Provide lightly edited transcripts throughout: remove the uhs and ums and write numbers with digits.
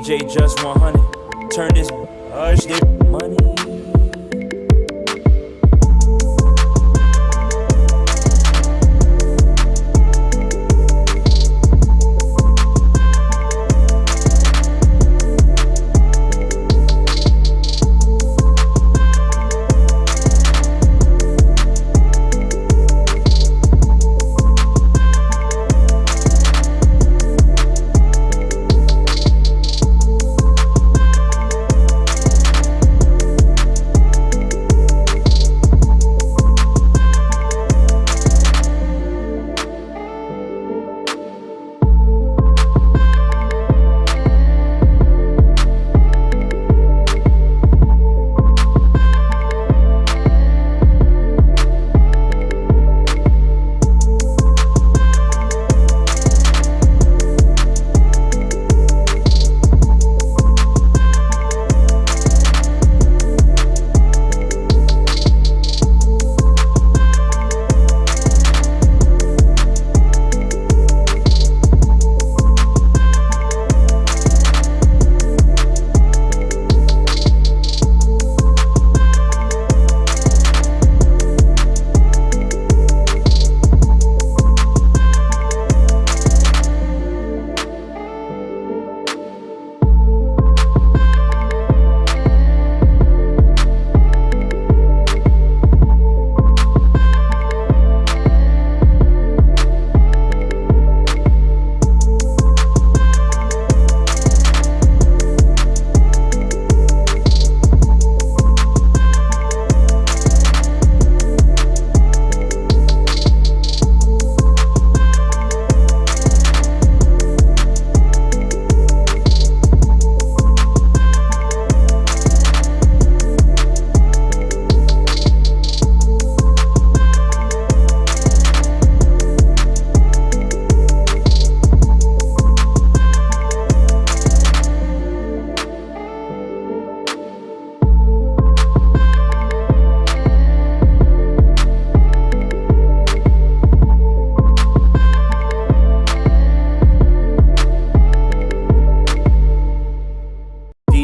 DJ just 100. Turn this hush this money.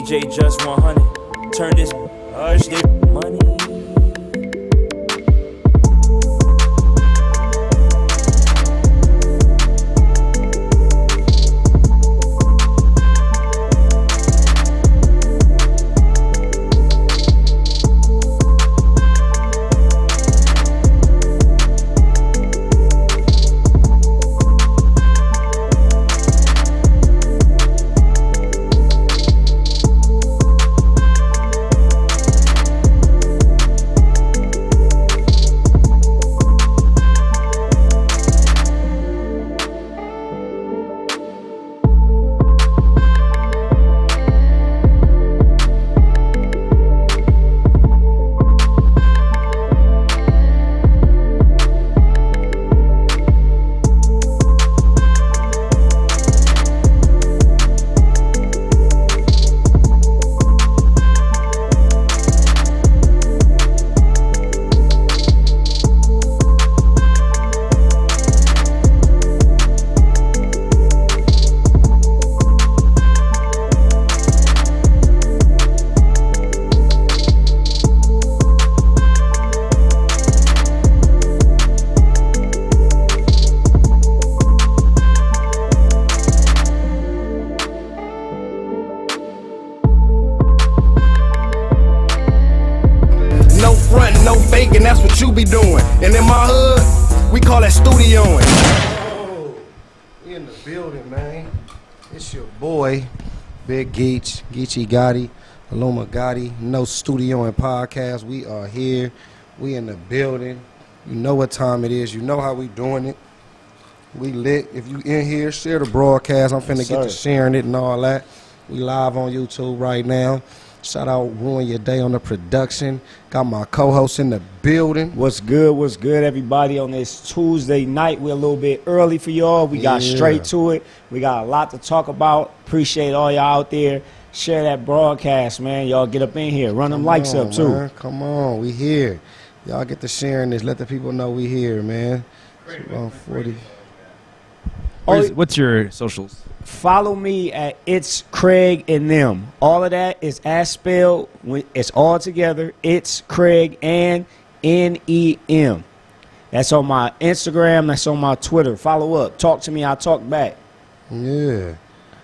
DJ just 100. Turn this hush this money. No faking, that's what you be doing. And in my hood, we call that studioing. Oh, we in the building, man. It's your boy, Big Geechi Gotti, Aluma Gotti, No Studioing Podcast. We are here. We in the building. You know what time it is. You know how we doing it. We lit. If you in here, share the broadcast. I'm finna get to sharing it and all that. We live on YouTube right now. Shout out Ruin Your Day on the production. Got my co-host in the building. What's good, everybody, on this Tuesday night. We're a little bit early for y'all. We got straight to it. We got a lot to talk about. Appreciate all y'all out there. Share that broadcast, man. Y'all get up in here. Run them likes up, too. Man. Come on, we here. Y'all get to sharing this. Let the people know we here, man. What's your socials? Follow me at It's Craig and Them. All of that is as spelled. It's all together. It's Craig and NEM. That's on my Instagram. That's on my Twitter. Follow up. Talk to me. I'll talk back. Yeah.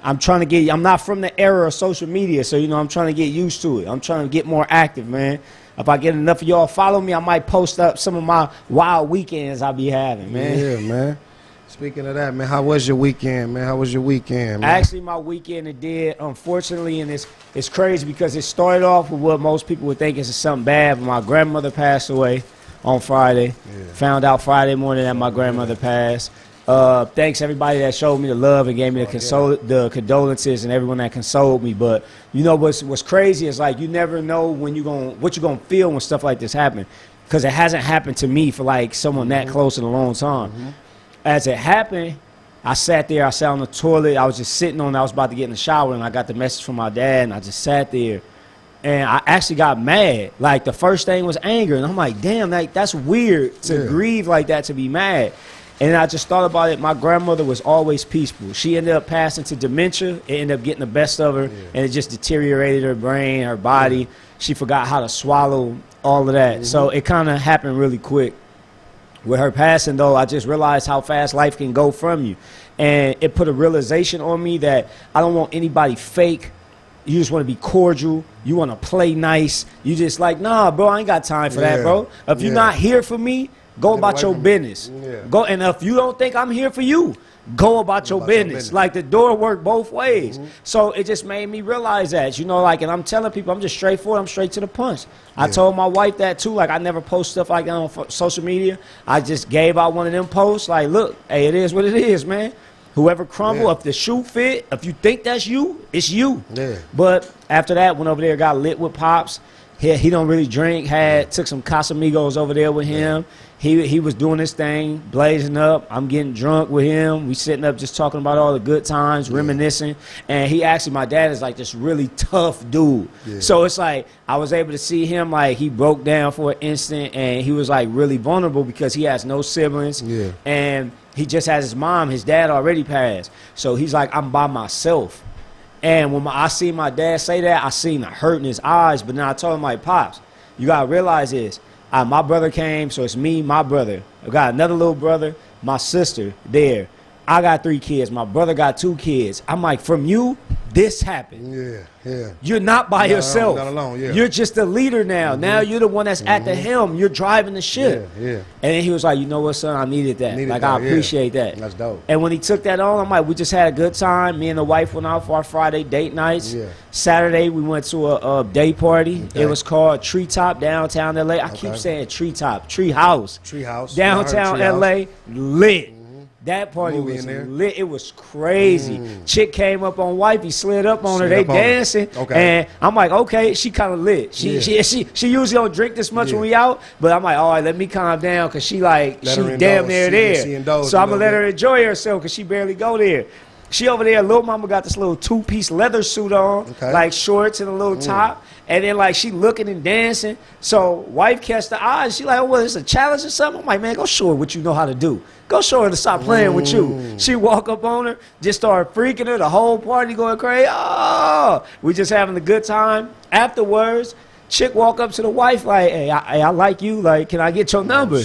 I'm trying to get. I'm not from the era of social media, so I'm trying to get used to it. I'm trying to get more active, man. If I get enough of y'all follow me, I might post up some of my wild weekends I be having, man. Yeah, man. Speaking of that, man, how was your weekend, man? How was your weekend, man? Actually, my weekend it did, unfortunately, and it's crazy because it started off with what most people would think is something bad, but my grandmother passed away on Friday. Yeah. Found out Friday morning that my grandmother passed. Thanks everybody that showed me the love and gave me the condolences and everyone that consoled me. But what's crazy is like you never know what you're gonna feel when stuff like this happens, because it hasn't happened to me for like someone that close in a long time. As it happened, I sat on the toilet. I was just sitting on it. I was about to get in the shower, and I got the message from my dad, and I just sat there. And I actually got mad. Like, the first thing was anger. And I'm like, damn, that's weird to grieve like that, to be mad. And I just thought about it. My grandmother was always peaceful. She ended up passing to dementia. It ended up getting the best of her, and it just deteriorated her brain, her body. She forgot how to swallow, all of that. So it kind of happened really quick. With her passing, though, I just realized how fast life can go from you. And it put a realization on me that I don't want anybody fake. You just want to be cordial. You want to play nice. You just like, nah, bro, I ain't got time for that, bro. If you're not here for me, go about your business. Go, and if you don't think I'm here for you, go about your business. Like, the door worked both ways. So it just made me realize that, like, and I'm telling people, I'm just straightforward. I'm straight to the punch. I told my wife that too. Like, I never post stuff like that on social media. I just gave out one of them posts. Like, look, hey, it is what it is, man. Whoever crumble, if the shoe fit, if you think that's you, it's you. But after that, went over there, got lit with Pops. He don't really drink. Took some Casamigos over there with him. He was doing his thing, blazing up. I'm getting drunk with him. We sitting up just talking about all the good times, reminiscing. And my dad is like this really tough dude. So it's like I was able to see him, like, he broke down for an instant, and he was like really vulnerable because he has no siblings. And he just has his mom. His dad already passed. So he's like, I'm by myself. And when I see my dad say that, I seen the hurt in his eyes. But then I told him, like, Pops, you got to realize this. My brother came, so it's me, my brother. I got another little brother, my sister there. I got 3 kids. My brother got 2 kids. I'm like, from you, this happened. You're not by yourself. Not alone, You're just a leader now. Now you're the one that's at the helm. You're driving the ship. And then he was like, you know what, son? I needed that. I appreciate that. That's dope. And when he took that on, I'm like, we just had a good time. Me and the wife went out for our Friday date nights. Saturday, we went to a day party. It was called Treetop, downtown LA. I keep saying Treetop. Treehouse. Downtown LA, lit. That party was lit. It was crazy. Chick came up on wifey, slid up on her. They dancing, and I'm like, okay, she kind of lit. She usually don't drink this much when we out, but I'm like, all right, let me calm down, because she damn near there. So I'm gonna let her enjoy herself, because she barely go there. She over there, little mama got this little 2-piece leather suit on, like shorts and a little top. And then, like, she looking and dancing. So wife catch the eyes. She like, oh, well, it's a challenge or something? I'm like, man, go show her what you know how to do. Go show her to stop playing with you. She walk up on her, just start freaking her. The whole party going crazy. Oh, we just having a good time. Afterwards, chick walk up to the wife like, hey, I like you. Like, can I get your number?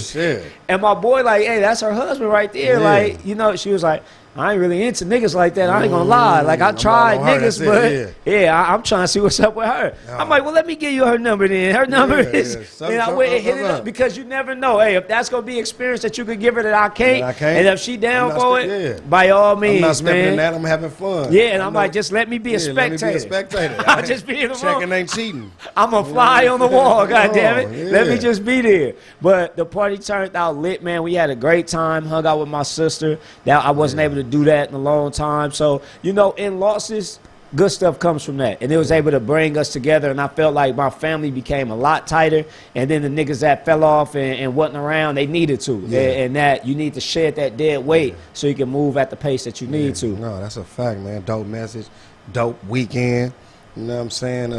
And my boy like, hey, that's her husband right there. Like, she was like, I ain't really into niggas like that. I ain't gonna lie. Like, I tried niggas, but I'm trying to see what's up with her. I'm like, well, let me give you her number then. Her number is, and I went and hit it up, because you never know. Hey, if that's gonna be experience that you could give her that I can't, and if she down for it, by all means, I'm not stepping in that. I'm having fun. And I'm like, just let me be a spectator. Let me be a spectator. I'll just be in the room. Checking ain't cheating. I'm a fly on the wall, goddammit. Let me just be there. But the party turned out lit, man. We had a great time. Hung out with my sister. That I wasn't able to do that in a long time. So, in losses, good stuff comes from that. And it was able to bring us together, and I felt like my family became a lot tighter. And then the niggas that fell off and wasn't around, they needed to. And that you need to shed that dead weight so you can move at the pace that you need to. No, that's a fact, man. Dope message. Dope weekend. You know what I'm saying?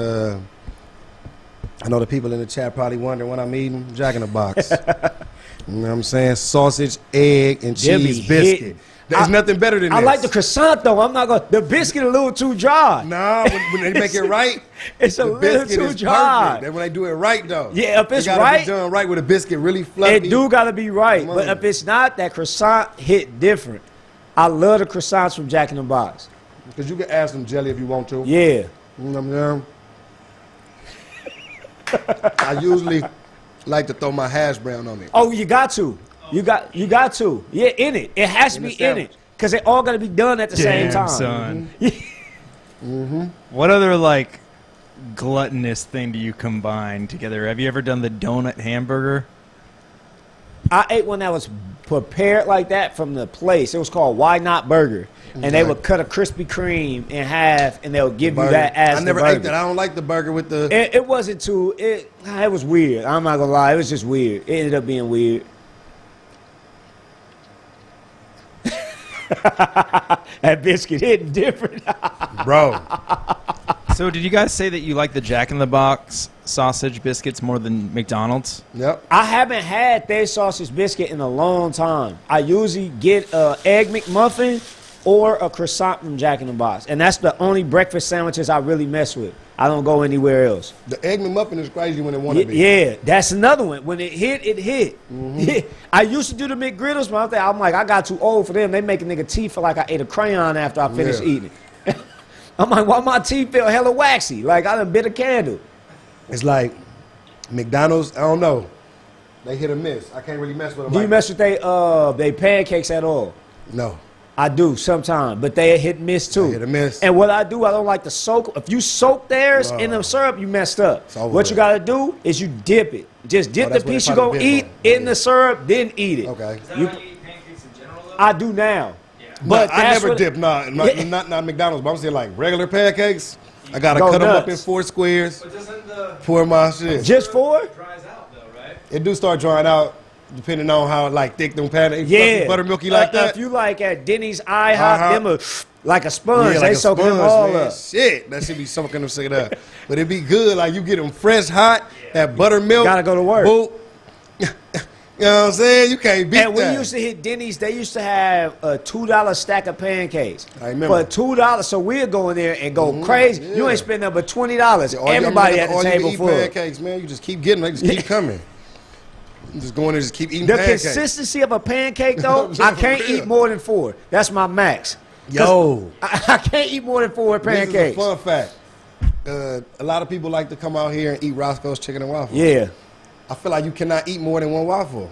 I know the people in the chat probably wondering what I'm eating. Jack in the Box. You know what I'm saying? Sausage, egg, and cheese biscuit. There's nothing better than I this. like the croissant though. I'm not going. The biscuit a little too dry. Nah, when they make it right, It's a the little biscuit too is dry. perfect. Then when they do it right though, Yeah, if it's it gotta right, be done right with a biscuit really fluffy. it do gotta be right. Come But on. if it's not, that croissant hit different. I love the croissants from Jack in the Box. Because you can add some jelly if you want to. Yeah. You know what I'm saying? I usually like to throw my hash brown on it. Oh, you got to. You got to. Yeah, in it. It has to In the be in sandwich. it. Because they all got to be done at the same time. Son. Mm-hmm. What other like gluttonous thing do you combine together? Have you ever done the donut hamburger? I ate one that was prepared like that from the place. It was called Why Not Burger. And they Okay. would cut a Krispy Kreme in half and they'll give you Burger. that as I never the burger. ate that. I don't like the burger with the. It wasn't too, it was weird. I'm not going to lie. It was just weird. It ended up being weird. That biscuit hitting different. Bro. So did you guys say that you like the Jack in the Box sausage biscuits more than McDonald's? Yep. I haven't had their sausage biscuit in a long time. I usually get a Egg McMuffin or a croissant from Jack in the Box. And that's the only breakfast sandwiches I really mess with. I don't go anywhere else. The Egg McMuffin is crazy when it want to be. Yeah, that's another one. When it hit, it hit. Yeah. I used to do the McGriddles, but I'm like, I got too old for them. They make a nigga teeth feel like I ate a crayon after I finished Yeah. eating it. I'm like, why my teeth feel hella waxy? Like I done bit a candle. It's like McDonald's, I don't know. They hit or miss. I can't really mess with them. Do you like mess with they pancakes at all? No. I do sometimes, but they hit and miss too. They hit or miss. And what I do, I don't like to soak. If you soak theirs in the No. syrup, you messed up. It's over What with. you gotta do is you dip it. Just dip the that's what piece they you probably gonna did eat for. in the syrup, then eat it. Okay. Is that You- how you eat pancakes in general though? I do now. But I that's never what- dip, not McDonald's, but I'm saying like regular pancakes. I gotta Go cut them up in nuts. 4 squares, But doesn't the pour my shit. Just for? dries out though, right? It do start drying out depending on how like thick them pancakes, Yeah. buttermilky like that. If you like at Denny's, IHOP, Uh-huh. them are like a sponge. Yeah, they like a soaking them sponge, all man. up. Shit, that should be soaking them shit up. But it be good, like you get them fresh, hot, that buttermilk. Gotta go to work. Boop. You know what I'm saying? You can't beat And we that. used to hit Denny's. They used to have a $2 stack of pancakes. I remember. For $2, so we'd go in there and go crazy. You yeah. ain't spend nothing but $20. All you- Everybody at all the you table eat full. pancakes, man. You just keep getting them. They just keep coming. You just go in there, just keep eating The pancakes. consistency of a pancake, though, I can't For real. eat more than 4. That's my max. Yo, I can't eat more than 4 this is a pancakes. fun fact. A lot of people like to come out here and eat Roscoe's chicken and waffles. Yeah. I feel like you cannot eat more than one waffle.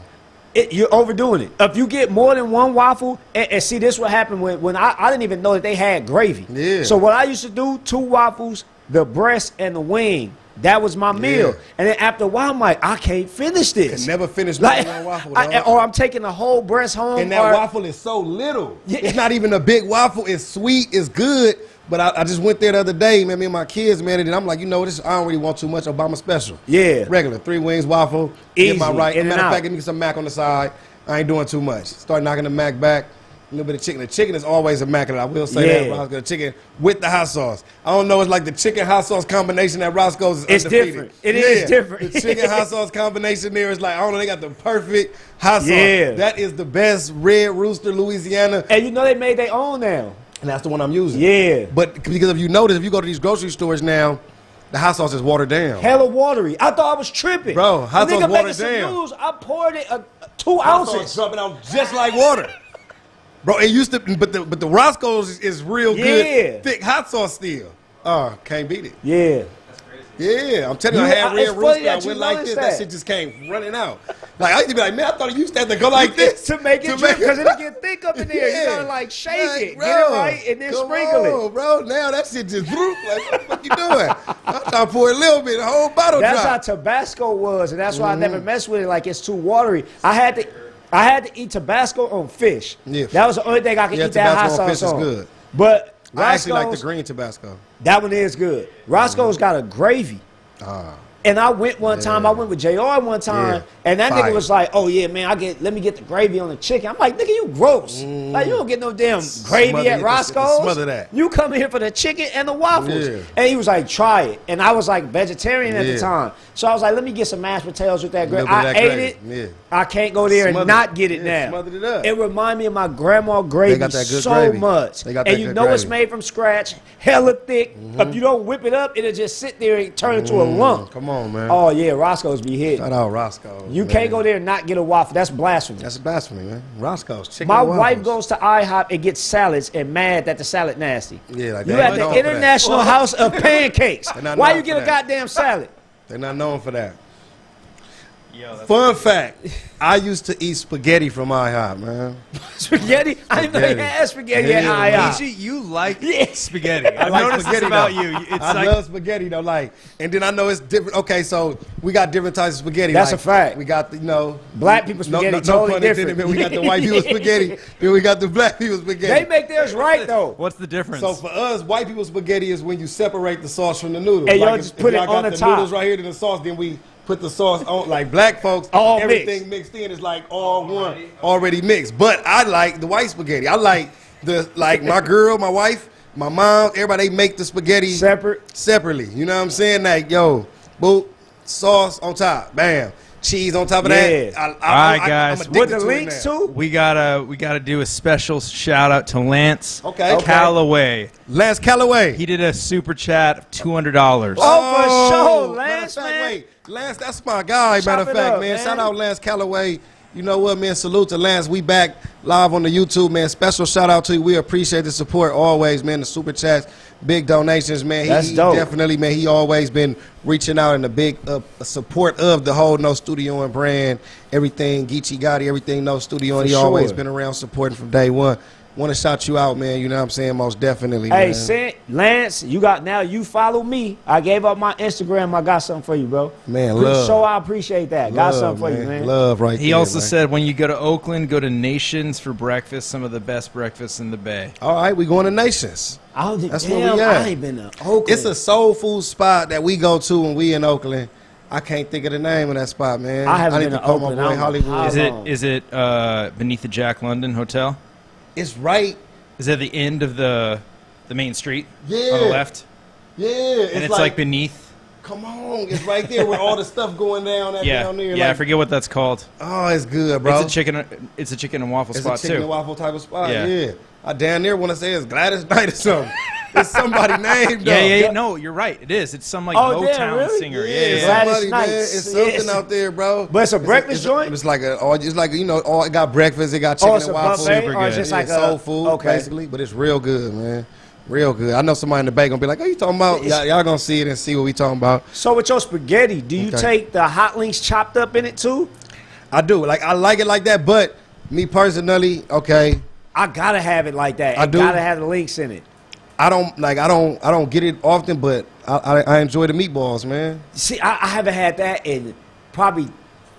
You're overdoing it. If you get more than one waffle, and see, this what happened when I didn't even know that they had gravy. Yeah. So what I used to do, 2 waffles, the breast and the wing. That was my meal. And then after a while, I'm like, I can't finish this. Can never finish more Like, than one waffle, or dog. I'm taking the whole breast home. And that or, waffle is so little. Yeah. It's not even a big waffle. It's sweet. It's good. But I just went there the other day, man, me and my kids, man, and I'm like, you know, this I don't really want too much Obama special. Yeah. Regular 3 wings waffle. Get my Easy, right. in and Matter of out. fact, give me some mac on the side. I ain't doing too much. Start knocking the mac back. A little bit of chicken. The chicken is always immaculate. I will say that. Yeah. Roscoe, the chicken with the hot sauce. I don't know. It's like the chicken hot sauce combination at Roscoe's is It's undefeated. different. It is different. The chicken hot sauce combination there is like, I don't know. They got the perfect hot sauce. Yeah. That is the best Red Rooster, Louisiana. And you know they made their own now. And that's the one I'm using. Yeah. But because if you notice, if you go to these grocery stores now, the hot sauce is watered down. Hella watery. I thought I was tripping. Bro, hot The sauce nigga watered making some down. noodles, I poured it 2 Hot sauce ounces. dropping out just like water. Bro, it used to, but the Roscoe's is real Yeah. good, thick hot sauce still. Oh, can't beat it. Yeah. Yeah, I'm telling you, I You- had it's Red funny Rooster. I that you went like noticed this. That that. shit just came running out. Like I used to be like, man, I thought it used to have to go like this To make it drip, because it'll get thick up in there. You gotta like shake it, get it right, and then come sprinkle it. on, bro. Now that shit just droop. Like, what the fuck you doing? I'm trying to pour a little bit, the whole bottle That's how drop. Tabasco was, and that's why I never messed with it. Like it's too watery. I had to eat Tabasco on fish. Yeah. That was the only thing I could Yeah, eat that hot Tabasco on sauce fish is on. good. But I actually like the Roscoe's, green Tabasco. that one is good. Roscoe's got a gravy. And I went one time, I went with JR one time, Yeah. and that Fire. nigga was like, oh yeah, man, let me get the gravy on the chicken. I'm like, nigga, you gross. Like, you don't get no damn gravy Smother at it, Roscoe's. smother that. You come here for the chicken and the waffles. Yeah. And he was like, try it. And I was like vegetarian at the Yeah. time. So I was like, let me get some mashed potatoes with that gravy. Little bit of I that ate gravy. it. Yeah. I can't go there and not get it now. Smothered it up. It remind me of my grandma gravy They got that good so gravy. much. They got and that you good know it's gravy. made from scratch, hella thick. If you don't whip it up, it'll just sit there and turn into a lump. Come on, man. Oh yeah, Roscoe's be hitting. Shout out Roscoe. You man. can't go there and not get a waffle. That's blasphemy. That's blasphemy, man. Roscoe's chicken. My and wife waffles. goes to IHOP and gets salads and mad that the salad nasty. Yeah, like You they at ain't known the for that. International House of Pancakes. They're not Why known you get for a that. goddamn salad? They're not known for that. Yo, that's Fun fact: I used to eat spaghetti from IHOP, man. Spaghetti? I didn't know you had spaghetti Yeah, at IHOP. Geechi, you like Yeah. spaghetti. I've like noticed this spaghetti, about though. you. It's I like love spaghetti though, like, and then I know it's different. Okay, so we got different types of spaghetti. That's like, a fact. We got the, Black people spaghetti totally pun intended, different. man. We got the white people spaghetti, then we got the black people spaghetti. They make theirs right though. what's the difference? So for us, white people spaghetti is when you separate the sauce from the noodles. And y'all if- just if put it y'all on got the the top. noodles right here, then the sauce, then we put the sauce on. Like black folks, All everything mixed in is like all one, already mixed. But I like the white spaghetti. I like my girl, my wife, my mom, everybody, they make the spaghetti separately. You know what I'm saying? Like, yo, boop, sauce on top, bam, cheese on top of Yeah. that. All right, guys. I'm addicted With the to it links now. too? we gotta do a special shout out to Lance Okay. Calloway. Lance Calloway. He did a super chat of $200. Oh, for sure, matter of Lance, fact, man. wait, Lance, that's my guy. Chop Matter of it fact, up, man. man. Shout out Lance Calloway. You know what, man? Salute to Lance. We back live on the YouTube, man. Special shout out to you. We appreciate the support always, man. The super chats, big donations, man. That's He dope. definitely, man. He always been reaching out and a big support of the whole No Studio and brand, everything. Geechi Gotti, everything No Studio, and For he always sure. been around supporting from day one. Want to shout you out, man. You know what I'm saying? Most definitely, Hey, man. Lance, you follow me. I gave up my Instagram. I got something for you, bro. Man, love. So I appreciate that. Got Love, something for you, man. Love right He there, also man. said when you go to Oakland, go to Nations for breakfast. Some of the best breakfasts in the Bay. All right, we going to Nations. That's where we at. I ain't been to Oakland. It's a soul food spot that we go to when we in Oakland. I can't think of the name of that spot, man. I haven't need been to to call my Oakland. boy I don't know Hollywood. how Is it long? is it beneath the Jack London Hotel? It's right. Is it at the end of the main street Yeah. on the left? Yeah, And it's like beneath. come on, it's right there where all the stuff going down Yeah, down there. yeah. I like, forget what that's called. oh, it's good, bro. It's a chicken. It's a chicken and waffle It's spot a chicken too. and waffle type of spot. Yeah. Yeah. I down there want to say it's Gladys Knight or something. It's somebody named though. Yeah. No, you're right. It is. It's some like Oh, damn, Motown really? singer. Yeah, Yeah. Gladys somebody, man. Knights. It's something Yes. out there, bro. But it's a breakfast joint? It's like it got breakfast. It got chicken it's and a waffles. buffet, Super or it's good. just like soul a food, okay. basically. But it's real good, man. Real good. I know somebody in the back gonna be like, "Oh, you talking about?" Y'all gonna see it and see what we talking about. So with your spaghetti, do you Okay. take the hot links chopped up in it too? I do. Like I like it like that, but me personally, okay, I gotta have it like that. I It do. gotta have the links in it. I don't get it often, but I enjoy the meatballs, man. See, I haven't had that in probably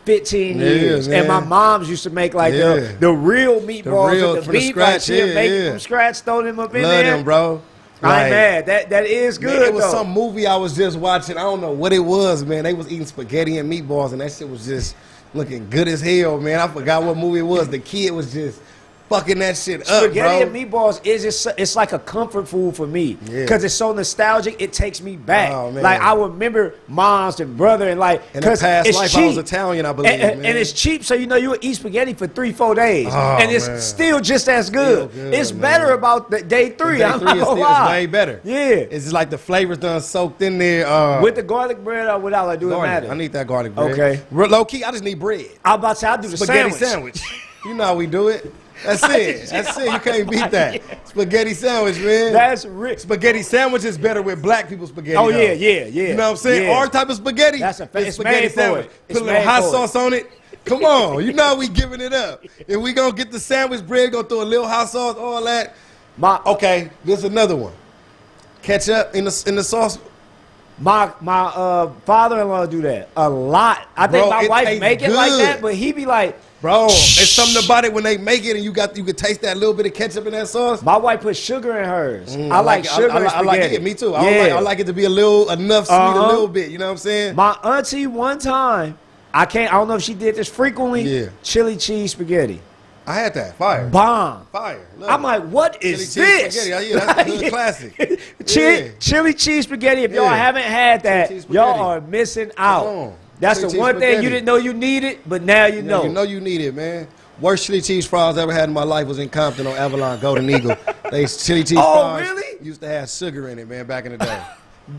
15 years. man. And my mom's used to make like Yeah. the real meatballs real with the from the beef, scratch, like she'll yeah, make yeah. from scratch, throw them up in Love there. them, bro. I Like, ain't mad. That is man, good it was though. some movie I was just watching. I don't know what it was, man. They was eating spaghetti and meatballs, and that shit was just looking good as hell, man. I forgot what movie it was. The kid was just fucking that shit up, Spaghetti bro. and meatballs is just, it's like a comfort food for me Yeah. because it's so nostalgic. It takes me back. Oh, man. Like I remember moms and brother and like In the because past it's life, cheap. I was Italian, I believe, and man. it's cheap, so you know you would eat spaghetti for 3-4 days, Oh, and it's man. still just as good. Still good, It's man. better about the day three. Day I'm three not is gonna still- lie. it's way better. Yeah, It's just like the flavors done soaked in there. with the garlic bread or without, like, do it garlic. matter? I need that garlic bread. Okay. Low key, I just need bread. I'm about to say I do the Spaghetti sandwich. sandwich. You know how we do it. That's it. That's it. You can't beat that. Spaghetti sandwich, man. That's rich. Spaghetti sandwich is better with black people's spaghetti. Oh though. yeah. You know what I'm saying? Yeah. Our type of spaghetti. That's a is it's spaghetti made for sandwich. it. It's Put a little made hot for it. sauce on it. Come on, you know how we giving it up. If we gonna get the sandwich bread, gonna throw a little hot sauce, all that. Okay, there's another one. Ketchup in the sauce. My father-in-law do that a lot. I think Bro, my it wife tastes make it like good. that, but he be like, Bro, it's something about it when they make it and you could taste that little bit of ketchup in that sauce. my wife put sugar in hers. I like it. sugar in I like spaghetti. it. Me too. I like it to be a little enough sweet, a little bit. You know what I'm saying? My auntie one time, I don't know if she did this frequently. Yeah. Chili cheese spaghetti, I had that. Fire. bomb. Fire. Love I'm it. like, what Chili is cheese this? spaghetti. Yeah, that's a good classic. Chili, Yeah. chili cheese spaghetti. If y'all Yeah. haven't had that, cheese y'all spaghetti. are missing Come out. on. That's Chili the cheese one thing spaghetti. you didn't know you needed, but now you know. You know you need it, man. Worst chili cheese fries I ever had in my life was in Compton on Avalon Golden Eagle. They chili cheese fries really? used to have sugar in it, man, back in the day.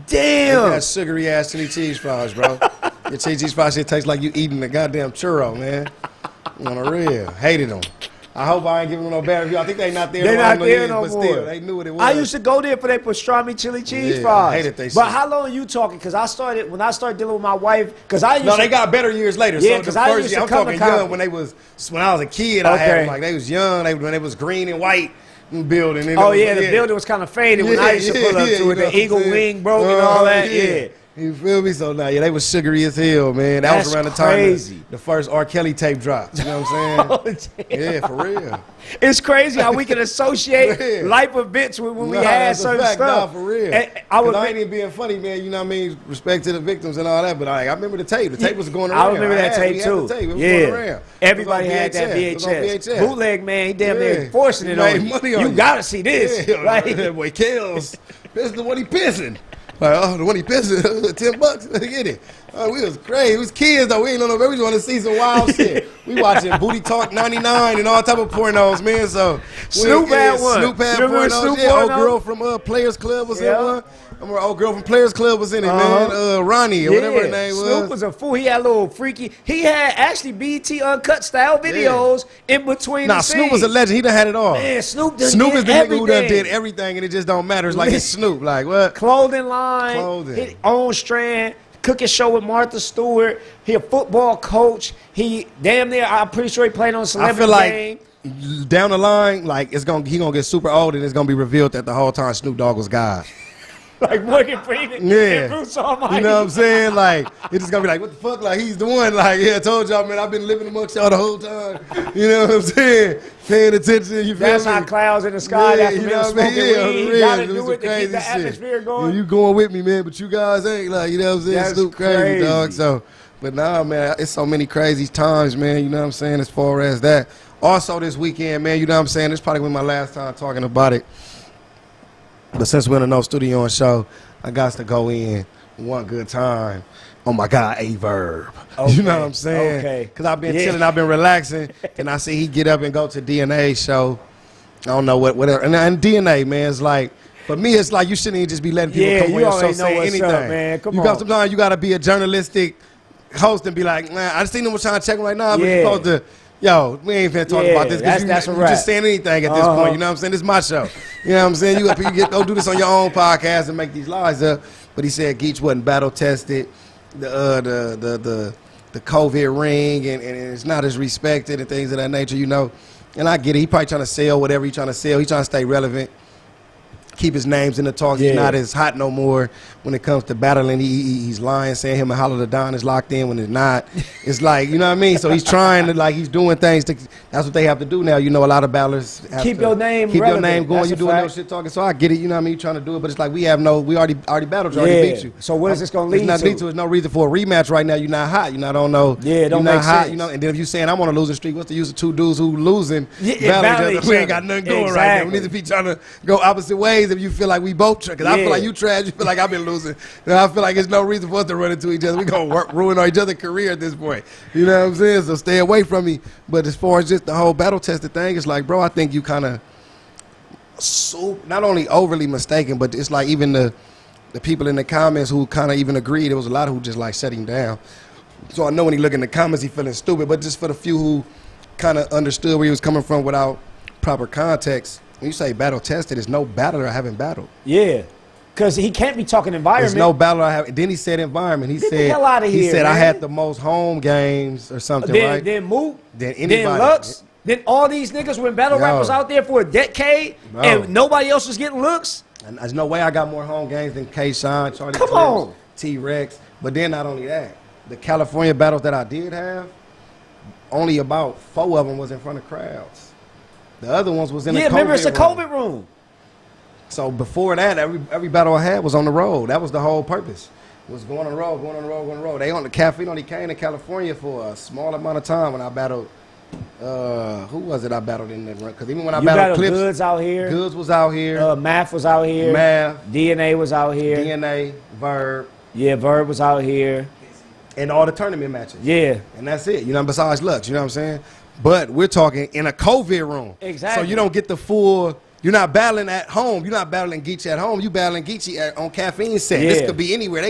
They Damn. had sugary ass chili cheese fries, bro. Your chili cheese fries shit tastes like you eating a goddamn churro, man. On the real. Hated them. I hope I ain't giving them no bad review. I think they not there. They're not there yet, no but more. still, they knew what it was. I used to go there for their pastrami chili cheese Yeah, fries. I hated they But shit. how long are you talking? Because when I started dealing with my wife, because I used No, to, they got better years later. Yeah, so 'cause the I first used year, to I'm come talking to Compton. young when I was a kid. I had Okay. them, like they was young. When they was green and white building. oh yeah, the building was kind of faded when I used to pull up to it. you know The what Eagle I'm saying? wing broke and all that. Yeah. You feel me? So now, yeah, they was sugary as hell, man. That was That's around the time crazy. the first R. Kelly tape dropped. You know what I'm Oh, saying? damn. Yeah, for real. It's crazy how we can associate Yeah. life events when we Nah, had that's a certain fact. stuff. Nah, for real. And I would I ain't even being funny, man. You know what I mean? Respect to the victims and all that. But I remember the tape. The tape was going around. I remember that tape we too. Had the tape. It was Yeah, going around. everybody It was on had that It was on VHS. Bootleg man, he damn near Yeah. forcing He it made on you. money on You you. gotta see this. Yeah, Like, that boy kills. This is the one he pissing. Like, oh, the one he pissing, $10. Let's get it. Oh, we was crazy. We was kids though. We ain't know no better. We just want to see some wild shit. We watching Booty Talk 99 and all type of pornos, man. So Snoop had one. Snoop had You remember pornos. Snoop Yeah, old porno? girl from Players Club was in Yeah. one. I remember old girl from Players Club was in it, man. Ronnie or whatever her name was. Snoop was a fool. He had a little freaky. He had actually BET Uncut style videos in between Nah, the Snoop was a scenes. legend. He done had it all. Man, Snoop done Snoop did is the nigga who done everything. did everything, and it just don't matter. It's like it's Snoop. Like what? Clothing line, Clothing. his own strand, cooking show with Martha Stewart. He a football coach. He damn near, I'm pretty sure he played on I Celebrity feel like Game. down the line, like he gonna get super old, and it's gonna be revealed that the whole time Snoop Dogg was God. Like Morgan Freeman Yeah, and Bruce Almighty. you know what I'm saying? Like it's just gonna be like, what the fuck? Like he's the one. Like yeah, I told y'all, man, I've been living amongst y'all the whole time. You know what I'm saying? Paying attention. You feel That's me? how clouds in the sky. That's you from know him what I mean? smoking Yeah, on the weed. He real, gotta it was do some it to keep crazy the shit. atmosphere going. Yeah, you going with me, man? But you guys ain't like, you know what I'm saying? That's Snoop crazy, crazy. dog. So, but nah, man, it's so many crazy times, man. You know what I'm saying? As far as that. Also, this weekend, man, you know what I'm saying? This probably been my last time talking about it. But since we're in a no studio and show, I got to go in one good time on my guy A Verb. Okay. You know what I'm saying? Okay. Because I've been Yeah. chilling, I've been relaxing, and I see he get up and go to DNA show. I don't know whatever. And DNA, man, it's like, for me, it's like you shouldn't even just be letting people Yeah, come you on your show already know saying what's anything. up, man. Come you on. got sometimes you got to be a journalistic host and be like, man, I just seen them was trying to check him like, nah, but Yeah. you supposed to. Yo, we ain't finna talk Yeah, about this because that's a you wrap. just saying anything at this point. You know what I'm saying? This is my show. You know what I'm saying? You go do this on your own podcast and make these lies up. But he said Geech wasn't battle tested. The COVID ring and it's not as respected and things of that nature. You know, and I get it. He probably trying to sell whatever he trying to sell. He trying to stay relevant. Keep his names in the talks. Yeah. He's not as hot no more when it comes to battling. He's lying, saying him and Hollow the Don is locked in when it's not. It's like, you know what I mean? So he's trying to, like, he's doing things. That's what they have to do now. You know, a lot of battlers have Keep to your name keep relevant. your name going. That's You a doing no fact. shit talking. So I get it. You know what I mean? You trying to do it, but it's like we already battled. You already Yeah. beat you. So what is this gonna There's lead nothing to? There's no reason for a rematch right now. You're not hot. You're not on no. Yeah, it don't you're not make hot. sense. You know, and then if you saying I'm on a losing streak, what's the use of two dudes who losing? Yeah, battling battle We each ain't got other. nothing going right now. We Exactly. need to be trying to go opposite ways if you feel like we both trash. Because I feel Yeah. like you trash. You feel like I've been losing. And I feel like there's no reason for us to run into each other. We gonna ruin each other's career at this point. You know what I'm saying? So stay away from me. But as far as just the whole battle tested thing, it's like, bro, I think you kind of not only overly mistaken, but it's like even the people in the comments who kind of even agreed. There was a lot who just like shut him down. So I know when he look in the comments, he feeling stupid. But just for the few who kind of understood where he was coming from without proper context, when you say battle tested, there's no battler I haven't battled. Yeah. Because he can't be talking environment. There's no battler I have. Then he said environment. He Get the said hell outta he here, said I man. had the most home games or something, then, right? Then Mook. Then Then anybody. Lux. Then all these niggas when battle Yo. rappers out there for a decade Bro. and nobody else was getting looks. And there's no way I got more home games than K-Shine, Charlie Come Clips, on. T-Rex. But then not only that, the California battles that I did have, only about 4 of them was in front of crowds. The other ones was in the Yeah, remember it's a room. COVID room. So before that, every battle I had was on the road. That was the whole purpose. Was going on the road, going on the road, going on the road. They on the caffeine only came to California for a small amount of time when I battled. Who was it I battled in that run? Because even when I You battled battled Clips, Goods out here. Goods was out here. Math was out here. Math, DNA was out here. DNA, Verb, Yeah, Verb was out here. and all the tournament matches. Yeah. And that's it. You know, besides Lux, you know what I'm saying? But we're talking in a COVID room. Exactly. So you don't get the full. You're not battling at home. You're not battling Geechi at home. You battling Geechi on caffeine set. Yeah. This could be anywhere.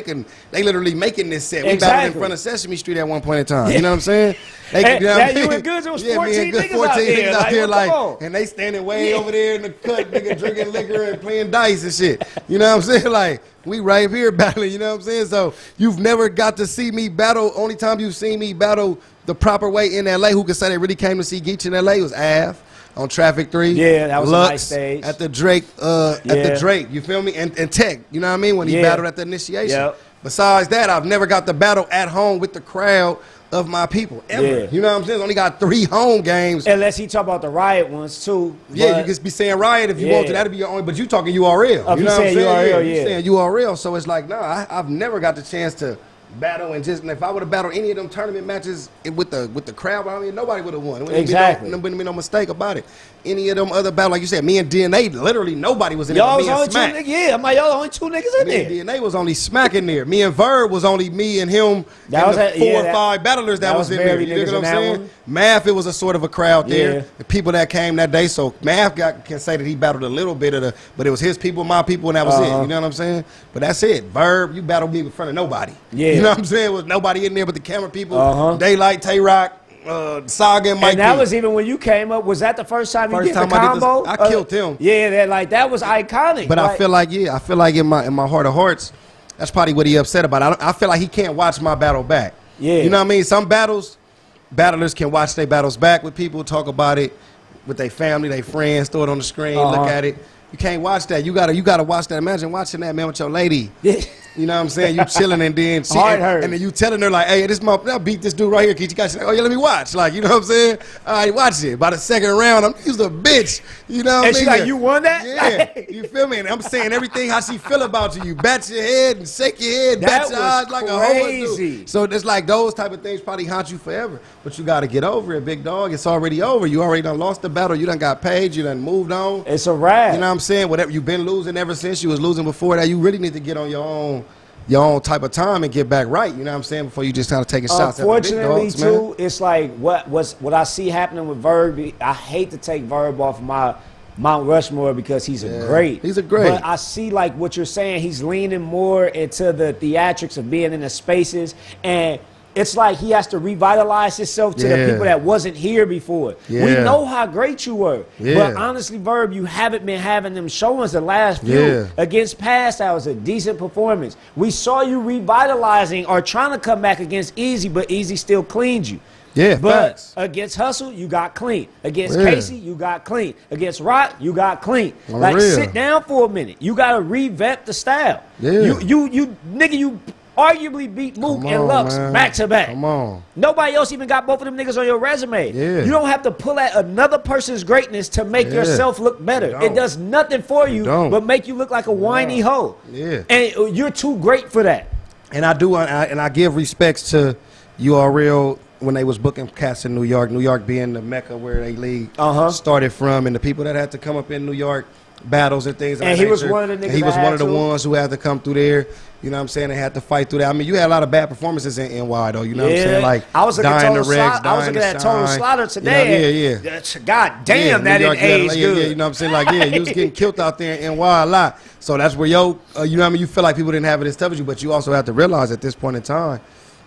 They literally making this set. We Exactly. battled in front of Sesame Street at one point in time. You know what I'm saying? And you know that you and Goods, it was 14 niggas out there. out there Like, come on. and they standing way over there in the cut, nigga, drinking liquor and playing dice and shit. You know what I'm saying? Like, we right here battling, you know what I'm saying? So you've never got to see me battle. Only time you've seen me battle the proper way in LA, who could say they really came to see Geechi in LA, was Av on Traffic 3. Yeah, that was Lux, a nice stage. At the Drake, you feel me? And Tech, you know what I mean? When he battled at the initiation. Yep. Besides that, I've never got to battle at home with the crowd of my people, ever. Yeah. You know what I'm saying? Only got 3 home games. Unless he talk about the Riot ones, too. Yeah, you can be saying Riot if you want to. That'd be your only, but you talking URL. Oh, you know what I'm saying? URL, You saying URL. So it's like, nah, I've never got the chance to battle and if I would have battled any of them tournament matches with the crowd, I mean, nobody would have won. Exactly. There wouldn't be no mistake about it. Any of them other battles, like you said, me and DNA, literally nobody was in Y'all there. was only 2 niggas. Yeah, I'm like, y'all only 2 niggas in Me there. and DNA was only smacking there. Me and Verb was only me and him. That was the 4 or 5 battlers that was in there. barely You know niggas what I'm in that saying? one. Math, it was a sort of a crowd there. Yeah. The people that came that day. So Math can say that he battled a little bit of but it was his people, my people, and that was it. You know what I'm saying? But that's it. Verb, you battled me in front of nobody. Yeah. You know what I'm saying? There was nobody in there but the camera people. Daylight, Tay-Rock, Saga, and Mike. And that P. was even when you came up. Was that the first time you did the First time I did combo? this, I killed him. Yeah, that was iconic. But I feel like in my heart of hearts, that's probably what he upset about. I feel like he can't watch my battle back. Yeah. You know what I mean? Some battlers can watch their battles back with people, talk about it with their family, their friends, throw it on the screen, look at it. You can't watch that. You gotta watch that. Imagine watching that, man, with your lady. You know what I'm saying? You chilling and then and then you telling her like, hey, I'll beat this dude right here. Geechi Gotti. Oh yeah, let me watch. Like, you know what I'm saying? All right, watch it. By the second round, he's a bitch. You know what I mean? And she like, you won that? Yeah. You feel me? And I'm saying everything how she feel about you. You bat your head and shake your head, bat your eyes like a hoe. So it's like those type of things probably haunt you forever. But you got to get over it, big dog. It's already over. You already done lost the battle. You done got paid. You done moved on. It's a wrap. You know what I'm saying? Whatever you've been losing ever since you was losing before that, you really need to get on your own type of time and get back right. You know what I'm saying? Before you just kind of taking shots at the big Unfortunately, dogs, too, it's like what I see happening with Verb. I hate to take Verb off my Mount Rushmore because he's a great. He's a great. But I see like what you're saying. He's leaning more into the theatrics of being in the spaces, and it's like he has to revitalize himself to the people that wasn't here before. We know how great you were. But honestly, Verb, you haven't been having them showings the last few. Against Past, that was a decent performance. We saw you revitalizing or trying to come back against Easy, but Easy still cleaned you. Yeah, but facts. against Hustle, you got clean. Against Casey, you got clean. Against Rock, you got clean. On like, real. sit down for a minute. You got to revamp the style. Yeah. You arguably beat Mook and Lux back to back. Come on. Nobody else even got both of them niggas on your resume. Yeah. You don't have to pull at another person's greatness to make yourself look better. It does nothing for you but make you look like a whiny hoe. Yeah. And you're too great for that. And I give respects to URL when they was booking cats in New York being the mecca where they league started from, and the people that had to come up in New York, battles and things. And he was one of the niggas. And he was one of the ones who had to come through there. You know what I'm saying? They had to fight through that. I mean, you had a lot of bad performances in NY though. You know what I'm saying? Like I was looking Dying to Rex, I was looking at Total Slaughter today. God damn, that didn't age good. You know what I'm saying? Like, you was getting killed out there in NY a lot. So that's where you know what I mean? You feel like people didn't have it as tough as you, but you also have to realize at this point in time,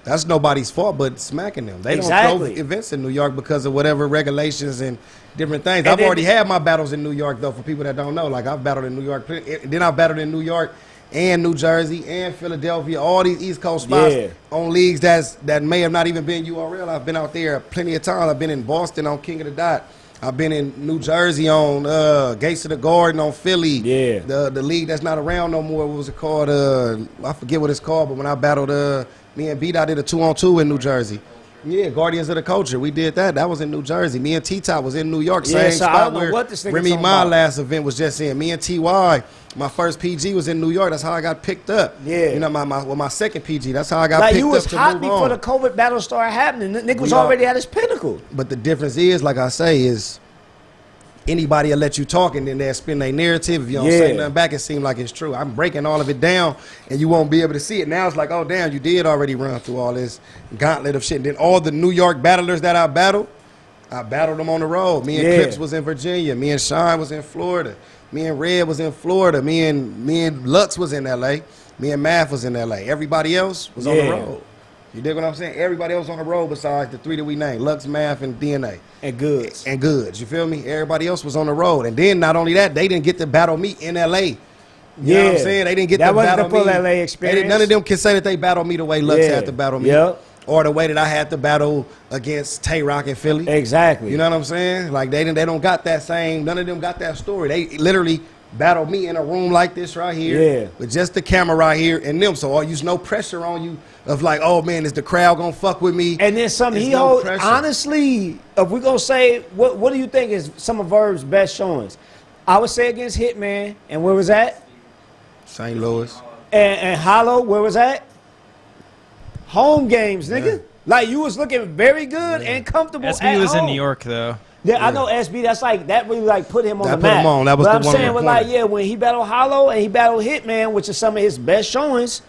that's nobody's fault but smacking them. They don't throw events in New York because of whatever regulations and different things. I've already had my battles in New York, though, for people that don't know. Like, I've battled in New York. Then I've battled in New York and New Jersey and Philadelphia, all these East Coast spots on leagues that may have not even been URL. I've been out there plenty of times. I've been in Boston on King of the Dot. I've been in New Jersey on Gates of the Garden on Philly. The league that's not around no more. What was it called? I forget what it's called, but when I battled me and Beat, I did a 2-on-2 in New Jersey. Yeah, Guardians of the Culture. We did that. That was in New Jersey. Me and T-Top was in New York. Same so spot I don't know where what this nigga Remy talking Ma about. last event was just in. Me and T.Y., my first PG was in New York. That's how I got picked up. You know, my second PG. That's how I got like picked you was up to hot move before on. the COVID battle started happening. The nigga was already at his pinnacle. But the difference is, like I say, is anybody will let you talk, and then they'll spin their narrative. If you don't say nothing back, it seems like it's true. I'm breaking all of it down, and you won't be able to see it. Now it's like, oh, damn, you did already run through all this gauntlet of shit. And then all the New York battlers that I battled them on the road. Me and Clips was in Virginia. Me and Sean was in Florida. Me and Red was in Florida. Me and Lux was in L.A. Me and Math was in L.A. Everybody else was on the road. You dig what I'm saying? Everybody else on the road besides the 3 that we named, Lux, Math, and DNA. And Goods. And Goods, you feel me? Everybody else was on the road. And then not only that, they didn't get to battle me in L.A. You know what I'm saying? They didn't get to battle me. That wasn't the full L.A. experience. None of them can say that they battled me the way Lux had to battle me. Or the way that I had to battle against Tay-Rock in Philly. Exactly. You know what I'm saying? Like, they don't got that same, none of them got that story. They literally battled me in a room like this right here with just the camera right here and them. So there's no pressure on you of like, oh man, is the crowd gonna fuck with me? And then something he holds. Honestly, if we're gonna say, what do you think is some of Verb's best showings? I would say against Hitman, and where was that? St. Louis. And Hollow, where was that? Home games, nigga. Like, you was looking very good and comfortable. SB was in New York though. Yeah, I know SB. That's like that really like put him on the map. That put him on. That was but the I'm one. saying was like, when he battled Hollow and he battled Hitman, which is some of his best showings,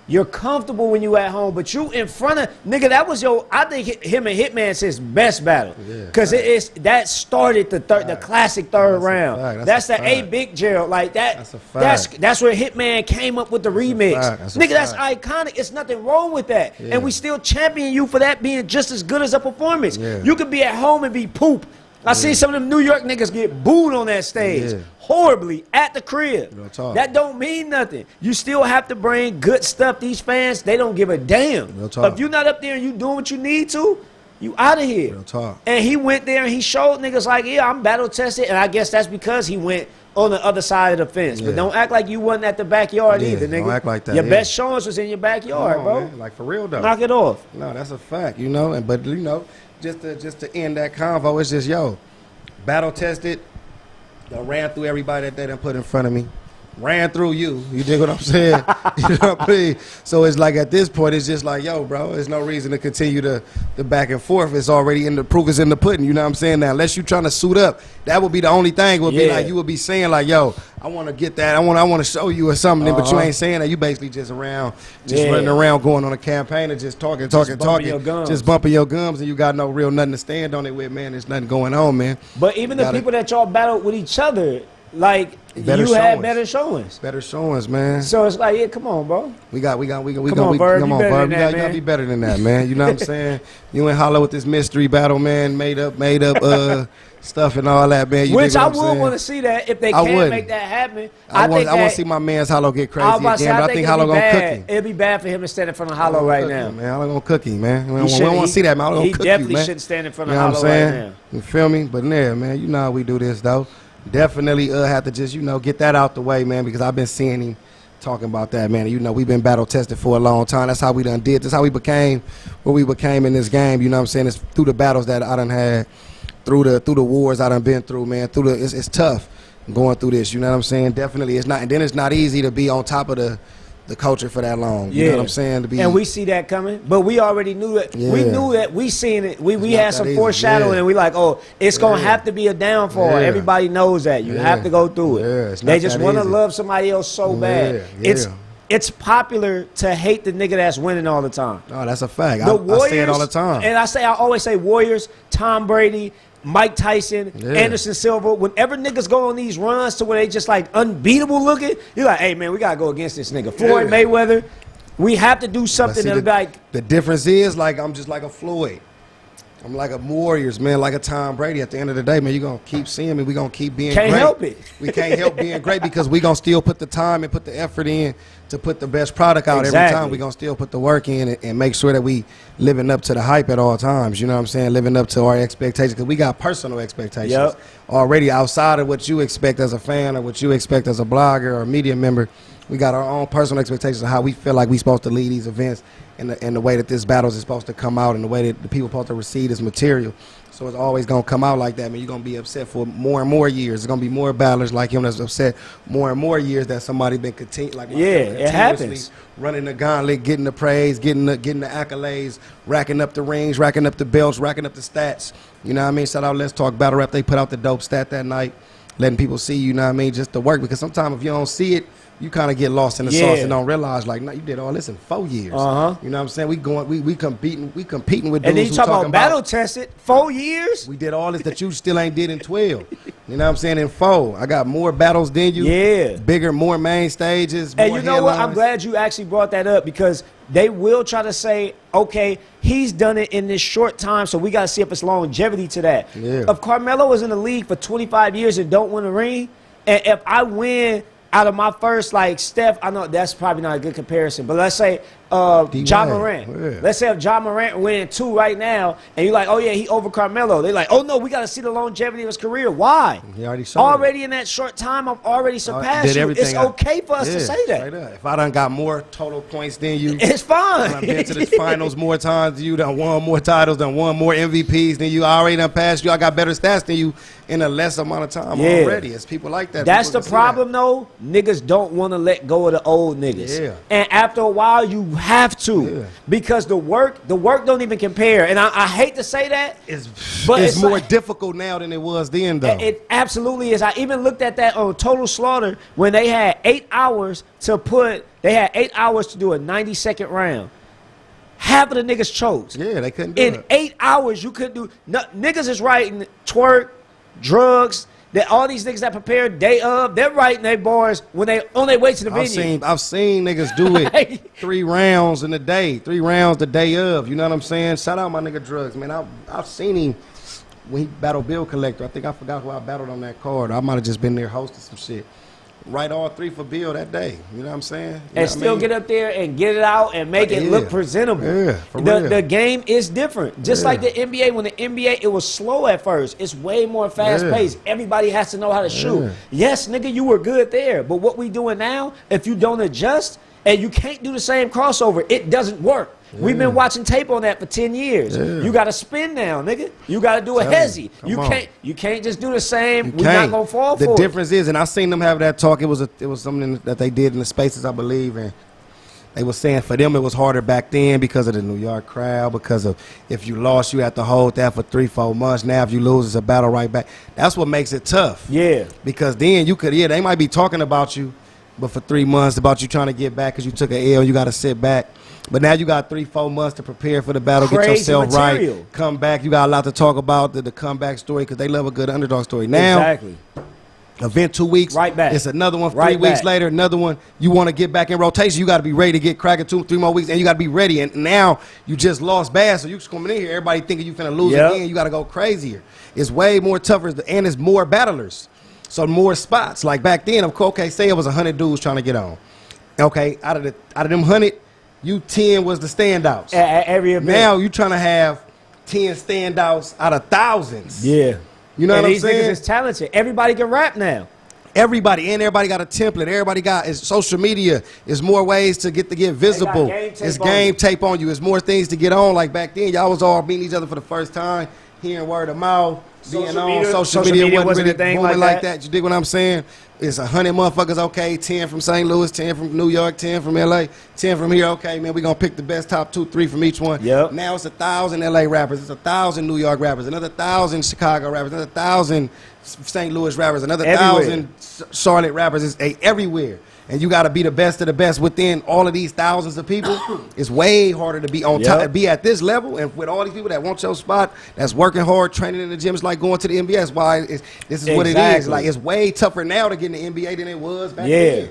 you're comfortable when you at home. But you in front of nigga, that was I think him and Hitman's his best battle. Cause that started the classic third round. That's the A Big Gerald. Like that. That's a fact. That's where Hitman came up with the remix. Nigga, that's iconic. It's nothing wrong with that. And we still champion you for that being just as good as a performance. You could be at home and be poop. I seen some of them New York niggas get booed on that stage horribly at the crib. That don't mean nothing. You still have to bring good stuff. These fans, they don't give a damn. If you're not up there and you doing what you need to, you out of here. And he went there and he showed niggas like, yeah, I'm battle tested. And I guess that's because he went on the other side of the fence. But don't act like you wasn't at the backyard either, nigga. Don't act like that. Your best showings was in your backyard, bro. Man. Like, for real, though. Knock it off. No, that's a fact, you know. But, you know, just to end that convo, it's just, battle tested. I ran through everybody that they done put in front of me. Ran through you. You dig what I'm saying? You know what I mean? So it's like at this point, it's just like, yo, bro, there's no reason to continue the back and forth. It's already in the proof is in the pudding. You know what I'm saying? Now, unless you trying to suit up, that would be the only thing. Would be like you would be saying like, yo, I want to get that. I want to show you or something. But you ain't saying that. You basically just running around, going on a campaign and just talking, just bumping your gums, and you got no real nothing to stand on it with, man. There's nothing going on, man. But even the people that y'all battled with each other, like had better showings. Better showings, man. So it's like, come on, bro. We come on, Verb. You gotta be better than that, man. You know what I'm saying? You ain't holler with this mystery battle, man. Made up stuff and all that, man. Which I would want to see that if they can make that happen. I want to see my man's Hollow get crazy again, but I think Hollow gonna cook him. It'd be bad for him to stand in front of Hollow right now, man. Hollow gonna cook him, man. We don't want to see that, man. He definitely shouldn't stand in front of Hollow right now. You feel me? But yeah, man, you know how we do this though. Definitely have to just, get that out the way, man, because I've been seeing him talking about that, man. You know, we've been battle tested for a long time. That's how we done did. That's how we became what we became in this game. You know what I'm saying? It's through the battles that I done had, through the wars I done been through, man. It's tough going through this. You know what I'm saying? Definitely, it's not. And then it's not easy to be on top of the culture for that long. You know what I'm saying? And we see that coming, but we already knew it. We knew that. We seen it. We had some foreshadowing, and we like, oh, it's gonna have to be a downfall. Everybody knows that. You have to go through it. They just want to love somebody else so bad. It's popular to hate the nigga that's winning all the time. Oh, that's a fact. I say it all the time. And I always say Warriors, Tom Brady, Mike Tyson, Anderson Silva. Whenever niggas go on these runs to where they just like unbeatable looking, you're like, hey man, we gotta go against this nigga. Floyd Mayweather, we have to do something that'll be like. The difference is like I'm just like a Floyd. I'm like a Warriors, man, like a Tom Brady. At the end of the day, man, you're going to keep seeing me. We're going to keep being great. Can't help it. We can't help being great because we're going to still put the time and put the effort in to put the best product out every time. We're going to still put the work in and make sure that we living up to the hype at all times. You know what I'm saying? Living up to our expectations because we got personal expectations already outside of what you expect as a fan or what you expect as a blogger or a media member. We got our own personal expectations of how we feel like we supposed to lead these events and the way that this battles is supposed to come out and the way that the people supposed to receive this material. So it's always going to come out like that. I mean, you're going to be upset for more and more years. There's going to be more battlers like him that's upset more and more years that somebody been like it happens. Running the gauntlet, getting the praise, getting the accolades, racking up the rings, racking up the belts, racking up the stats. You know what I mean? Shout out Let's Talk Battle Rap. They put out the dope stat that night, letting people see, you know what I mean, just the work. Because sometimes if you don't see it, you kind of get lost in the sauce and don't realize, like, no, you did all this in 4 years. You know what I'm saying? We competing with dudes. And then you talk about battle tested 4 years. We did all this that you still ain't did in 12. You know what I'm saying? In 4, I got more battles than you. Yeah, bigger, more main stages. And more you know what? headlines. I'm glad you actually brought that up because they will try to say, okay, he's done it in this short time, so we got to see if it's longevity to that. Yeah. If Carmelo was in the league for 25 years and don't win a ring, and if I win out of my first, like, Steph, I know that's probably not a good comparison, but let's say Ja Morant. Yeah. Let's say if Ja Morant winning 2 right now, and you're like, oh, yeah, he over Carmelo. They're like, oh, no, we got to see the longevity of his career. Why? He already showed it. in that short time, I've already surpassed Did you. everything It's okay for us to say that. Straight up. If I done got more total points than you, It's fine. I've been to the finals more times than you, done won more titles, done won more MVPs than you. I already done passed you. I got better stats than you in a less amount of time already. It's people like that. That's People the can see problem, though. Niggas don't want to let go of the old niggas. Yeah. And after a while, you have to. Yeah. Because the work don't even compare. And I hate to say that. But it's more like, difficult now than it was then, though. It absolutely is. I even looked at that on Total Slaughter when they had 8 hours to do a 90-second round. Half of the niggas chose. Yeah, they couldn't do In it. 8 hours, you couldn't do. No, niggas is writing twerk, drugs. That all these niggas that prepared day of, they're writing their bars when they on their way to the venue. I've seen niggas do it 3 rounds in a day, 3 rounds the day of. You know what I'm saying? Shout out my nigga Drugs, man. I've seen him when he battled Bill Collector. I think I forgot who I battled on that card. I might have just been there hosting some shit. Write all 3 for Bill that day. You know what I'm saying? And still get up there and get it out and make it look presentable. Yeah, for real. The game is different. Just like the NBA, when the NBA, it was slow at first. It's way more fast-paced. Everybody has to know how to shoot. Yes, nigga, you were good there. But what we doing now, if you don't adjust and you can't do the same crossover, it doesn't work. We've been watching tape on that for 10 years. You got to spin now, nigga. You got to do a hezzy. You can't just do the same. We're not going to fall for it. The difference is, and I seen them have that talk, it was something that they did in the Spaces, I believe, and they were saying for them it was harder back then because of the New York crowd, because of if you lost, you had to hold that for 3-4 months. Now if you lose, it's a battle right back. That's what makes it tough. Yeah. Because then you could, they might be talking about you, but for 3 months about you trying to get back because you took an L, you got to sit back. But now you got 3-4 months to prepare for the battle, get yourself material. right, come back. You got a lot to talk about, the comeback story, because they love a good underdog story. Now, exactly. Event 2 weeks, right back. It's another one. Right 3 weeks back. later, another one. You want to get back in rotation, you got to be ready to get cracking 2-3 more weeks, and you got to be ready. And now you just lost bad, so you just coming in here, everybody thinking you finna lose again. You got to go crazier. It's way more tougher, and it's more battlers. So more spots. Like back then, okay, say it was 100 dudes trying to get on. Okay, out of them 100, you 10 was the standouts. At every event. Now you trying to have 10 standouts out of thousands. Yeah. You know what I'm saying? These niggas is talented. Everybody can rap now. Everybody got a template. Everybody got social media. It's more ways to get visible. It's game tape on you. It's more things to get on. Like back then, y'all was all meeting each other for the first time, hearing word of mouth, being on social media wasn't really booming like that. You dig what I'm saying? It's 100 motherfuckers, okay, 10 from St. Louis, 10 from New York, 10 from LA, 10 from here, okay, man, we're going to pick the best top 2-3 from each one. Yep. Now it's 1,000 LA rappers, it's 1,000 New York rappers, another 1,000 Chicago rappers, another 1,000 St. Louis rappers, another 1,000 Charlotte rappers. It's everywhere. And you got to be the best of the best within all of these thousands of people. It's way harder to be on top, be at this level, and with all these people that want your spot, that's working hard, training in the gym. It's like going to the NBA. That's why this is what it is. Like, it's way tougher now to get in the NBA than it was back then.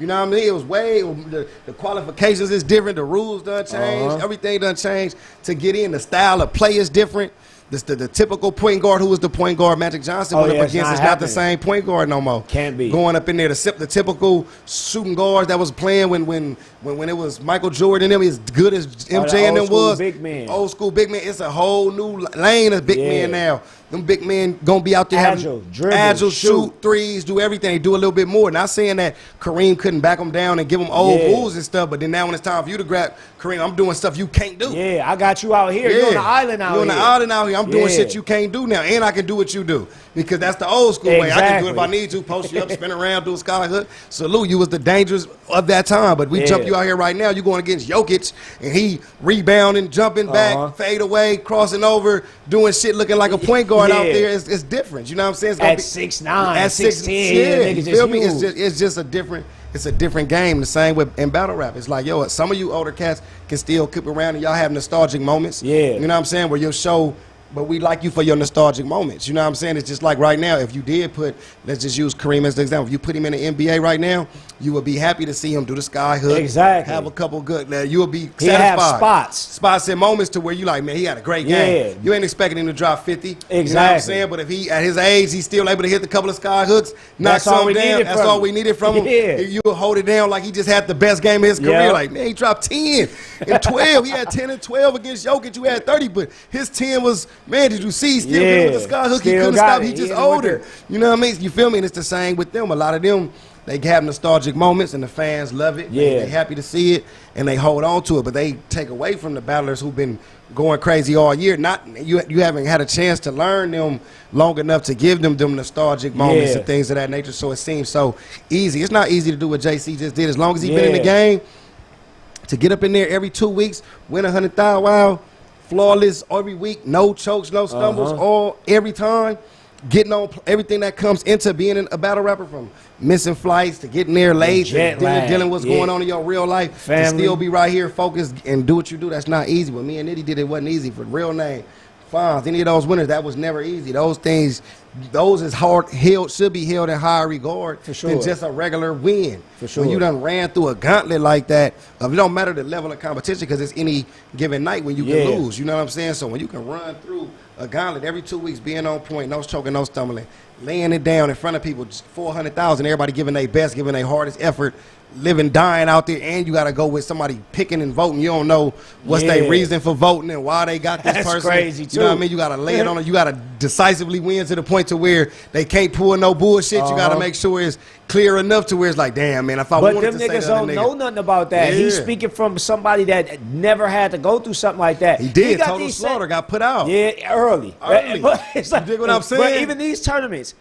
You know what I mean? It was the qualifications is different. The rules done changed. Everything done changed to get in. The style of play is different. The typical point guard who was the point guard Magic Johnson went up against is not the same point guard no more. Can't be. Going up in there, the typical shooting guards that was playing when it was Michael Jordan and them, as good as MJ and them was. Big man. Old school big man. It's a whole new lane of big men now. them big men gonna be out there Agile, having dribble, agile, shoot. shoot threes, do everything. They do a little bit more. Not saying that Kareem couldn't back them down and give them old bulls and stuff, but then now when it's time for you to grab Kareem, I'm doing stuff you can't do. Yeah, I got you out here. You're on the island out here. You're on the island out here. I'm doing shit you can't do now, and I can do what you do because that's the old school way. I can do it if I need to. Post you up, spin around, do a sky hook. Salute. You was the dangerous of that time, but we jump you out here right now. You going against Jokic, and he rebounding, jumping back, fade away, crossing over, doing shit looking like a point guard out there. It's different. You know what I'm saying? It's at 6'9", at 6'10", you feel me? It's just a different. It's a different game. The same with in battle rap. It's like, yo, some of you older cats can still keep around and y'all have nostalgic moments. Yeah. You know what I'm saying? Where you'll show, but we like you for your nostalgic moments. You know what I'm saying? It's just like right now, if you did put, let's just use Kareem as the example. If you put him in the NBA right now, you would be happy to see him do the sky hook. Exactly. Have a couple good, you will be satisfied. He'll have spots. Spots and moments to where you like, man, he had a great game. You ain't expecting him to drop 50. Exactly. You know what I'm saying? But if he, at his age, he's still able to hit a couple of sky hooks, knock something down. That's all we needed from him. You will hold it down like he just had the best game of his career. Like, man, he dropped 10 and 12. He had 10 and 12 against Jokic. You had 30, but his 10 was, man, did you see? Still with the sky hook. He couldn't stop. He just older. You know what I mean? You feel me? And it's the same with them. A lot of them, they have nostalgic moments, and the fans love it. They happy to see it, and they hold on to it. But they take away from the battlers who've been going crazy all year. Not you haven't had a chance to learn them long enough to give them nostalgic moments and things of that nature. So it seems so easy. It's not easy to do what JC just did. As long as he's been in the game, to get up in there every 2 weeks, win 100,000 wow, flawless every week, no chokes, no stumbles, every time. Getting on everything that comes into being a battle rapper, from missing flights to getting there late, to dealing what's going on in your real life, to still be right here focused and do what you do. That's not easy. But me and Nitty did it, wasn't easy. For the real name, Fonz, any of those winners, that was never easy. Those things, those is should be held in higher regard than just a regular win. When you done ran through a gauntlet like that, it don't matter the level of competition, because it's any given night when you can lose. You know what I'm saying? So when you can run through a gauntlet every 2 weeks, being on point, no choking, no stumbling, laying it down in front of people, just 400,000, everybody giving their best, giving their hardest effort, living, dying out there, and you got to go with somebody picking and voting. You don't know what's their reason for voting and why they got this person. Crazy too. You know what I mean? You got to lay it on it. You got to decisively win to the point to where they can't pull no bullshit. You got to make sure it's clear enough to where it's like, damn, man, if I wanted to say that. But them niggas don't know nothing about that. He's speaking from somebody that never had to go through something like that. He did. Total Slaughter got put out. Early. But it's like, you dig what I'm saying? But even these tournaments,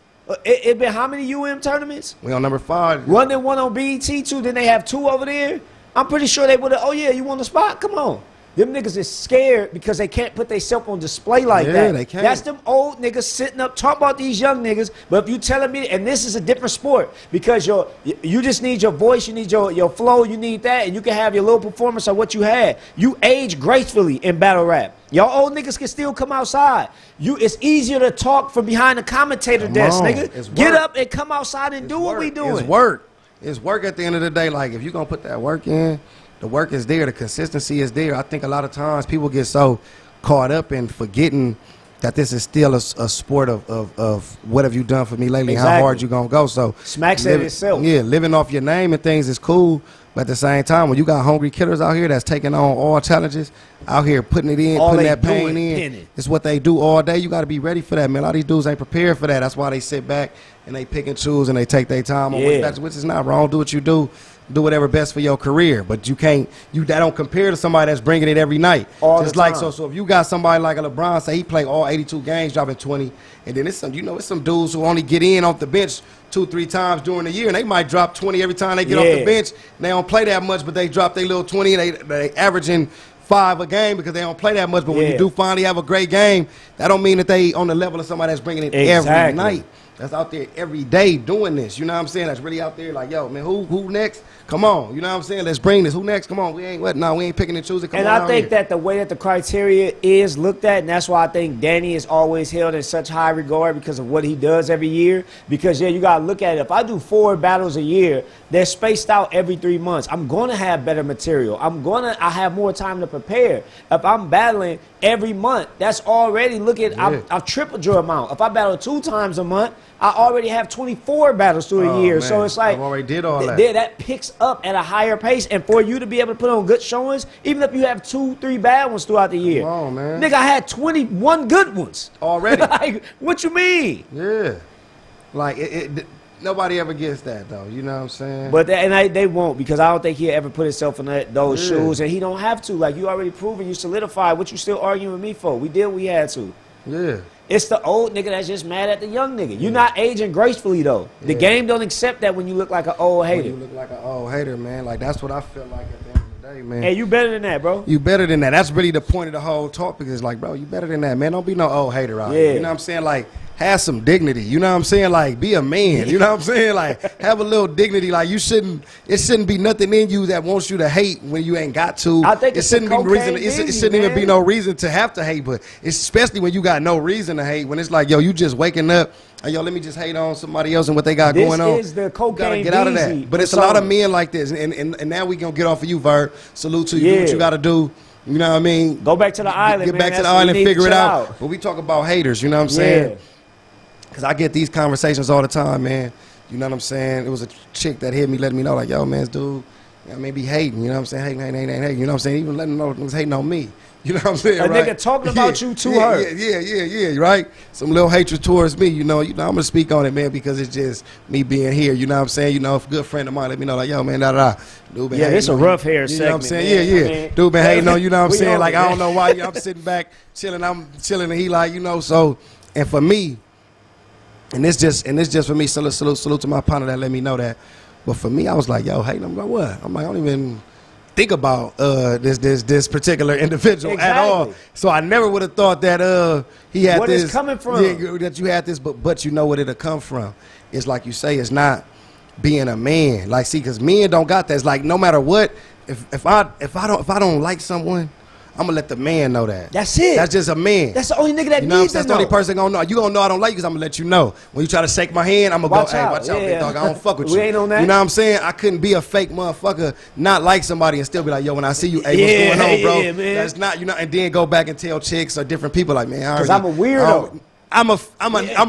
it been how many tournaments? We on number 5. One on BET too. Then they have 2 over there. I'm pretty sure they would have. Oh yeah, you want the spot? Come on. Them niggas is scared because they can't put themselves on display like that. They can't. That's them old niggas sitting up talking about these young niggas. But if you telling me, and this is a different sport, because you just need your voice, you need your flow, you need that, and you can have your little performance of what you had. You age gracefully in battle rap. Y'all old niggas can still come outside. It's easier to talk from behind the commentator desk, nigga. Get up and come outside and do what we doing. It's work. It's work at the end of the day. Like, if you're gonna put that work in, the work is there, the consistency is there. I think a lot of times people get so caught up in forgetting that this is still a sport of what have you done for me lately, how hard you gonna go. So smacks at itself. Yeah, living off your name and things is cool, but at the same time, when you got hungry killers out here that's taking on all challenges, out here putting it in, putting that pain in, it's what they do all day. You got to be ready for that, man. A lot of these dudes ain't prepared for that. That's why they sit back and they pick and choose and they take their time on which is not wrong. Do what you do. Do whatever best for your career, but you can't. That don't compare to somebody that's bringing it every night. Just like so if you got somebody like a Lebron, say he play all 82 games, dropping 20, and then it's some dudes who only get in off the bench 2-3 times during the year, and they might drop 20 every time they get off the bench. And they don't play that much, but they drop their little 20. They averaging 5 a game because they don't play that much. But when you do finally have a great game, that don't mean that they on the level of somebody that's bringing it every night. That's out there every day doing this. You know what I'm saying? That's really out there like, yo, man, who next? Come on. You know what I'm saying? Let's bring this. Who next? Come on. We ain't picking and choosing. And I think that the way that the criteria is looked at, and that's why I think Danny is always held in such high regard because of what he does every year. Because, you got to look at it. If I do 4 battles a year, they're spaced out every 3 months. I'm going to have better material. I have more time to prepare. If I'm battling every month, that's already, I've tripled your amount. If I battle 2 times a month, I already have 24 battles through a year. Man, So it's like I've already did all that. That picks up at a higher pace, and for you to be able to put on good showings, even if you have 2-3 bad ones throughout the year. Come on, man. Nigga, I had 21 good ones Already. Like, what you mean? Yeah. Like, nobody ever gets that, though. You know what I'm saying? But they won't, because I don't think he'll ever put himself in those shoes, and he don't have to. Like, you already proven, you solidified. What you still arguing with me for? We did what we had to. Yeah. It's the old nigga that's just mad at the young nigga. You're not aging gracefully, though. The game don't accept that when you look like an old hater. When you look like an old hater, man. Like, that's what I feel like at the end of the day, man. Hey, you better than that, bro. You better than that. That's really the point of the whole talk, because, like, bro, you better than that, man. Don't be no old hater out here. You know what I'm saying? Like, have some dignity. You know what I'm saying? Like, be a man. You know what I'm saying? Like, have a little dignity. Like, it shouldn't be nothing in you that wants you to hate when you ain't got to. I think it shouldn't be reason. It shouldn't even be no reason to have to hate, but especially when you got no reason to hate. When it's like, yo, you just waking up, and yo, let me just hate on somebody else and what they got going on. This is the cocaine. You gotta get out of that. But it's a lot of men like this, and now we gonna get off of you, Verb. Salute to you. Do what you gotta do. You know what I mean? Go back to the island. Get back to the island, figure it out. But we talk about haters. You know what I'm saying? Because I get these conversations all the time, man. You know what I'm saying? It was a chick that hit me, letting me know, like, yo, man, this dude, I may be hating. You know what I'm saying? Hating. You know what I'm saying? Even letting them know was hating on me. You know what I'm saying? A nigga talking about you to her. Yeah, right? Some little hatred towards me. You know, I'm going to speak on it, man, because it's just me being here. You know what I'm saying? You know, if a good friend of mine let me know, like, yo, man, Dude been this a rough hair segment. You know what I'm saying? Man. Yeah. I mean, Dude been hating on, you know what I'm saying? Like, it, I don't know why. I'm sitting back, chilling. I'm chilling, and he like, you know, so, and for me, and this just for me, salute to my partner that let me know that. But for me, I was like, yo, hating. I'm like, what? I'm like, I don't even think about this particular individual at all. So I never would have thought that he had what this. What is coming from? Yeah, that you had this, but you know what it'll come from. It's like you say, it's not being a man. Like, see, because men don't got that. It's like, no matter what, if I don't like someone, I'm gonna let the man know that. That's it. That's just a man. That's the only nigga that you know needs to know. That's the only person gonna know. You gonna know I don't like you because I'm gonna let you know. When you try to shake my hand, I'm gonna watch go, hey, out. watch out, big dog. I don't fuck with you. We ain't on that. You know what I'm saying? I couldn't be a fake motherfucker, not like somebody and still be like, yo, when I see you, hey, what's going on, bro? Yeah, man. That's not, you know, and then go back and tell chicks or different people like, man, because I'm a weirdo. I'm a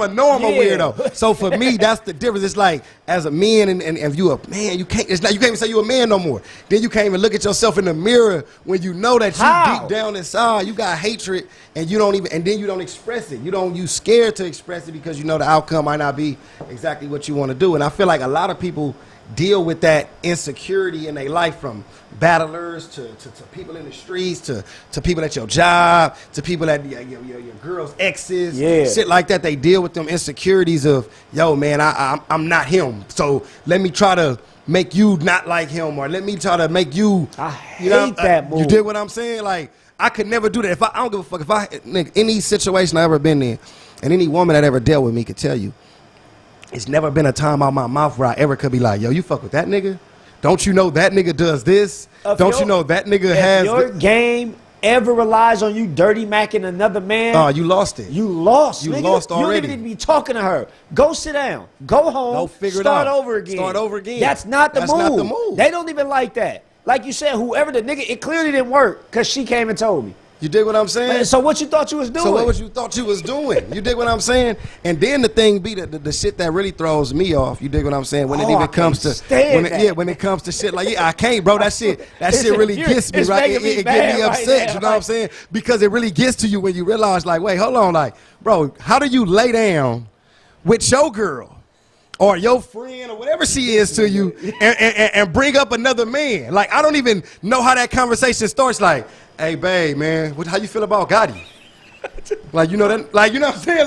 normal weirdo. So for me, that's the difference. It's like, as a man, and if you a man, you can't even say you a man no more. Then you can't even look at yourself in the mirror when you know that you deep down inside you got hatred, and you don't even, and then you don't express it. You scared to express it because you know the outcome might not be exactly what you want to do. And I feel like a lot of people deal with that insecurity in their life, from battlers to people in the streets to people at your job, to people at your girl's exes, shit like that. They deal with them insecurities of, yo, man, I'm not him, so let me try to make you not like him, or let me try to make you. I hate that move. You dig what I'm saying? Like, I could never do that. I don't give a fuck. If any situation I ever been in, and any woman that ever dealt with me could tell you, it's never been a time out my mouth where I ever could be like, yo, you fuck with that nigga? Don't you know that nigga does this? Don't you know that nigga has... If your game ever relies on you dirty macking another man... Oh, you lost it. You lost, You nigga. lost already. You don't even need to be talking to her. Go sit down. Go home. Go figure it out. Start over again. Start over again. That's not the move. That's not the move. They don't even like that. Like you said, whoever the nigga... It clearly didn't work because she came and told me. You dig what I'm saying? So what you thought you was doing? So what you thought you was doing? You dig what I'm saying? And then the thing be the shit that really throws me off. You dig what I'm saying? When it even comes to when it comes to shit like, I can't, bro. That shit really gets me, right? It get me upset. You know what I'm saying? Because it really gets to you when you realize, like, wait, hold on, like, bro, how do you lay down with your girl or your friend or whatever she is to you and bring up another man? Like, I don't even know how that conversation starts. Like, hey, babe, man, how you feel about Gotti? Like, you know that, like, you know what I'm saying?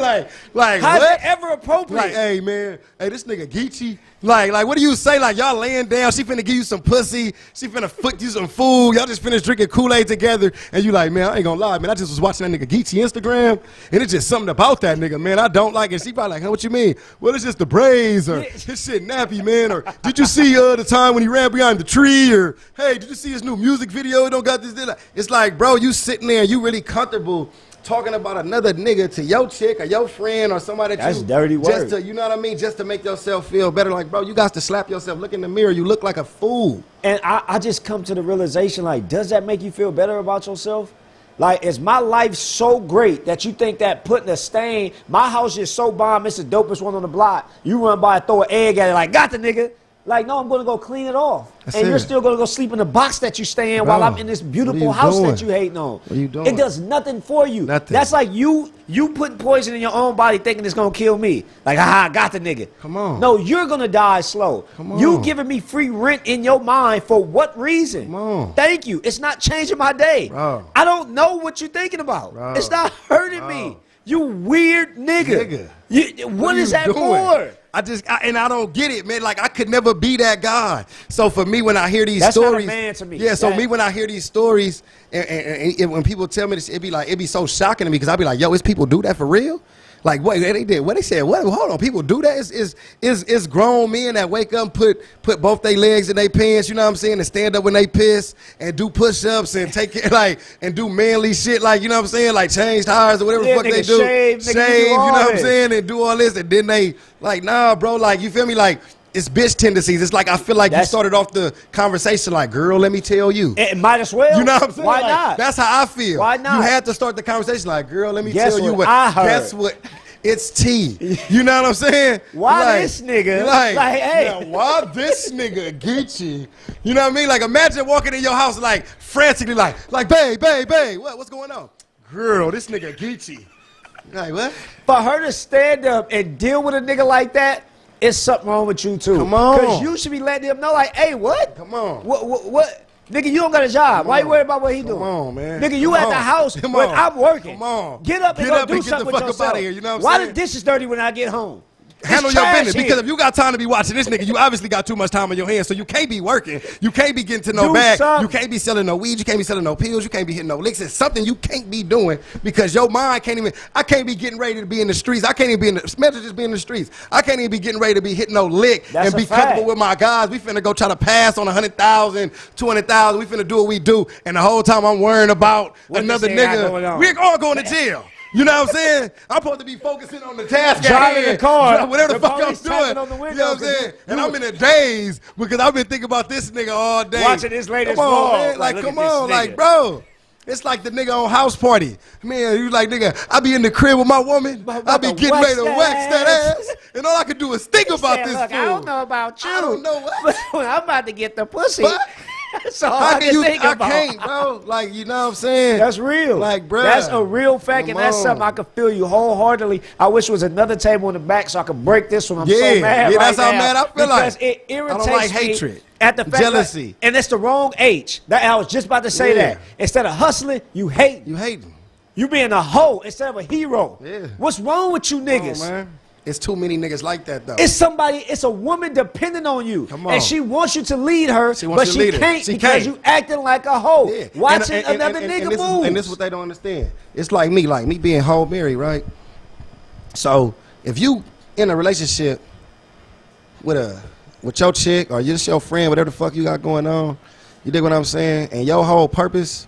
Like how's what? it ever appropriate? Like, hey, man, hey, this nigga Geechi. Like, what do you say? Like, y'all laying down, she finna give you some pussy, she finna foot you some food, y'all just finished drinking Kool-Aid together, and you like, man, I ain't gonna lie, man, I just was watching that nigga Geechi Instagram, and it's just something about that nigga, man, I don't like it. She probably like, huh, what you mean? Well, it's just the braids, or his shit nappy, man, or did you see the time when he ran behind the tree, or hey, did you see his new music video? It don't got this. It's like, bro, you sitting there, you really comfortable talking about another nigga to your chick or your friend or somebody that's dirty work. Just to, you know what I mean? Just to make yourself feel better. Like, bro, you got to slap yourself. Look in the mirror. You look like a fool. And I just come to the realization, like, does that make you feel better about yourself? Like, is my life so great that you think that putting a stain, my house is so bomb, it's the dopest one on the block. You run by and throw an egg at it like, got the nigga. Like, no, I'm going to go clean it off. And you're still going to go sleep in the box that you stay in while I'm in this beautiful house that you hating on. What are you doing? It does nothing for you. Nothing. That's like you putting poison in your own body thinking it's going to kill me. Like, I got the nigga. Come on. No, you're going to die slow. Come on. You giving me free rent in your mind for what reason? Come on. Thank you. It's not changing my day. Bro. I don't know what you're thinking about. Bro. It's not hurting me. You weird nigga. What is that for? I don't get it, man. Like, I could never be that guy. So for me, when I hear these That's stories, not a man to me. yeah. So when I hear these stories, and when people tell me this, it be so shocking to me because I be like, yo, is people do that for real? Like, what they did? What they said? What? Hold on, people do that? Is grown men that wake up, and put both their legs in their pants, you know what I'm saying, and stand up when they piss and do push-ups and take it and do manly shit, like, you know what I'm saying, like change tires or whatever the fuck they do, shave, you know what I'm saying, and do all this, and then they like, nah, bro, like, you feel me, like. It's bitch tendencies. It's like I feel like you started off the conversation like, girl, let me tell you. It might as well. You know what I'm saying? Why Like, not? That's how I feel. Why not? You had to start the conversation like, girl, let me Guess tell you what what I heard. Guess what? It's tea. You know what I'm saying? Why this nigga? Like, hey. yeah, why this nigga Geechi? You know what I mean? Like, imagine walking in your house like frantically like, babe, what's going on? Girl, this nigga Geechi. Like, what? For her to stand up and deal with a nigga like that, it's something wrong with you too. Come on. Because you should be letting him know, like, hey, what? Come on. What? Nigga, you don't got a job. Why you worried about what he doing? Come on, man. Nigga, you Come at on. the house Come when on. I'm working. Come on. Get up and Get go up do and get something the with fuck up yourself. outta here, you know what I'm Why saying? the dishes dirty when I get home? Handle It's your trash business here. because if you got time to be watching this nigga, you obviously got too much time on your hands. So you can't be working. You can't be getting to no Do bag. something. You can't be selling no weed. You can't be selling no pills. You can't be hitting no licks. It's something you can't be doing because your mind can't even. I can't be getting ready to be in the streets. I can't even be in the. Imagine just be in the streets. I can't even be getting ready to be hitting no lick That's and a be fact. comfortable with my guys. We finna go try to pass on 100,000, 200,000. We finna do what we do, and the whole time I'm worrying about What another this nigga got nigga. going on? We're all going to jail. You know what I'm saying? I'm supposed to be focusing on the task at Driving hand, the car, whatever the the fuck I'm police tapping doing. on the window You know what I'm 'cause saying? And I'm in a daze because I've been thinking about this nigga all day. Watching this latest Come on, vlog. man. Like, Like, come look at on. this Like, nigga. bro. It's like the nigga on House Party. Man, you like, nigga, I be in the crib with my woman. I be to getting wax ready to that wax that ass. ass. And all I can do is think about Said, this look, fool. I don't know about you. I don't know what. But when I'm about to get the pussy. But- That's all How I can you? think I about. can't, bro. Like, you know what I'm saying? That's real. Like, bruh. That's a real fact, and Come that's on. something I could feel you wholeheartedly. I wish it was another table in the back so I could break this one. I'm so Yeah, mad yeah, right that's how now mad I feel like. because it irritates I don't like me hatred, at the fact jealousy. that, and it's the wrong age. That I was just about to say Yeah. that. Instead of hustling, you hate. You hating. You being a hoe instead of a hero. Yeah. What's wrong with you niggas? Come on, man. It's too many niggas like that, though. It's a woman depending on you. Come on. And she wants you to lead her, She wants but you to she lead her. can't She because can't. you acting like a hoe. Yeah. Watching And another nigga this move. And this is what they don't understand. It's like me being whole married, right? So if you in a relationship with your chick or just your friend, whatever the fuck you got going on, you dig what I'm saying? And your whole purpose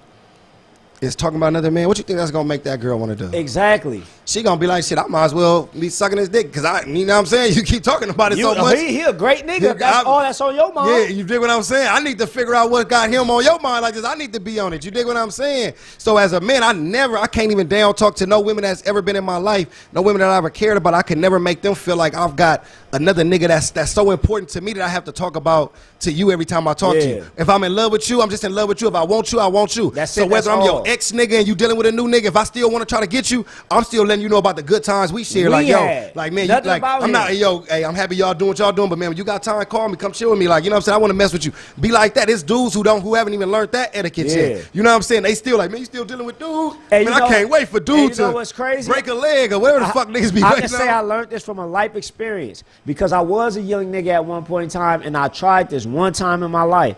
is talking about another man, what you think that's gonna make that girl want to do? Exactly. She gonna be like, shit, I might as well be sucking his dick, cause you know what I'm saying? You keep talking about it so much. He a great nigga. Yeah, That's all that's on your mind. Yeah, you dig what I'm saying? I need to figure out what got him on your mind like this. I need to be on it. You dig what I'm saying? So as a man, I can't even down talk to no women that's ever been in my life, no women that I ever cared about. I can never make them feel like I've got another nigga that's so important to me that I have to talk about to you every time I talk to Yeah. you. If I'm in love with you, I'm just in love with you. If I want you, I want you. That's so it, whether that's I'm all. your ex nigga and you dealing with a new nigga, if I still want to try to get you, I'm still letting you know about the good times we share. We Like, yo, had. like, man, you, Nothing like, about I'm him. not, yo, hey, I'm happy y'all doing what y'all doing, but man, when you got time, call me, come chill with me. Like, you know what I'm saying? I want to mess with you. Be like that. It's dudes who haven't even learned that etiquette Yeah. yet. You know what I'm saying? They still like, man, you still dealing with dudes? Hey, Man, you know- I can't wait for hey, dudes you know to what's crazy? break a leg or whatever the fuck niggas be I waiting can say I on. learned this from a life experience because I was a young nigga at one point in time, and I tried this one time in my life.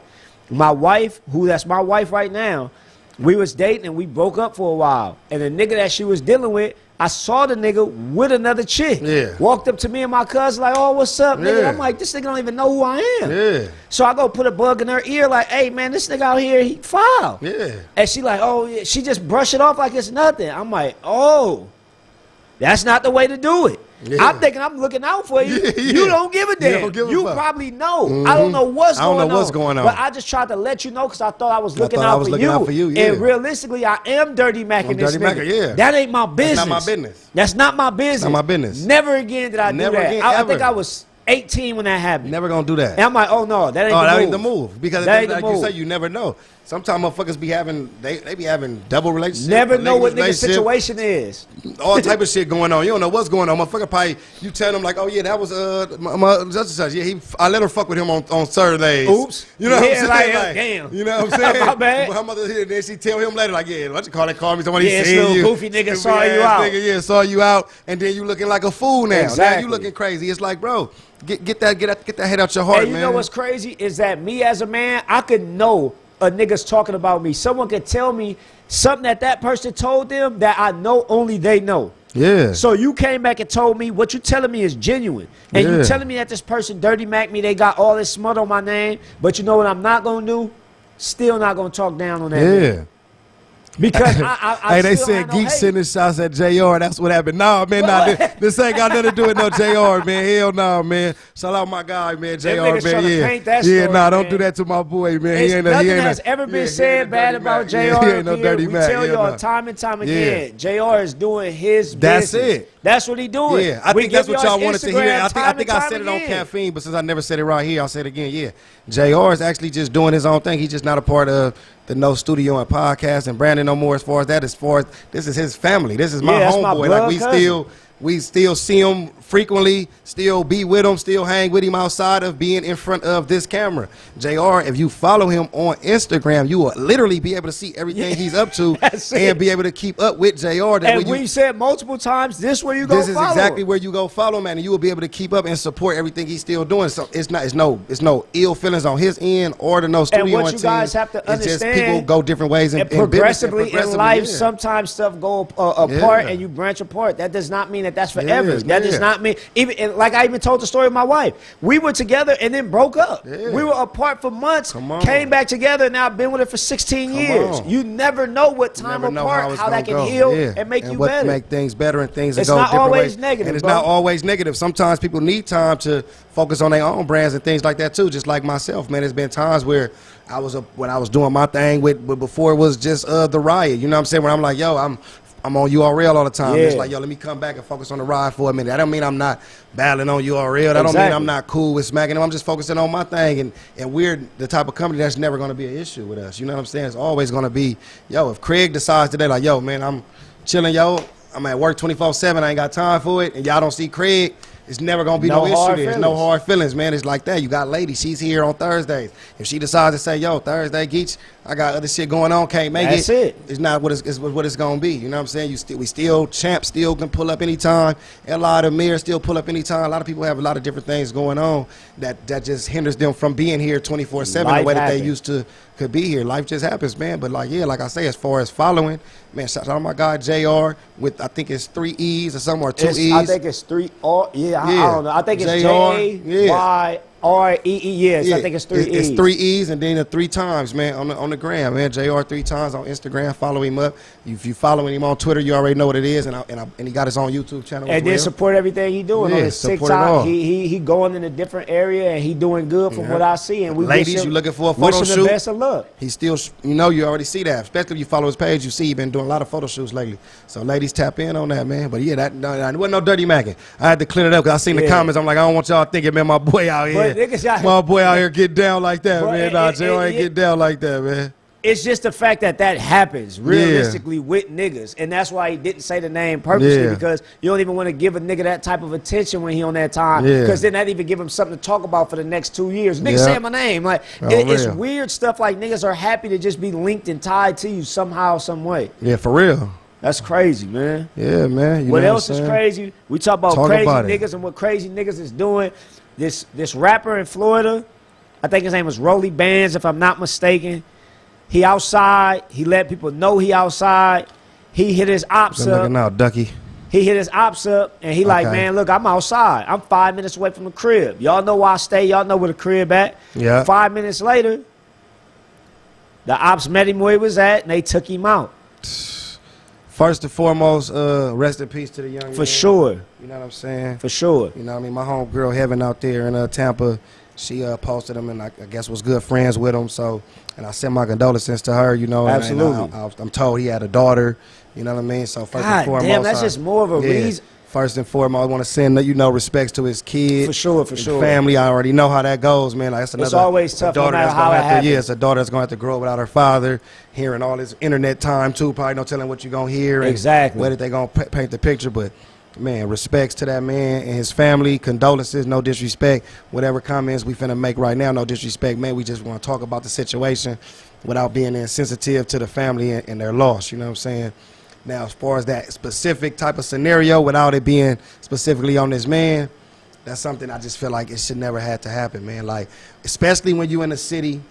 My wife, that's my wife right now, we was dating and we broke up for a while. And the nigga that she was dealing with, I saw the nigga with another chick. Yeah. Walked up to me and my cousin like, oh, what's up, nigga? Yeah. I'm like, this nigga don't even know who I am. Yeah. So I go put a bug in her ear like, hey, man, this nigga out here, he foul. Yeah. And she like, oh, yeah. She just brush it off like it's nothing. I'm like, oh, that's not the way to do it. Yeah. I'm thinking I'm looking out for you. Yeah. You don't give a damn. don't give a You fuck. probably know. I don't know what's I don't going know on. what's going on. But I just tried to let you know because I thought I was looking thought I out was for looking you. out for you, yeah. And realistically, I am dirty macking this dirty nigga. macking, yeah. That ain't my business. That's not my business. That's not my business. not my business. Never again did I Never do that. again, I think ever. I was 18 when that happened. Never gonna do that. And I'm like, oh no, that ain't the move. That ain't the move. Because That ain't like the you move. say, you never know. Sometimes motherfuckers be having they be having double relationships. Never know what polygamous nigga's relationship, situation is. all type of shit going on. You don't know what's going on. Motherfucker probably you tell them like, oh yeah, that was my such and such. Yeah, I let her fuck with him on Saturdays. Oops. You know what I'm Yeah, saying? like, damn. You know what I'm saying? My bad. My mother here, then she tell him later like, yeah, what you call it? Call me somebody Yeah, this seeing little you. goofy nigga Stupid saw you ass out. Nigga, yeah, saw you out, and then you looking like a fool now. Now Exactly. you looking crazy. It's like, bro, get that head out your heart, And you man. know what's crazy is that me as a man, I could know a nigga's talking about me. Someone could tell me something that person told them that I know only they know. Yeah. So you came back and told me what you telling me is genuine. And you Yeah. telling me that this person dirty mac me, they got all this smut on my name. But you know what I'm not going to do? Still not going to talk down on that Yeah. nigga. Because I Hey, they still said have no Geech hate. sending shots at JR. That's what happened. Nah, man, nah, this ain't got nothing to do with no JR, man. Hell nah, man. Shout out my guy, man, JR, niggas man. tryna Yeah, paint that yeah, story, nah, don't man. do that to my boy, man. It's, nothing has ever been said bad about JR. He ain't no dirty we Mac. tell Yeah, y'all nah. time and time Yeah. again, JR is doing his That's business. it. That's what he doing. Yeah, I We think that's give what y'all y'all wanted to Instagram hear. I time think and I time said it on again. caffeine, but since I never said it right here, I'll say it again. Yeah, JR is actually just doing his own thing. He's just not a part of the No Studio and podcast and Brandon no more. As far as this is his family. This is my Yeah, that's my homeboy. blood Like cousin. we still see him frequently, still be with him, still hang with him outside of being in front of this camera. JR, if you follow him on Instagram, you will literally be able to see everything he's up to That's and it. be able to keep up with JR. That And when you- we've said multiple times, this where you go this is follow exactly him. where you go follow, man, and you will be able to keep up and support everything he's still doing. So it's no ill feelings on his end or the No Studio what and you team. guys have to It's just understand, people go different ways And in business and progressively in life, yeah. sometimes stuff go apart Yeah. and you branch apart. That does not mean that that's forever. Yeah, That does yeah. not mean even and like I even told the story of my wife. We were together and then broke up. Yeah. We were apart for months. Come on. Came back together and now I've been with her for 16 years. on. You never know what time Never know apart, it's how that can gonna go. heal Yeah. and make you what better. make things better and things that It's go not different always ways. negative, And it's bro. not always negative. Sometimes people need time to focus on their own brands and things like that too. Just like myself, man. There's been times where when I was doing my thing with before it was just the riot. You know what I'm saying? When I'm like, yo, I'm on URL all the time. Yeah. It's like, yo, let me come back and focus on the ride for a minute. That don't mean I'm not battling on URL. That don't mean Exactly. I'm not cool with smacking them. I'm just focusing on my thing. And we're the type of company that's never going to be an issue with us. You know what I'm saying? It's always going to be, yo, if Craig decides today, like, yo, man, I'm chilling, yo. I'm at work 24/7. I ain't got time for it. And y'all don't see Craig. It's never going to be No no hard issue. There's no feelings. hard feelings, man. It's like that. You got lady. She's here on Thursdays. If she decides to say, yo, Thursday, Geech, I got other shit going on, can't make That's it. it. It's not what it's gonna be. You know what I'm saying? We still champ still can pull up anytime. A lot of Mir still pull up anytime. A lot of people have a lot of different things going on that just hinders them from being here 24/7 the Life way that they happens. used to could be here. Life just happens, man. But like I say, as far as following, man, shout out to my guy JR with I think it's 3 E's or something or 2 E's. I think it's 3 R. Yeah, I Yeah. don't know. I think it's JR, JYREE. Yes, I think it's 3 E's. It's 3 E's and then the 3 times, man, on the gram, man. JR 3 times on Instagram. Follow him up. If you following him on Twitter, you already know what it is. And he got his own YouTube channel as And then well. support everything he doing on Yeah, his support it all. TikTok. He going in a different area and he doing good from Yeah. what I see. And we Ladies, wish him, you looking for a wish photo him shoot? the best of luck. He's still, you already see that. Especially if you follow his page, you see he been doing a lot of photo shoots lately. So ladies, tap in on that, man. But yeah, that wasn't no dirty macking. I had to clear it up because I seen the Yeah. comments. I'm like, I don't want y'all thinking, man, my boy out here. But niggas out- My boy out here get down like that, But man. Nah, JR ain't get down like that, man. It's just the fact that happens realistically with niggas. And that's why he didn't say the name purposely Yeah. because you don't even want to give a nigga that type of attention when he on that time. Yeah. Because then that even give him something to talk about for the next 2 years. Niggas Yeah. saying my name. Like Oh, it's real. weird stuff like niggas are happy to just be linked and tied to you somehow, some way. Yeah, for real. That's crazy, man. Yeah, man. You What know else is I'm saying? crazy? We talk about Talk crazy about it. niggas and what crazy niggas is doing. This rapper in Florida, I think his name was Rolly Bands, if I'm not mistaken. He outside. He let people know he outside. He hit his ops Good up. looking out, Ducky. He hit his ops up, and he like, Okay. man, look, I'm outside. I'm 5 minutes away from the crib. Y'all know where I stay. Y'all know where the crib at. Yeah. 5 minutes later, the ops met him where he was at, and they took him out. First and foremost, rest in peace to the young man. For sure. You know what I'm saying? For sure. You know what I mean? My homegirl Heaven out there in Tampa, she posted him and I guess was good friends with him. So, and I sent my condolences to her, you know. Absolutely. And I'm told he had a daughter, you know what I mean? So first and foremost. Damn, that's just more of a reason. First and foremost, I want to send, respects to his kid. For sure, Family, I already know how that goes, man. Like, it's always tough no matter how it happens. Yeah, it's a daughter that's going to have to grow without her father, hearing all this internet time, too. Probably no telling what you're going to hear. Exactly. Whether they going to paint the picture. But, man, respects to that man and his family. Condolences, no disrespect. Whatever comments we finna make right now, no disrespect. Man, we just want to talk about the situation without being insensitive to the family and their loss. You know what I'm saying? Now, as far as that specific type of scenario, without it being specifically on this man, that's something I just feel like it should never have to happen, man. Like, especially when you in a city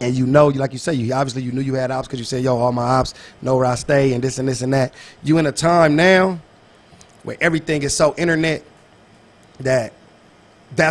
and you know, like you say, you knew you had ops because you said, yo, all my ops know where I stay and this and this and that. You in a time now where everything is so internet that's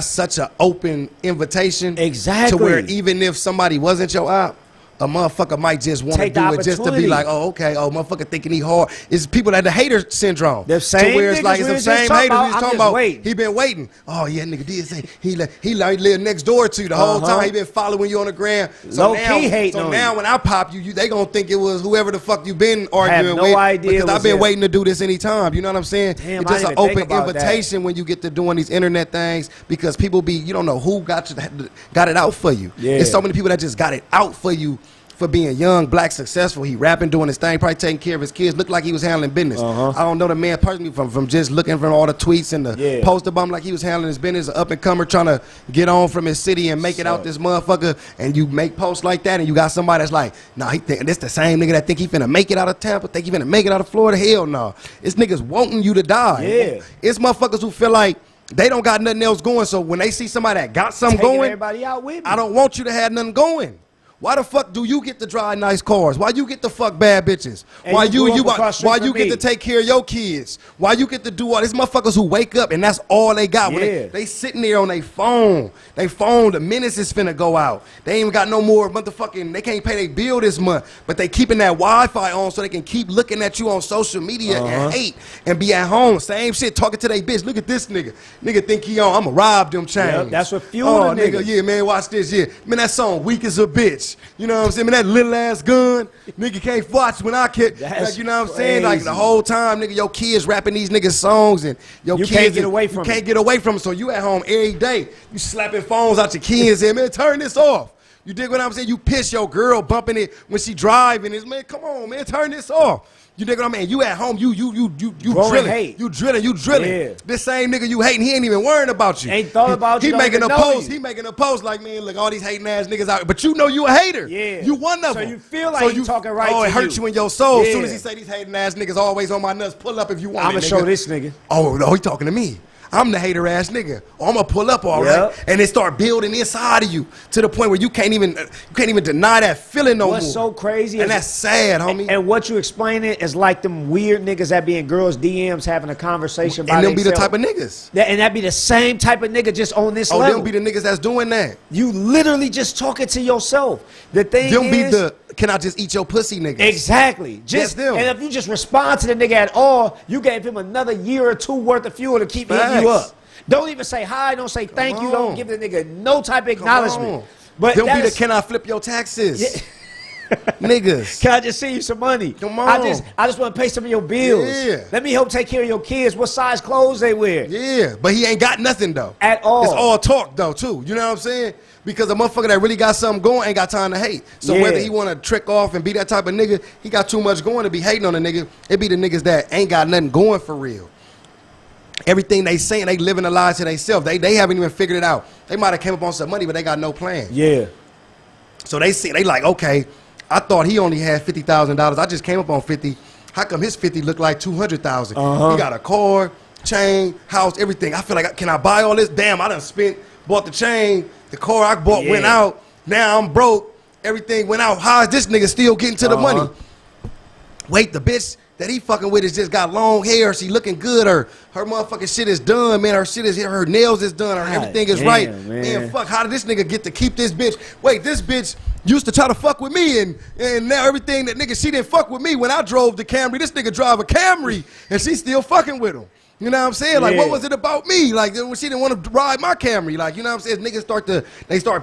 such an open invitation. Exactly. To where even if somebody wasn't your op, a motherfucker might just want to do it just to be like, oh, okay, oh, motherfucker thinking he hard. It's people that the hater syndrome. The same to where it's like, it's the same haters we was talking about. Waiting. He been waiting. Oh, yeah, nigga did say he live next door to you the whole time. He been following you on the gram. So Low-key hating on now you. When I pop you, they gonna think it was whoever the fuck you been arguing no with. idea Because I've been waiting to do this anytime. You know what I'm saying? Damn, it's just I an didn't even open think about invitation when you get to doing these internet things because people you don't know who got it out for you. Yeah. There's so many people that just got it out for you. For being young, black, successful, he rapping, doing his thing, probably taking care of his kids. Looked like he was handling business. I don't know the man personally from just looking from all the tweets and the post about him like he was handling his business. An up and comer trying to get on from his city and make it out this motherfucker. And you make posts like that, and you got somebody that's like, nah, he think this the same nigga that think he finna make it out of Tampa, think he finna make it out of Florida. Hell no, it's niggas wanting you to die. Yeah, it's motherfuckers who feel like they don't got nothing else going. So when they see somebody that got something taking going, everybody out with me. I don't want you to have nothing going. Why the fuck do you get to drive nice cars? Why you get to fuck bad bitches? And why you get to take care of your kids? Why you get to do all these motherfuckers who wake up and that's all they got? When they sitting there on their phone. The minutes is finna go out. They ain't even got no more motherfucking, they can't pay their bill this month. But they keeping that Wi-Fi on so they can keep looking at you on social media and hate and be at home. Same shit, talking to their bitch. Look at this nigga. Nigga think he on, I'ma rob them chains. Yep, that's what fueled the nigga. Yeah, man, watch this, Man, that song weak as a bitch. You know what I'm saying? Man, that little ass gun, nigga can't watch when I can. Like, you know what I'm saying? Like the whole time, nigga, your kids rapping these niggas songs and your kids can't get away from you can't get away from them. So you at home every day. You slapping phones out your kids and man, turn this off. You dig what I'm saying? You piss your girl bumping it when she driving. It's man, come on, man, turn this off. You dig what I mean? You at home, you drilling. Hate. You drilling. Yeah. This same nigga you hating, he ain't even worrying about you. Ain't thought about you. He making a post. He making a post like, man, look, all these hating ass niggas out. But you know you a hater. Yeah. You one of them. So you feel like you talking right to you. Oh, it hurts you in your soul. Yeah. As soon as he say these hating ass niggas always on my nuts, pull up if you want. I'ma show this nigga. Oh, no, he talking to me. I'm the hater ass nigga. Or I'm gonna pull up all right, and then start building inside of you to the point where you can't even deny that feeling no more. What's so crazy, and that's sad, homie. And what you explaining is like them weird niggas that be in girls' DMs having a conversation. And them be the type of niggas. And that be the same type of nigga just on this level. Oh, them be the niggas that's doing that. You literally just talking to yourself. The thing them is, be the can I just eat your pussy niggas? Exactly. Just them. And if you just respond to the nigga at all, you gave him another year or two worth of fuel to keep hitting you up. Don't even say hi. Don't say thank you. Don't give the nigga no type of acknowledgement. But them be the can I flip your taxes? Yeah. Niggas. Can I just send you some money? Come on. I just want to pay some of your bills. Yeah. Let me help take care of your kids. What size clothes they wear? Yeah, but he ain't got nothing though. At all. It's all talk though too. You know what I'm saying? Because a motherfucker that really got something going ain't got time to hate. So whether he want to trick off and be that type of nigga, he got too much going to be hating on a nigga. It be the niggas that ain't got nothing going for real. Everything they saying, they living a lie to themselves. They haven't even figured it out. They might have came up on some money, but they got no plan. Yeah. So they like, okay, I thought he only had $50,000. I just came up on 50. How come his 50 look like 200,000? He got a car, chain, house, everything. I feel like, can I buy all this? Damn, I done bought the chain, the car I bought went out. Now I'm broke. Everything went out. How is this nigga still getting to the money? Wait, the bitch that he fucking with has just got long hair. She looking good. Her motherfucking shit is done, man. Her nails is done. Everything is right. Man, fuck, how did this nigga get to keep this bitch? Wait, this bitch used to try to fuck with me, and now everything that nigga, she didn't fuck with me when I drove the Camry. This nigga drive a Camry, and she still fucking with him. You know what I'm saying? Like, what was it about me? Like, when she didn't want to ride my Camry. Like, you know what I'm saying? Niggas start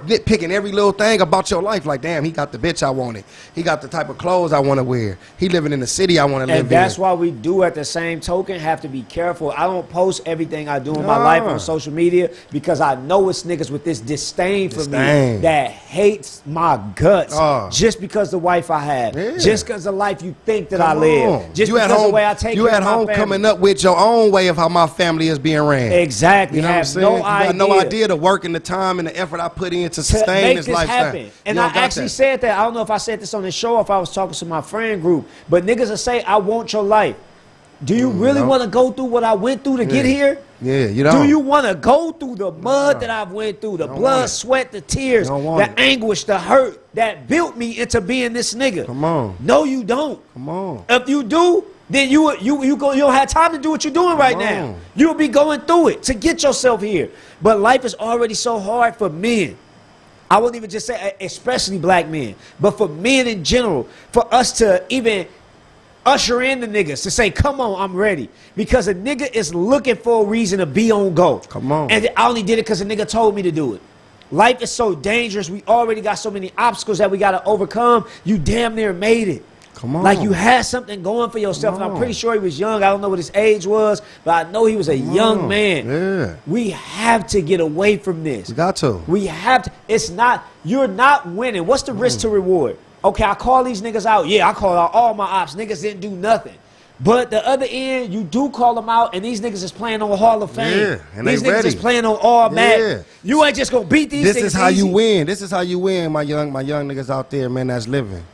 nitpicking every little thing about your life. Like, damn, he got the bitch I wanted. He got the type of clothes I want to wear. He living in the city I want to live in. And that's why we do, at the same token, have to be careful. I don't post everything I do in my life on social media because I know it's niggas with this disdain for me that hates my guts just because the wife I have, just because the life you think that I live, just because the way I take care of my family. You at home coming up with your own way of how my family is being ran. Exactly. You know what I'm saying? You got no idea the work and the time and the effort I put in to sustain this lifestyle. Happen. And I actually said that. I don't know if I said this on the show or if I was talking to my friend group, but niggas will say, I want your life. Do you really want to go through what I went through to get here? Yeah, you don't. Do you want to go through the mud that I've went through, the blood, sweat, the tears, the anguish, the hurt that built me into being this nigga? Come on. No, you don't. Come on. If you do, then you don't have time to do what you're doing right now. You'll be going through it to get yourself here. But life is already so hard for men. I won't even just say especially black men, but for men in general, for us to even usher in the niggas to say, come on, I'm ready. Because a nigga is looking for a reason to be on go. Come on. And I only did it because a nigga told me to do it. Life is so dangerous. We already got so many obstacles that we got to overcome. You damn near made it. Come on. Like you had something going for yourself. And I'm pretty sure he was young. I don't know what his age was, but I know he was a young man. Yeah. We have to get away from this. We got to. We have to. It's not, you're not winning. What's the risk to reward? Okay, I call these niggas out. Yeah, I call out all my ops. Niggas didn't do nothing. But the other end, you do call them out, and these niggas is playing on Hall of Fame. Yeah, and these niggas is playing on all Madden. You ain't just gonna beat these niggas. This is how you win. This is how you win, my young niggas out there, man, that's living.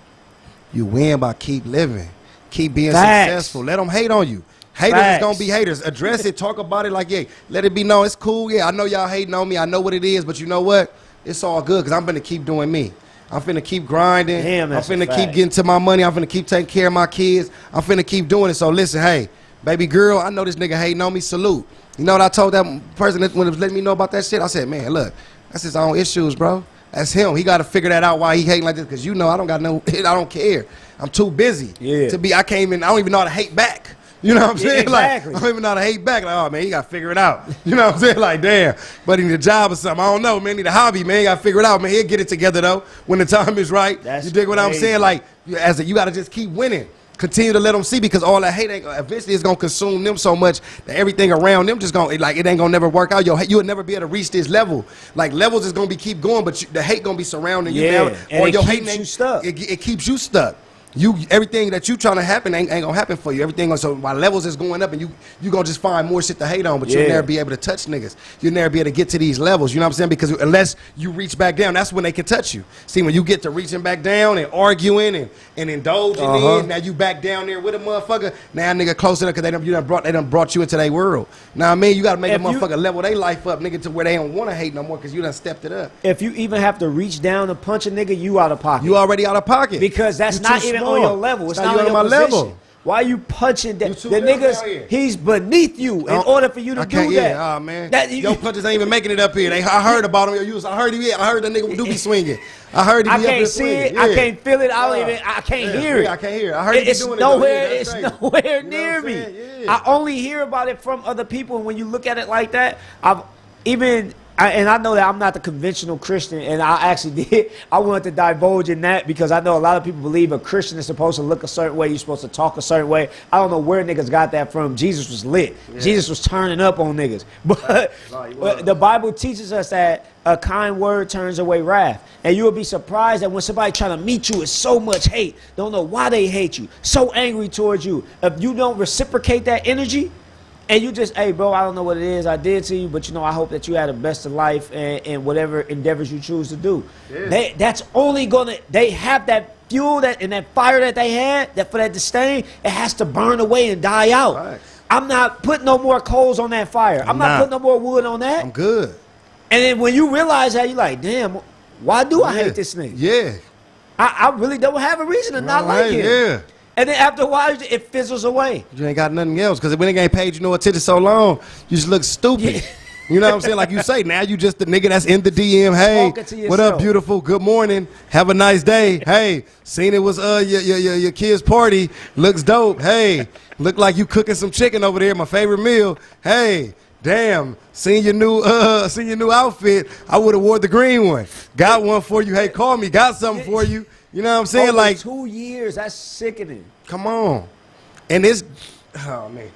You win by keep living. Keep being successful. Let them hate on you. Haters is gonna be haters. Address it, talk about it like, yeah, let it be known. It's cool. Yeah, I know y'all hating on me. I know what it is, but you know what? It's all good because I'm gonna keep doing me. I'm finna keep grinding. I'm finna keep getting to my money. I'm finna keep taking care of my kids. I'm finna keep doing it. So listen, hey, baby girl, I know this nigga hating on me. Salute. You know what I told that person that when it was letting me know about that shit? I said, man, look, that's his own issues, bro. That's him. He got to figure that out why he hating like this. Because you know I don't got no, I don't care. I'm too busy to be. I don't even know how to hate back. You know what I'm saying? Exactly. Like, I don't even know how to hate back. Like, oh, man, he got to figure it out. You know what I'm saying? Like, damn. But he need a job or something. I don't know, man. He need a hobby, man. He got to figure it out, man. He'll get it together, though, when the time is right. That's you dig what I'm saying? Like, you got to just keep winning. Continue to let them see because all that hate eventually is going to consume them so much that everything around them just going to, like, it ain't going to never work out. You'll never be able to reach this level. Like, levels is going to keep going, but the hate going to be surrounding you now. Or your hate keeps you stuck. It keeps you stuck. Everything that you trying to happen ain't gonna happen for you. Everything so while levels is going up and you gonna just find more shit to hate on, but you'll never be able to touch niggas. You'll never be able to get to these levels. You know what I'm saying? Because unless you reach back down, that's when they can touch you. See, when you get to reaching back down and arguing and indulging in, now you back down there with a motherfucker. Now nigga closer because they done brought you into their world. Now I mean you gotta make a motherfucker level their life up, nigga, to where they don't want to hate no more because you done stepped it up. If you even have to reach down to punch a nigga, you out of pocket. You already out of pocket because that's not even on your level. It's not on your position. Level. Why are you punching that? The niggas, he's beneath you in order for you to do that. Oh man, your punches ain't even making it up here. I heard about him. I heard the nigga do be swinging. I heard he be up here swinging. I can't see it. I can't feel it. I can't hear it. I can't hear it. I heard he doing it. It's nowhere near me. I only hear about it from other people. And when you look at it like that, and I know that I'm not the conventional Christian, and I wanted to divulge in that because I know a lot of people believe a Christian is supposed to look a certain way, you're supposed to talk a certain way. I don't know where niggas got that from. Jesus was lit. Yeah. Jesus was turning up on niggas. But the Bible teaches us that a kind word turns away wrath. And you will be surprised that when somebody trying to meet you with so much hate, don't know why they hate you, so angry towards you, if you don't reciprocate that energy, and you just, hey, bro, I don't know what it is I did to you, but, you know, I hope that you had the best of life and whatever endeavors you choose to do. Yeah. That's only going to, they have that fuel and that fire that they had, that for that disdain, it has to burn away and die out. Right. I'm not putting no more coals on that fire. I'm not putting no more wood on that. I'm good. And then when you realize that, you're like, damn, why do I hate this nigga? Yeah. I really don't have a reason to not like him. Yeah. And then after a while, it fizzles away. You ain't got nothing else because when they ain't paid you no attention so long, you just look stupid. You know what I'm saying? Like you say, now you just the nigga that's in the DM. Hey, Talking to what up, yourself. beautiful? Good morning. Have a nice day. Hey, seen it was your kid's party. Looks dope. Hey, look like you cooking some chicken over there. My favorite meal. Hey, damn, seen your new outfit. I would have wore the green one. Got one for you. Hey, call me. Got something for you. You know what I'm saying? Over Like 2 years, that's sickening. come on. And it's, oh man,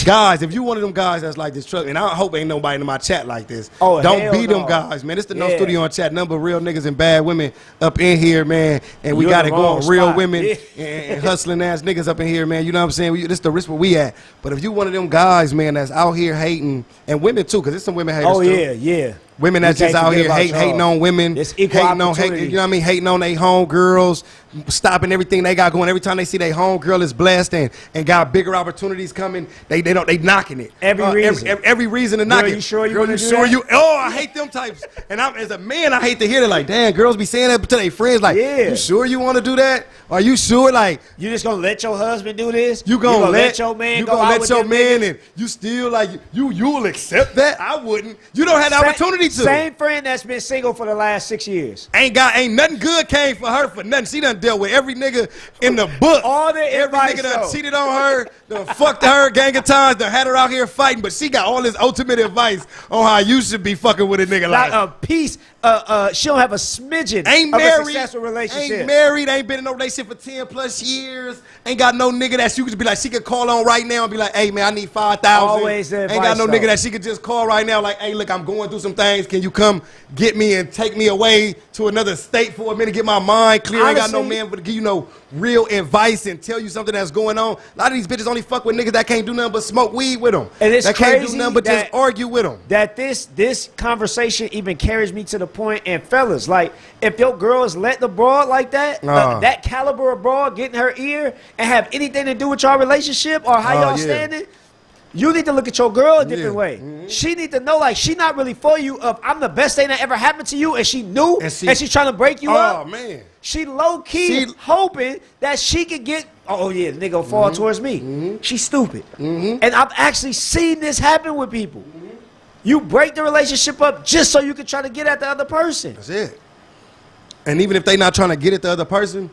guys, if you one of them guys that's like this, and I hope ain't nobody in my chat like this. Oh, don't hell be them no. guys, man. It's the No Yeah. Studio on Chat, number of real niggas and bad women up in here, man. And we You're got in it the wrong going, real spot. women Yeah. and hustling ass niggas up in here, man. You know what I'm saying? This the risk where we at. But if you one of them guys, man, that's out here hating, and women too, because there's some women haters Oh too. yeah. Women that's We just can't out forget here about hating y'all. on women, It's equal hating on, opportunity. you know what I mean, hating on their homegirls, stopping everything they got going. Every time they see their homegirl is blessed and got bigger opportunities coming, they knocking it. Every reason. Every reason to knock Girl, it. you sure you Girl, wanna you do sure that? you? Oh, I hate them types. And as a man, I hate to hear it. Like, damn, girls be saying that to their friends. Like, Yeah. you sure you want to do that? Are you sure? Like, You just gonna let your husband do this? you gonna let your man you go gonna out let with your them man, niggas? and you still like you'll accept that? I wouldn't. You don't have the opportunity to. Same friend that's been single for the last 6 years. Ain't nothing good came for her for nothing. She done dealt with every nigga in the book. All the every advice, nigga done though. cheated on her, done fucked her gang of times, done had her out here fighting, but she got all this ultimate advice on how you should be fucking with a nigga Like like. a piece, she don't have a smidgen Ain't of a married, successful relationship. ain't married, ain't been in no relationship for 10 plus years, ain't got no nigga that she could be like, she could call on right now and be like, hey man, I need 5,000. Always the Ain't got advice, no though. nigga that she could just call right now like, hey look, I'm going through some things, can you come get me and take me away to another state for a minute, get my mind clear. Ain't got no Honestly- man to give you no real advice and tell you something that's going on. A lot of these bitches only fuck with niggas that can't do nothing but smoke weed with them. And it's that can't do crazy nothing but just that- argue with them. That this conversation even carries me to the point, and fellas, like, if your girls let the broad like that, that caliber of broad get in her ear and have anything to do with your relationship or how y'all yeah. standing, you need to look at your girl a different Yeah. way. Mhm. She need to know, like, she not really for you of I'm the best thing that ever happened to you, and she knew, And and, she- she's trying to break you Oh up. man. She low-key She- hoping that she could get, oh yeah, the nigga will fall towards me. She's stupid. And I've actually seen this happen with people. You break the relationship up just so you can try to get at the other person. That's it. And even if they not trying to get at the other person,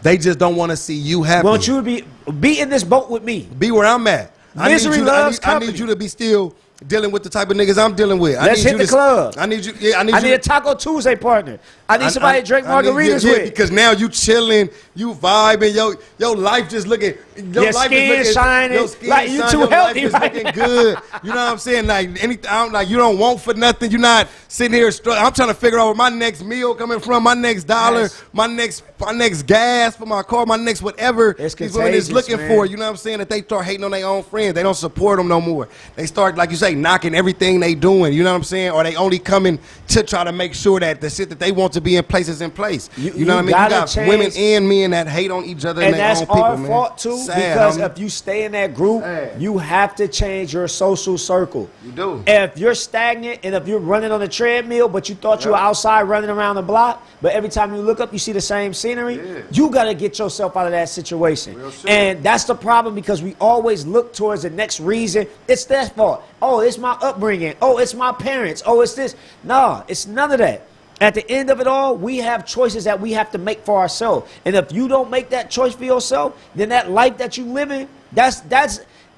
they just don't want to see you happy. Want you to be in this boat with me. Be where I'm at. Misery loves I company. need you to be still dealing with the type of niggas I'm dealing with. I Let's need hit you the to, club. I need you. Yeah, I need I you. need a Taco Tuesday partner. I need somebody to drink margaritas yeah, with. because now you chilling, you vibing, your life just looking, your Your life skin is looking, shining, your skin like you shining, too your healthy life is right looking now. good. You know what I'm saying? Like anything, like you don't want for nothing. You're not sitting here. I'm trying to figure out where my next meal coming from, my next dollar, Yes. my next gas for my car, my next whatever. It's these women is contagious, looking man. for. You know what I'm saying? That they start hating on their own friends. They don't support them no more. They start, like you say, knocking everything they doing. You know what I'm saying? Or they only coming to try to make sure that the shit that they want to be in place is in place. You know what I mean? You gotta got change. women and men that hate on each other And and their that's own people, our man. fault too, Sad, because homie. if you stay in that group, Sad. you have to change your social circle. You do. If you're stagnant and if you're running on a treadmill, but you thought you were outside running around the block, but every time you look up, you see the same scenery, you got to get yourself out of that situation. And that's the problem, because we always look towards the next reason. It's their fault. Oh, it's my upbringing. Oh, it's my parents. Oh, it's this. No, it's none of that. At the end of it all, we have choices that we have to make for ourselves. And if you don't make that choice for yourself, then that life that you live in,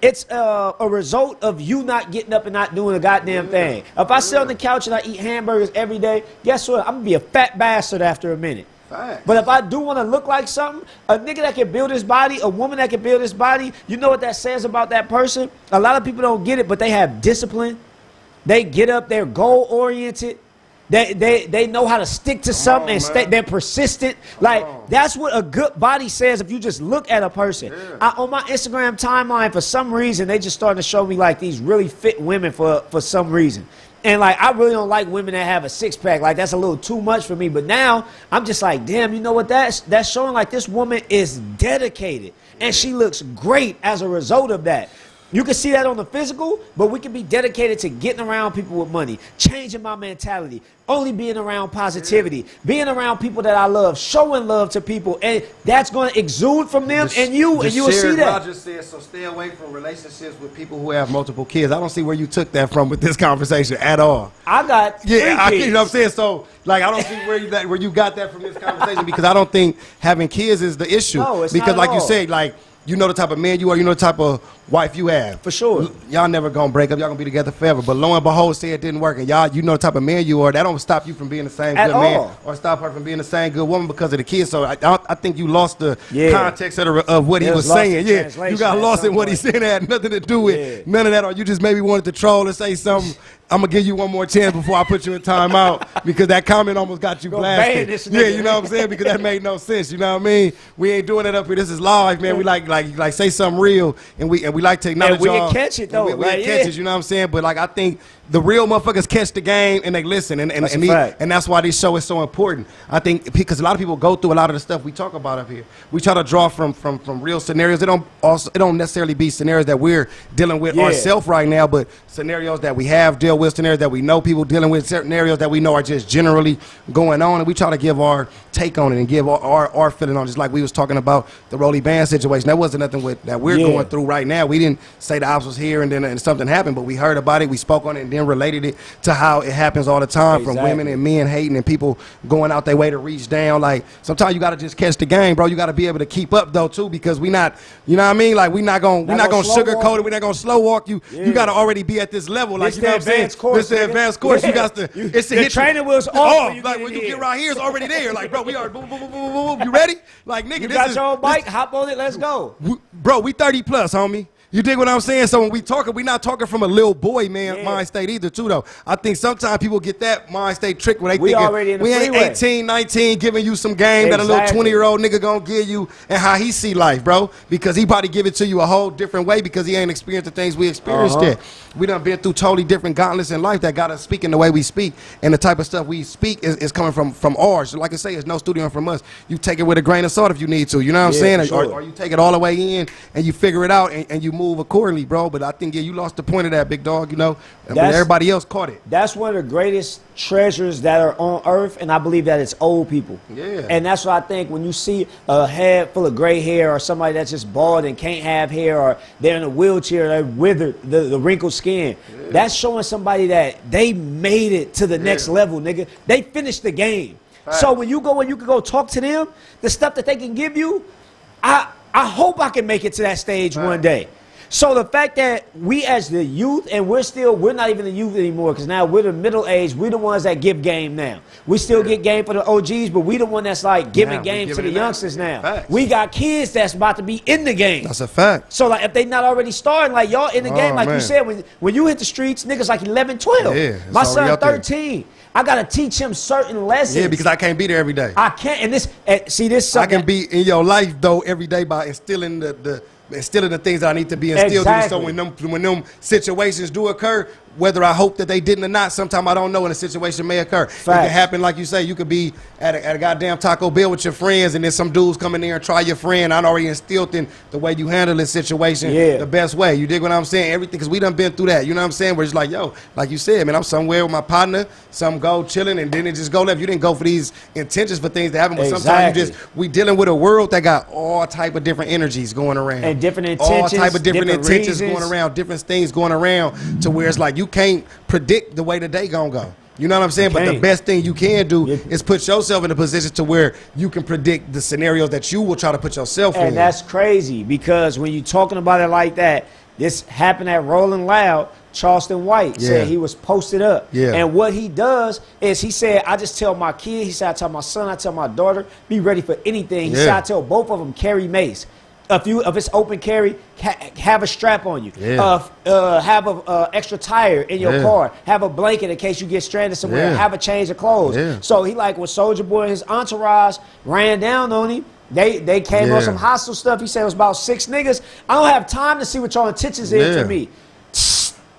it's a result of you not getting up and not doing a goddamn thing. If I sit on the couch and I eat hamburgers every day, guess what? I'm going to be a fat bastard after a minute. Facts. But if I do want to look like something, a nigga that can build his body, a woman that can build his body, you know what that says about that person? A lot of people don't get it, but they have discipline. They get up, they're goal-oriented. They know how to stick to something and stay. They're persistent. Like, that's what a good body says if you just look at a person. On my Instagram timeline, for some reason, they just started to show me like these really fit women for some reason. And like, I really don't like women that have a six-pack. Like, that's a little too much for me. But now I'm just like, damn, you know what? That's showing like this woman is dedicated, and she looks great as a result of that. You can see that on the physical, but we can be dedicated to getting around people with money, changing my mentality, only being around positivity, being around people that I love, showing love to people, and that's going to exude from them and you will see that. Roger said, so stay away from relationships with people who have multiple kids. I don't see where you took that from with this conversation at all. I got three kids. You know what I'm saying? So, like, I don't see where you got that from this conversation, because I don't think having kids is the issue. No, it's because, not like at you all. said, like, you know the type of man you are, you know the type of wife you have. For sure. Y'all never gonna break up, y'all gonna be together forever. But lo and behold, say it didn't work, and y'all, you know the type of man you are. That don't stop you from being the same At good all. man, or stop her from being the same good woman because of the kids. So I think you lost the Yeah. context of what he It was was lost saying. in Yeah, translation you got at lost some in what he point. said. It had nothing to do with Yeah. none of that, or you just maybe wanted to troll and say something. I'm gonna give you one more chance before I put you in timeout, because that comment almost got you Go blasted. ban this Yeah, nigga. you know what I'm saying? Because that made no sense. You know what I mean? We ain't doing it up here. This is live, man. We like say something real, and we like to acknowledge we y'all. can catch it, though. We Like, can catch yeah. it. You know what I'm saying? But like, I think the real motherfuckers catch the game and they listen, and That's a fact. and that's why this show is so important. I think because a lot of people go through a lot of the stuff we talk about up here. We try to draw from real scenarios. It don't necessarily be scenarios that we're dealing with Yeah. ourselves right now, but scenarios that we have dealt with, scenarios that we know people dealing with, certain scenarios that we know are just generally going on, and we try to give our take on it and give our feeling on it. Just like we was talking about the Rolly Band situation. That wasn't nothing that we're Yeah. going through right now. We didn't say the ops was here and then something happened, but we heard about it, we spoke on it, and then related it to how it happens all the time from Exactly. women and men hating and people going out their way to reach down. Like, sometimes you got to just catch the game, bro. You got to be able to keep up though too, because we not, you know what I mean? Like, we're not gonna slow sugarcoat walk. it. We're not gonna slow walk you. Yeah. You got to already be at this level. Like, This you know the what I'm saying? advanced course, This the nigga. advanced course. Yeah. You got to. It's The training wheels off when you like get when in you here. get right here, it's already there. Like, bro, we are boom, boom, boom, boom, boom, boom. You ready? Like, nigga, You this got is your own bike, hop on it, let's go. Bro, we 30 plus, homie. You dig what I'm saying? So when we talking, we not talking from a little boy, man, Yeah. mind state either, too, though. I think sometimes people get that mind state trick when they We thinking already in the we ain't freeway. 18, 19, giving you some game that a little Exactly. 20-year-old nigga gonna give you and how he see life, bro. Because he probably give it to you a whole different way because he ain't experienced the things we experienced yet. We done been through totally different gauntlets in life that got us speaking the way we speak. And the type of stuff we speak is coming from ours. So like I say, it's no studio from us. You take it with a grain of salt if you need to. You know what I'm Yeah, saying? for sure. Or you take it all the way in and you figure it out and you move accordingly, bro. But I think, yeah, you lost the point of that, big dog, you know. But That's- everybody else caught it. That's one of the greatest treasures that are on earth, and I believe that it's old people. Yeah. And that's what I think when you see a head full of gray hair or somebody that's just bald and can't have hair, or they're in a wheelchair, they're withered, the wrinkled skin. That's showing somebody that they made it to the next level, nigga. They finished the game. So when you go and you can go talk to them, the stuff that they can give you, I hope I can make it to that stage one day. So the fact that we as the youth, and we're not even the youth anymore, because now we're the middle age, we're the ones that give game now. We still get game for the OGs, but we the one that's like giving Now, we game to giving the it now. youngsters now. Facts. We got kids that's about to be in the game. That's a fact. So like if they not already starting, like y'all in the Oh, game, like man. you said, when you hit the streets, niggas like 11, 12. Yeah, it's My already son out there. 13. I gotta teach him certain lessons. Yeah, because I can't be there every day. I can't, and this, see this. I can be in your life though every day by instilling instilling the things that I need to be instilled in. So Exactly. when them situations do occur, whether I hope that they didn't or not, sometimes I don't know when a situation may occur. It Facts. can happen, like you say, you could be at a goddamn Taco Bell with your friends, and then some dudes come in there and try your friend. I already instilled in the way you handle this situation the best way. You dig what I'm saying? Everything, because we done been through that. You know what I'm saying? Where it's like, yo, like you said, man, I'm somewhere with my partner, some go chilling, and then it just go left. You didn't go for these intentions for things to happen, but sometimes you just, we dealing with a world that got all type of different energies going around. And different All intentions, type of different intentions reasons. going around, different things going around, to where it's like you can't predict the way the day gonna go. You know what I'm saying? But the can't. best thing you can do is put yourself in a position to where you can predict the scenarios that you will try to put yourself in. And that's crazy, because when you're talking about it like that, this happened at Rolling Loud. Charleston White said he was posted up. And what he does is he said, I just tell my kid, he said, I tell my son, I tell my daughter, be ready for anything. He said, I tell both of them, carry mace. If it's open carry, have a strap on you. Have a extra tire in your car. Have a blanket in case you get stranded somewhere. Have a change of clothes. So he, like, when Soulja Boy and his entourage ran down on him, they came on some hostile stuff. He said it was about 6 niggas. I don't have time to see what y'all intentions is to me.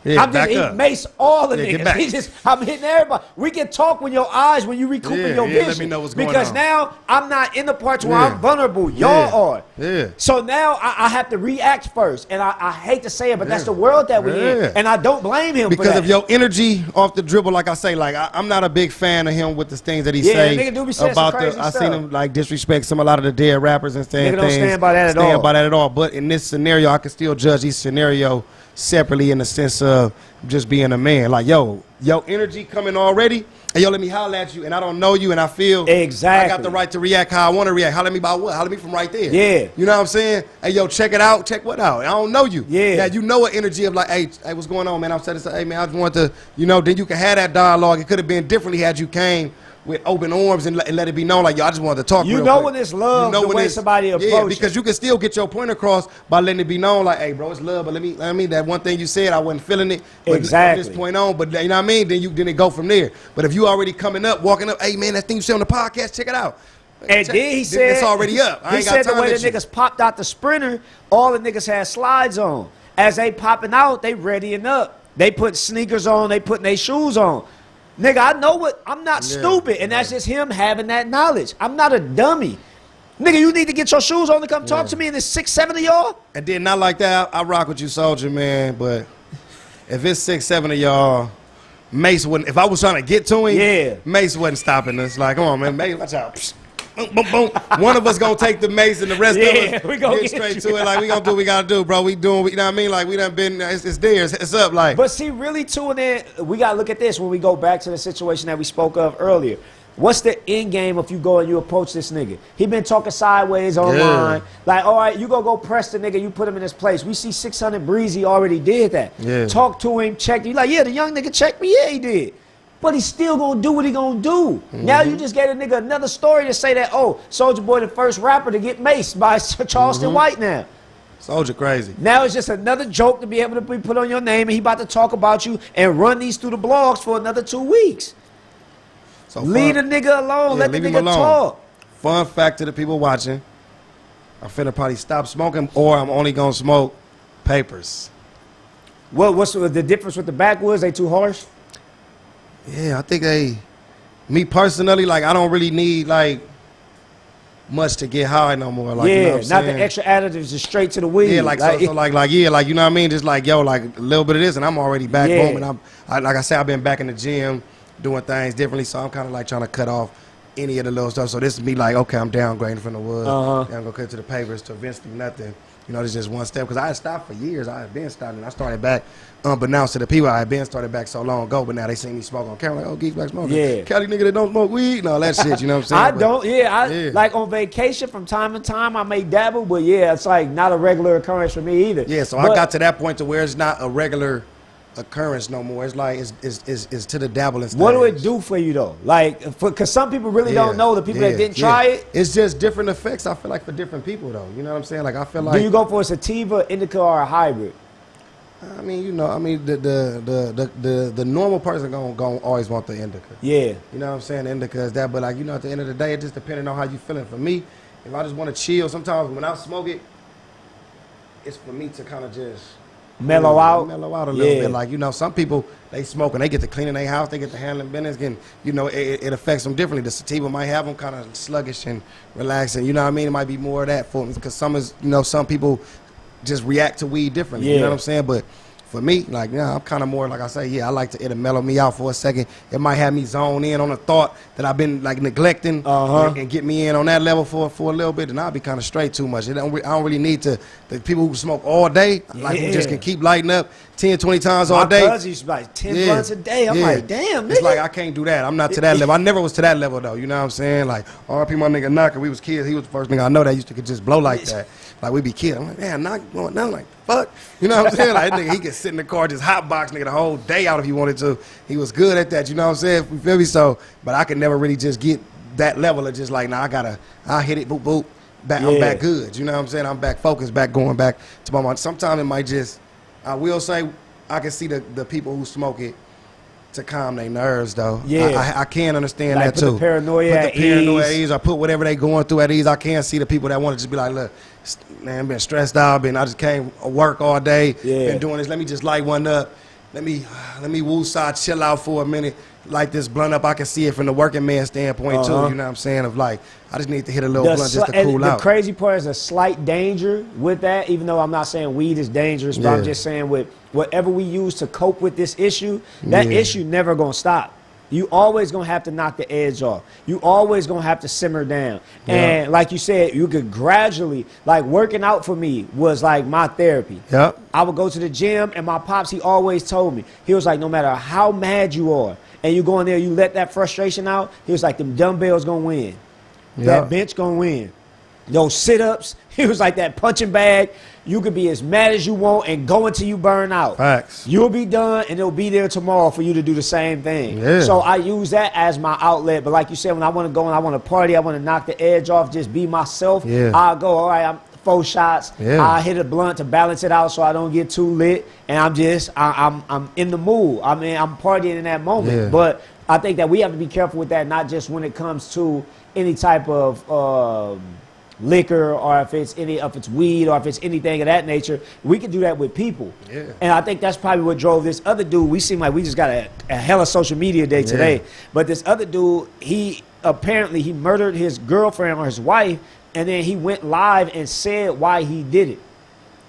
Yeah, I'm just back up. he mace all the Yeah, get niggas. back. He just I'm hitting everybody. We can talk when your eyes when you recouping Yeah, your yeah, vision. let me know what's going because on. now I'm not in the parts where Yeah. I'm vulnerable. Y'all Yeah. are. Yeah. So now I have to react first, and I hate to say it, but that's Yeah. the world that we're Yeah. in, and I don't blame him for Because that. of your energy off the dribble, like I say, like I'm not a big fan of him with the things that he Yeah, say nigga do be saying some about crazy I stuff. seen him like disrespect a lot of the dead rappers and saying Nigga don't things. stand by that at all. Stand by that at all. But in this scenario, I can still judge each scenario separately in the sense of just being a man. Like, yo, your energy coming already, and yo, let me holler at you, and I don't know you, and I feel Exactly. I got the right to react how I want to react. Holler at me about what? Holler at me from right there. Yeah. You know what I'm saying? Hey, yo, check it out. Check what out? I don't know you. Yeah. Now, you know an energy of like, hey, what's going on, man? I'm saying, hey, man, I just want to, then you can have that dialogue. It could have been differently had you came with open arms and let it be known, like, yo, I just wanted to talk You real know quick. when it's love, the when way it's- somebody Yeah, approach because it. you can still get your point across by letting it be known, like, hey, bro, it's love, but let me that one thing you said, I wasn't feeling it. But Exactly. From this point on, but you know what I mean? Then it go from there. But if you already coming up, walking up, hey, man, that thing you said on the podcast, check it out. And Check- then he said it's already up. I He ain't got said the time way to the shit. niggas popped out the sprinter, all the niggas had slides on. As they popping out, they readying up. They put sneakers on, they putting their shoes on. Nigga, I know what I'm not Yeah, stupid, and that's just him having that knowledge. I'm not a dummy. Nigga, you need to get your shoes on to come talk to me, and there's 6, 7 of y'all. And then not like that, I rock with you, Soldier, man. But if it's 6, 7 of y'all, Mace wouldn't. If I was trying to get to him, Yeah. Mace wasn't stopping us. Like, come on, man, Mace, watch out. Psst. Boom, boom, boom. One of us gonna take the Mace, and the rest Yeah, of us we gonna get get straight you. to it. Like, we gonna do what we gotta do, bro. We doing, you know what I mean? Like, we done been. It's there. It's up. Like, But see, really too, and then we gotta look at this when we go back to the situation that we spoke of earlier. What's the end game if you go and you approach this nigga? He been talking sideways online. Like, all right, you go press the nigga, you put him in his place. We see 600 Breezy already did that. Yeah. Talk to him, check. You like, yeah, the young nigga checked me. Yeah, he did. But he's still gonna do what he gonna do. Now you just gave a nigga another story to say that, oh, Soulja Boy the first rapper to get maced by Charleston White now. Soldier crazy. Now it's just another joke to be able to be put on your name, and he about to talk about you and run these through the blogs for another 2 weeks. So Leave the fun- nigga alone. Yeah, Let the leave him nigga alone. talk. Fun fact to the people watching: I'm finna probably stop smoking, or I'm only gonna smoke papers. What's the difference with the backwoods? They too harsh? Yeah, I think me personally, like I don't really need like much to get high no more. Like, yeah, you know what I'm not saying? the extra additives, just straight to the weed. Yeah, like so like yeah, like you know what I mean. Just like yo, like a little bit of this, and I'm already back Yeah. home, and like I said, I've been back in the gym doing things differently. So I'm kind of like trying to cut off any of the little stuff. So this is me like, okay, I'm downgrading from the wood. Uh-huh. I'm gonna cut to the papers to eventually nothing. You know, it's just one step because I had stopped for years. I had been stopping. I started back unbeknownst to the people. I had been started back so long ago, but now they see me smoke on camera. Like, oh, Geechi back smoking. Yeah. Cali nigga that don't smoke weed and all that shit. You know what I'm saying? I But- don't, yeah, Yeah. like on vacation from time to time, I may dabble, but yeah, it's like not a regular occurrence for me either. Yeah, so But- I got to that point to where it's not a regular occurrence no more. It's like it's to the dabbling stage. What do it do for you though? Like, because some people really don't know. The people that didn't try it. It's just different effects. I feel like for different people though. You know what I'm saying? Like I feel like Do you go for a sativa, indica, or a hybrid? I mean, you know, I mean the normal person gonna always want the indica. Yeah. You know what I'm saying? The indica is that, but like you know, at the end of the day, it just depending on how you feeling. For me, if I just want to chill, sometimes when I smoke it, it's for me to kind of just Mellow out? mellow out a little Yeah. bit. Like you know, some people they smoke and they get to cleaning their house, they get to handling business, and you know, it affects them differently. The sativa might have them kind of sluggish and relaxing. You know what I mean? It might be more of that for because some people just react to weed differently. You Yeah. know what I'm saying? But for me, like, yeah, I'm kind of more, like I say, yeah, I like to, it'll mellow me out for a second. It might have me zone in on a thought that I've been, like, neglecting and get me in on that level for a little bit, and I'll be kind of straight too much. I don't really need to, the people who smoke all day, like, who just can keep lighting up 10, 20 times all My day. cousin used to be like 10 blunts a day. I'm like, damn, nigga. It's like, I can't do that. I'm not to that level. I never was to that level, though. You know what I'm saying? Like, RP my nigga Knocker, we was kids. He was the first nigga I know that used to could just blow like that. Like, we be kids. I'm like, man, Knock going down like, fuck. You know what I'm saying? Like, that nigga, he could sit in the car, just hotbox nigga the whole day out if he wanted to. He was good at that. You know what I'm saying? You feel me? So, but I could never really just get that level of just like, nah, I hit it, boop, boop. Back, I'm back good. You know what I'm saying? I'm back focused, back going back to my mind. Sometimes it might just, I will say, I can see the people who smoke it to calm their nerves, though. Yeah. I can understand Like, that, put too. the paranoia Put at the paranoia at ease. ease, or put whatever they going through at ease. I can see the people that want to just be like, look, man, been stressed out, I just came to work all day, Yeah. been doing this, let me just light one up. let me woo-side chill out for a minute, light this blunt up. I can see it from the working man standpoint too. You know what I'm saying? Of like, I just need to hit a little blunt just to cool out. The crazy part is a slight danger with that, even though I'm not saying weed is dangerous, but I'm just saying with whatever we use to cope with this issue, that issue never gonna stop. You always gonna have to knock the edge off. You always gonna have to simmer down. And like you said, you could gradually, like working out for me was like my therapy. Yep. I would go to the gym, and my pops, he always told me, he was like, no matter how mad you are, and you go in there, you let that frustration out, he was like, them dumbbells gonna win. That bench gonna win. Those sit-ups, he was like that punching bag. You could be as mad as you want and go until you burn out. Facts. You'll be done, and it'll be there tomorrow for you to do the same thing. Yeah. So I use that as my outlet. But like you said, when I want to go and I want to party, I want to knock the edge off, just be myself. Yeah. I'll go, all right, I'm 4 shots. Yeah. I'll hit a blunt to balance it out so I don't get too lit. And I'm in the mood. I mean, I'm partying in that moment. Yeah. But I think that we have to be careful with that, not just when it comes to any type of liquor, or if it's weed, or if it's anything of that nature. We can do that with people. Yeah. And I think that's probably what drove this other dude. We seem like we just got a hella social media day today. But this other dude, he apparently murdered his girlfriend or his wife, and then he went live and said why he did it.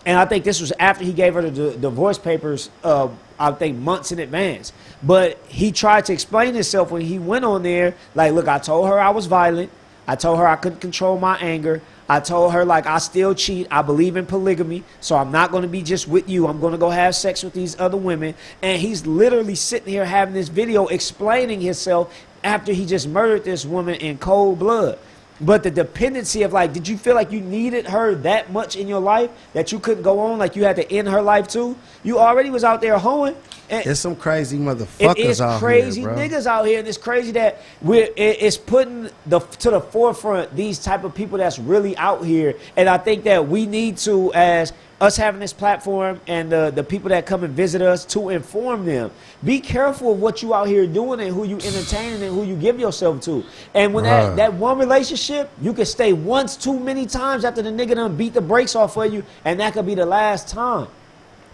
And I think this was after he gave her the divorce papers, I think months in advance. But he tried to explain himself when he went on there, like, look, I told her I was violent. I told her I couldn't control my anger. I told her, like, I still cheat. I believe in polygamy, so I'm not going to be just with you. I'm going to go have sex with these other women. And he's literally sitting here having this video explaining himself after he just murdered this woman in cold blood. But the dependency of, like, did you feel like you needed her that much in your life that you couldn't go on, like you had to end her life too? You already was out there hoeing. There's some crazy motherfuckers out here, crazy niggas out here, and it's crazy that it's putting to the forefront these type of people that's really out here. And I think that we need to, as us having this platform and the people that come and visit us, to inform them. Be careful of what you out here doing and who you entertaining and who you give yourself to. And when that one relationship, you can stay once too many times after the nigga done beat the brakes off of you, and that could be the last time.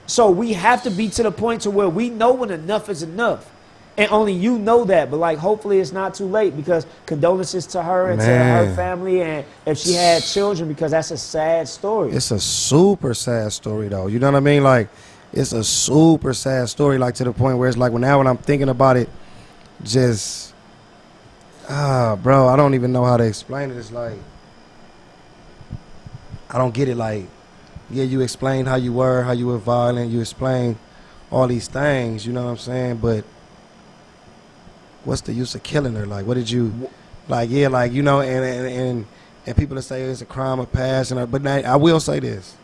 So we have to be to the point to where we know when enough is enough. And only you know that. But, like, hopefully it's not too late, because condolences to her and to her family, and if she had children, because that's a sad story. It's a super sad story, though. You know what I mean? Like, it's a super sad story, like, to the point where it's like, when I'm thinking about it, just, bro, I don't even know how to explain it. It's like, I don't get it. Like, yeah, you explained how you were violent, you explained all these things, you know what I'm saying? But what's the use of killing her? Like, what did you, like, yeah, like, you know, and people that say it's a crime of passion, but now, I will say this.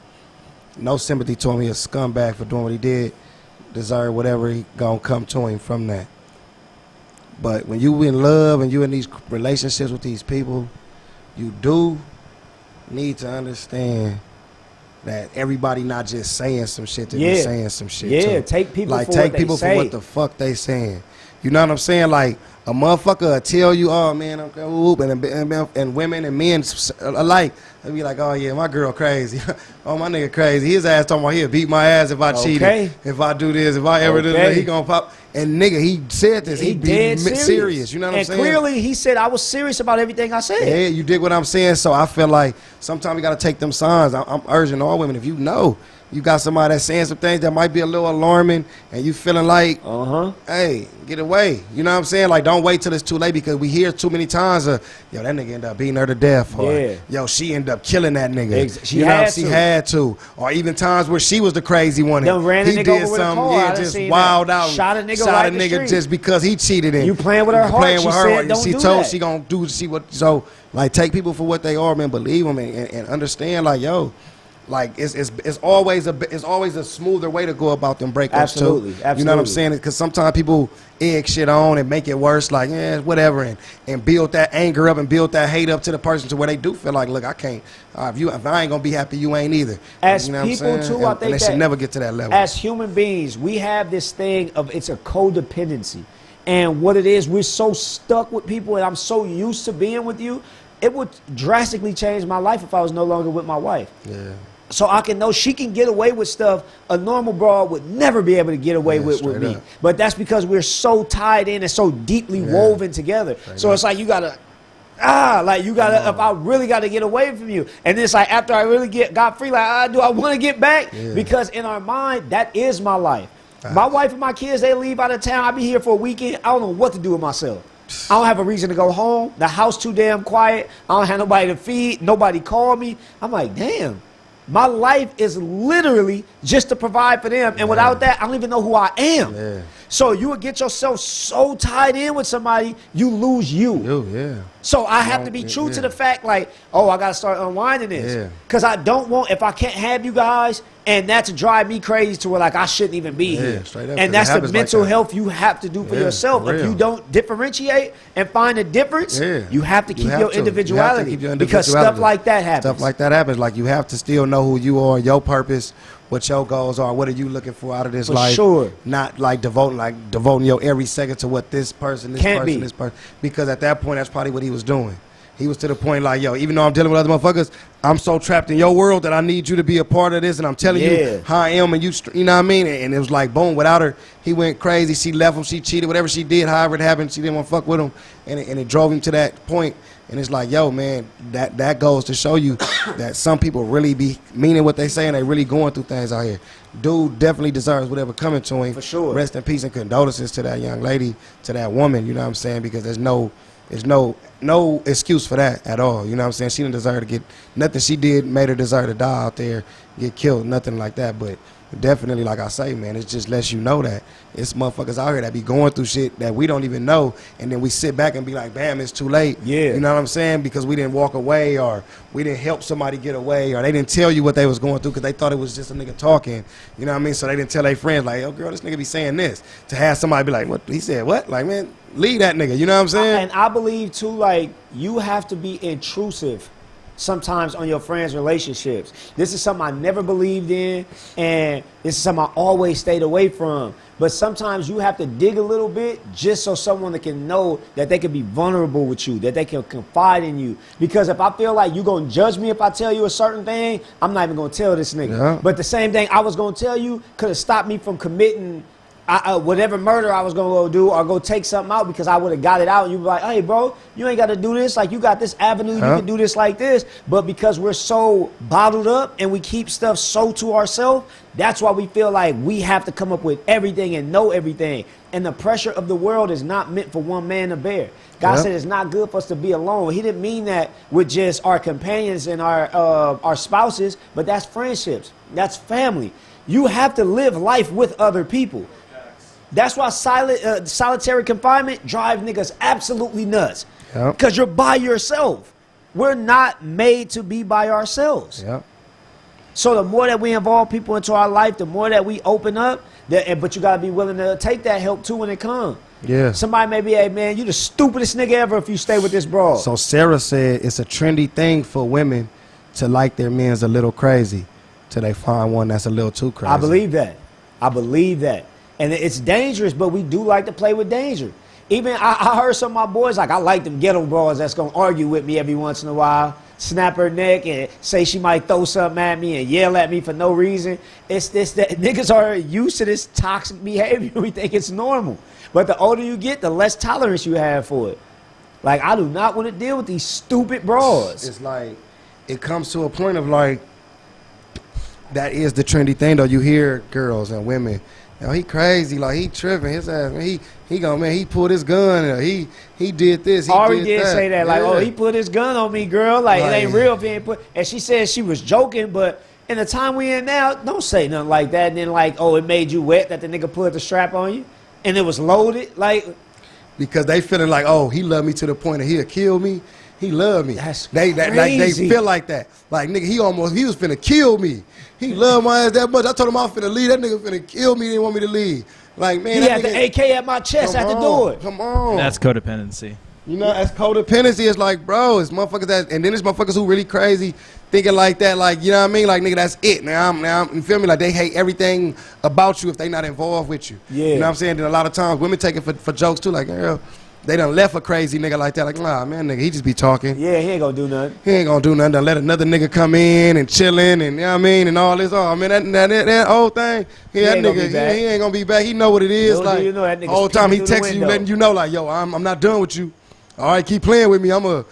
No sympathy to him. He a scumbag for doing what he did. Deserve whatever he gonna come to him from that. But when you in love and you in these relationships with these people, you do need to understand that everybody not just saying some shit, they're saying some shit too. Take people like, for take what people they say. For what the fuck they saying. You know what I'm saying? Like, a motherfucker will tell you, oh man, I'm and women and men alike, they be like, oh yeah, my girl crazy. Oh, my nigga crazy. His ass talking about he'll beat my ass if I cheated. If I do this, if I ever do that, he gonna pop. And nigga, he said this. He dead serious. You know what I'm saying? And clearly he said I was serious about everything I said. Yeah, you dig what I'm saying? So I feel like sometimes we got to take them signs. I'm urging all women, if you know you got somebody that's saying some things that might be a little alarming, and you feeling like, hey, get away. You know what I'm saying? Like, don't wait till it's too late, because we hear too many times yo, that nigga ended up beating her to death. Or, yo, she ended up killing that nigga. She had to. Or even times where she was the crazy one. He did something, just wild out. Shot a nigga just because he cheated in. You playing with her heart. She said, don't do that. She told she gonna do, so, like, take people for what they are, man. Believe them and understand, like, yo, like, it's always a smoother way to go about them breakups. Absolutely. You know what I'm saying? Because sometimes people egg shit on and make it worse, like, whatever, and build that anger up and build that hate up to the person to where they do feel like, look, I can't. If I ain't gonna be happy, you ain't either. As you know people too, I think they should never get to that level. As human beings, we have this thing of, it's a codependency, and what it is, we're so stuck with people, and I'm so used to being with you. It would drastically change my life if I was no longer with my wife. Yeah. So I can know she can get away with stuff a normal broad would never be able to get away with me. Up. But that's because we're so tied in and so deeply woven together. So it's like you gotta, if I really gotta get away from you. And it's like after I really got free, like, do I want to get back? Yeah. Because in our mind, that is my life. My wife and my kids, they leave out of town. I be here for a weekend. I don't know what to do with myself. I don't have a reason to go home. The house too damn quiet. I don't have nobody to feed. Nobody call me. I'm like, damn. My life is literally just to provide for them. And without that, I don't even know who I am. Yeah. So you would get yourself so tied in with somebody, you lose you. So I have to be true to the fact, like, oh, I got to start unwinding this. Because I don't want, if I can't have you guys, and that's drive me crazy to where, like, I shouldn't even be here. And that's the mental health you have to do for yourself. If you don't differentiate and find a difference, you have to keep your individuality. Because stuff like that happens. Stuff like that happens. Like, you have to still know who you are, your purpose, what your goals are, what are you looking for out of this life. Sure. Not like devoting your every second to what this person, this person. Because at that point, that's probably what he was doing. He was to the point like, yo, even though I'm dealing with other motherfuckers, I'm so trapped in your world that I need you to be a part of this, and I'm telling you how I am, and you know what I mean? And it was like, boom, without her, he went crazy. She left him, she cheated, whatever she did, however it happened, she didn't want to fuck with him, and it drove him to that point. And it's like, yo, man, that goes to show you that some people really be meaning what they say, and they really going through things out here. Dude definitely deserves whatever coming to him. For sure. Rest in peace and condolences to that young lady, to that woman, you know what I'm saying? Because there's no excuse for that at all. You know what I'm saying? She didn't deserve to get nothing she did made her deserve to die out there, get killed, nothing like that. But definitely, like I say, man, it just lets you know that it's motherfuckers out here that be going through shit that we don't even know, and then we sit back and be like, bam, it's too late. Yeah. You know what I'm saying? Because we didn't walk away, or we didn't help somebody get away, or they didn't tell you what they was going through because they thought it was just a nigga talking. You know what I mean? So they didn't tell their friends, like, oh, girl, this nigga be saying this. To have somebody be like, what? He said what? Like, man, leave that nigga. You know what I'm saying? And I believe, too, like, you have to be intrusive sometimes on your friends' relationships. This is something I never believed in, and this is something I always stayed away from. But sometimes you have to dig a little bit just so someone that can know that they can be vulnerable with you, that they can confide in you. Because if I feel like you're going to judge me if I tell you a certain thing, I'm not even going to tell this nigga. Yeah. But the same thing I was going to tell you could have stopped me from committing whatever murder I was going to go do, or go take something out, because I would have got it out. And you'd be like, hey, bro, you ain't got to do this. Like, you got this avenue. You can do this like this. But because we're so bottled up and we keep stuff so to ourselves, that's why we feel like we have to come up with everything and know everything. And the pressure of the world is not meant for one man to bear. God said it's not good for us to be alone. He didn't mean that with just our companions and our spouses, but that's friendships. That's family. You have to live life with other people. That's why solitary confinement drive niggas absolutely nuts. Because you're by yourself. We're not made to be by ourselves. So the more that we involve people into our life, the more that we open up, but you got to be willing to take that help too when it comes. Somebody may be, hey, man, you the stupidest nigga ever if you stay with this broad. So Sarah said it's a trendy thing for women to like their men's a little crazy till they find one that's a little too crazy. I believe that. I believe that. And it's dangerous, but we do like to play with danger. Even I heard some of my boys, like, I like them ghetto bros that's going to argue with me every once in a while, snap her neck and say she might throw something at me and yell at me for no reason. It's this, that niggas are used to this toxic behavior. We think it's normal. But the older you get, the less tolerance you have for it. Like, I do not want to deal with these stupid bros. It's like, it comes to a point of like, that is the trendy thing though. You hear girls and women, yo, he crazy, like he tripping, his ass, man, he pulled his gun, or he did this, he Ari did that. Say that, like, oh, he put his gun on me, girl, like, it ain't real if he ain't put, and she said she was joking, but in the time we in now, don't say nothing like that, and then like, oh, it made you wet that the nigga put the strap on you, and it was loaded, like. Because they feeling like, oh, he loved me to the point that he'll kill me. He loved me. That's crazy. Like they feel like that. Like, nigga, he was finna kill me. He loved my ass that much. I told him I was finna leave. That nigga finna kill me. He didn't want me to leave. Like, man, he had the AK at my chest at the door. Come on. That's codependency. You know, that's codependency. It's like, bro, it's motherfuckers that, and then it's motherfuckers who really crazy thinking like that. Like, you know what I mean? Like, nigga, that's it. Now, you feel me? Like, they hate everything about you if they not involved with you. Yeah. You know what I'm saying? Then a lot of times women take it for jokes too. Like, girl, they done left a crazy nigga like that. Like, nah, man, nigga, he just be talking. Yeah, he ain't gonna do nothing. He ain't gonna do nothing. Done let another nigga come in and chillin' and, you know what I mean, and all this. Oh, I mean, that whole thing, that ain't gonna nigga, be back. he ain't gonna be back. He know what it is. Little Like, do you know that nigga's whole time he peeking through the texting you, window. letting you know, like, yo, I'm not done with you. All right, keep playing with me. You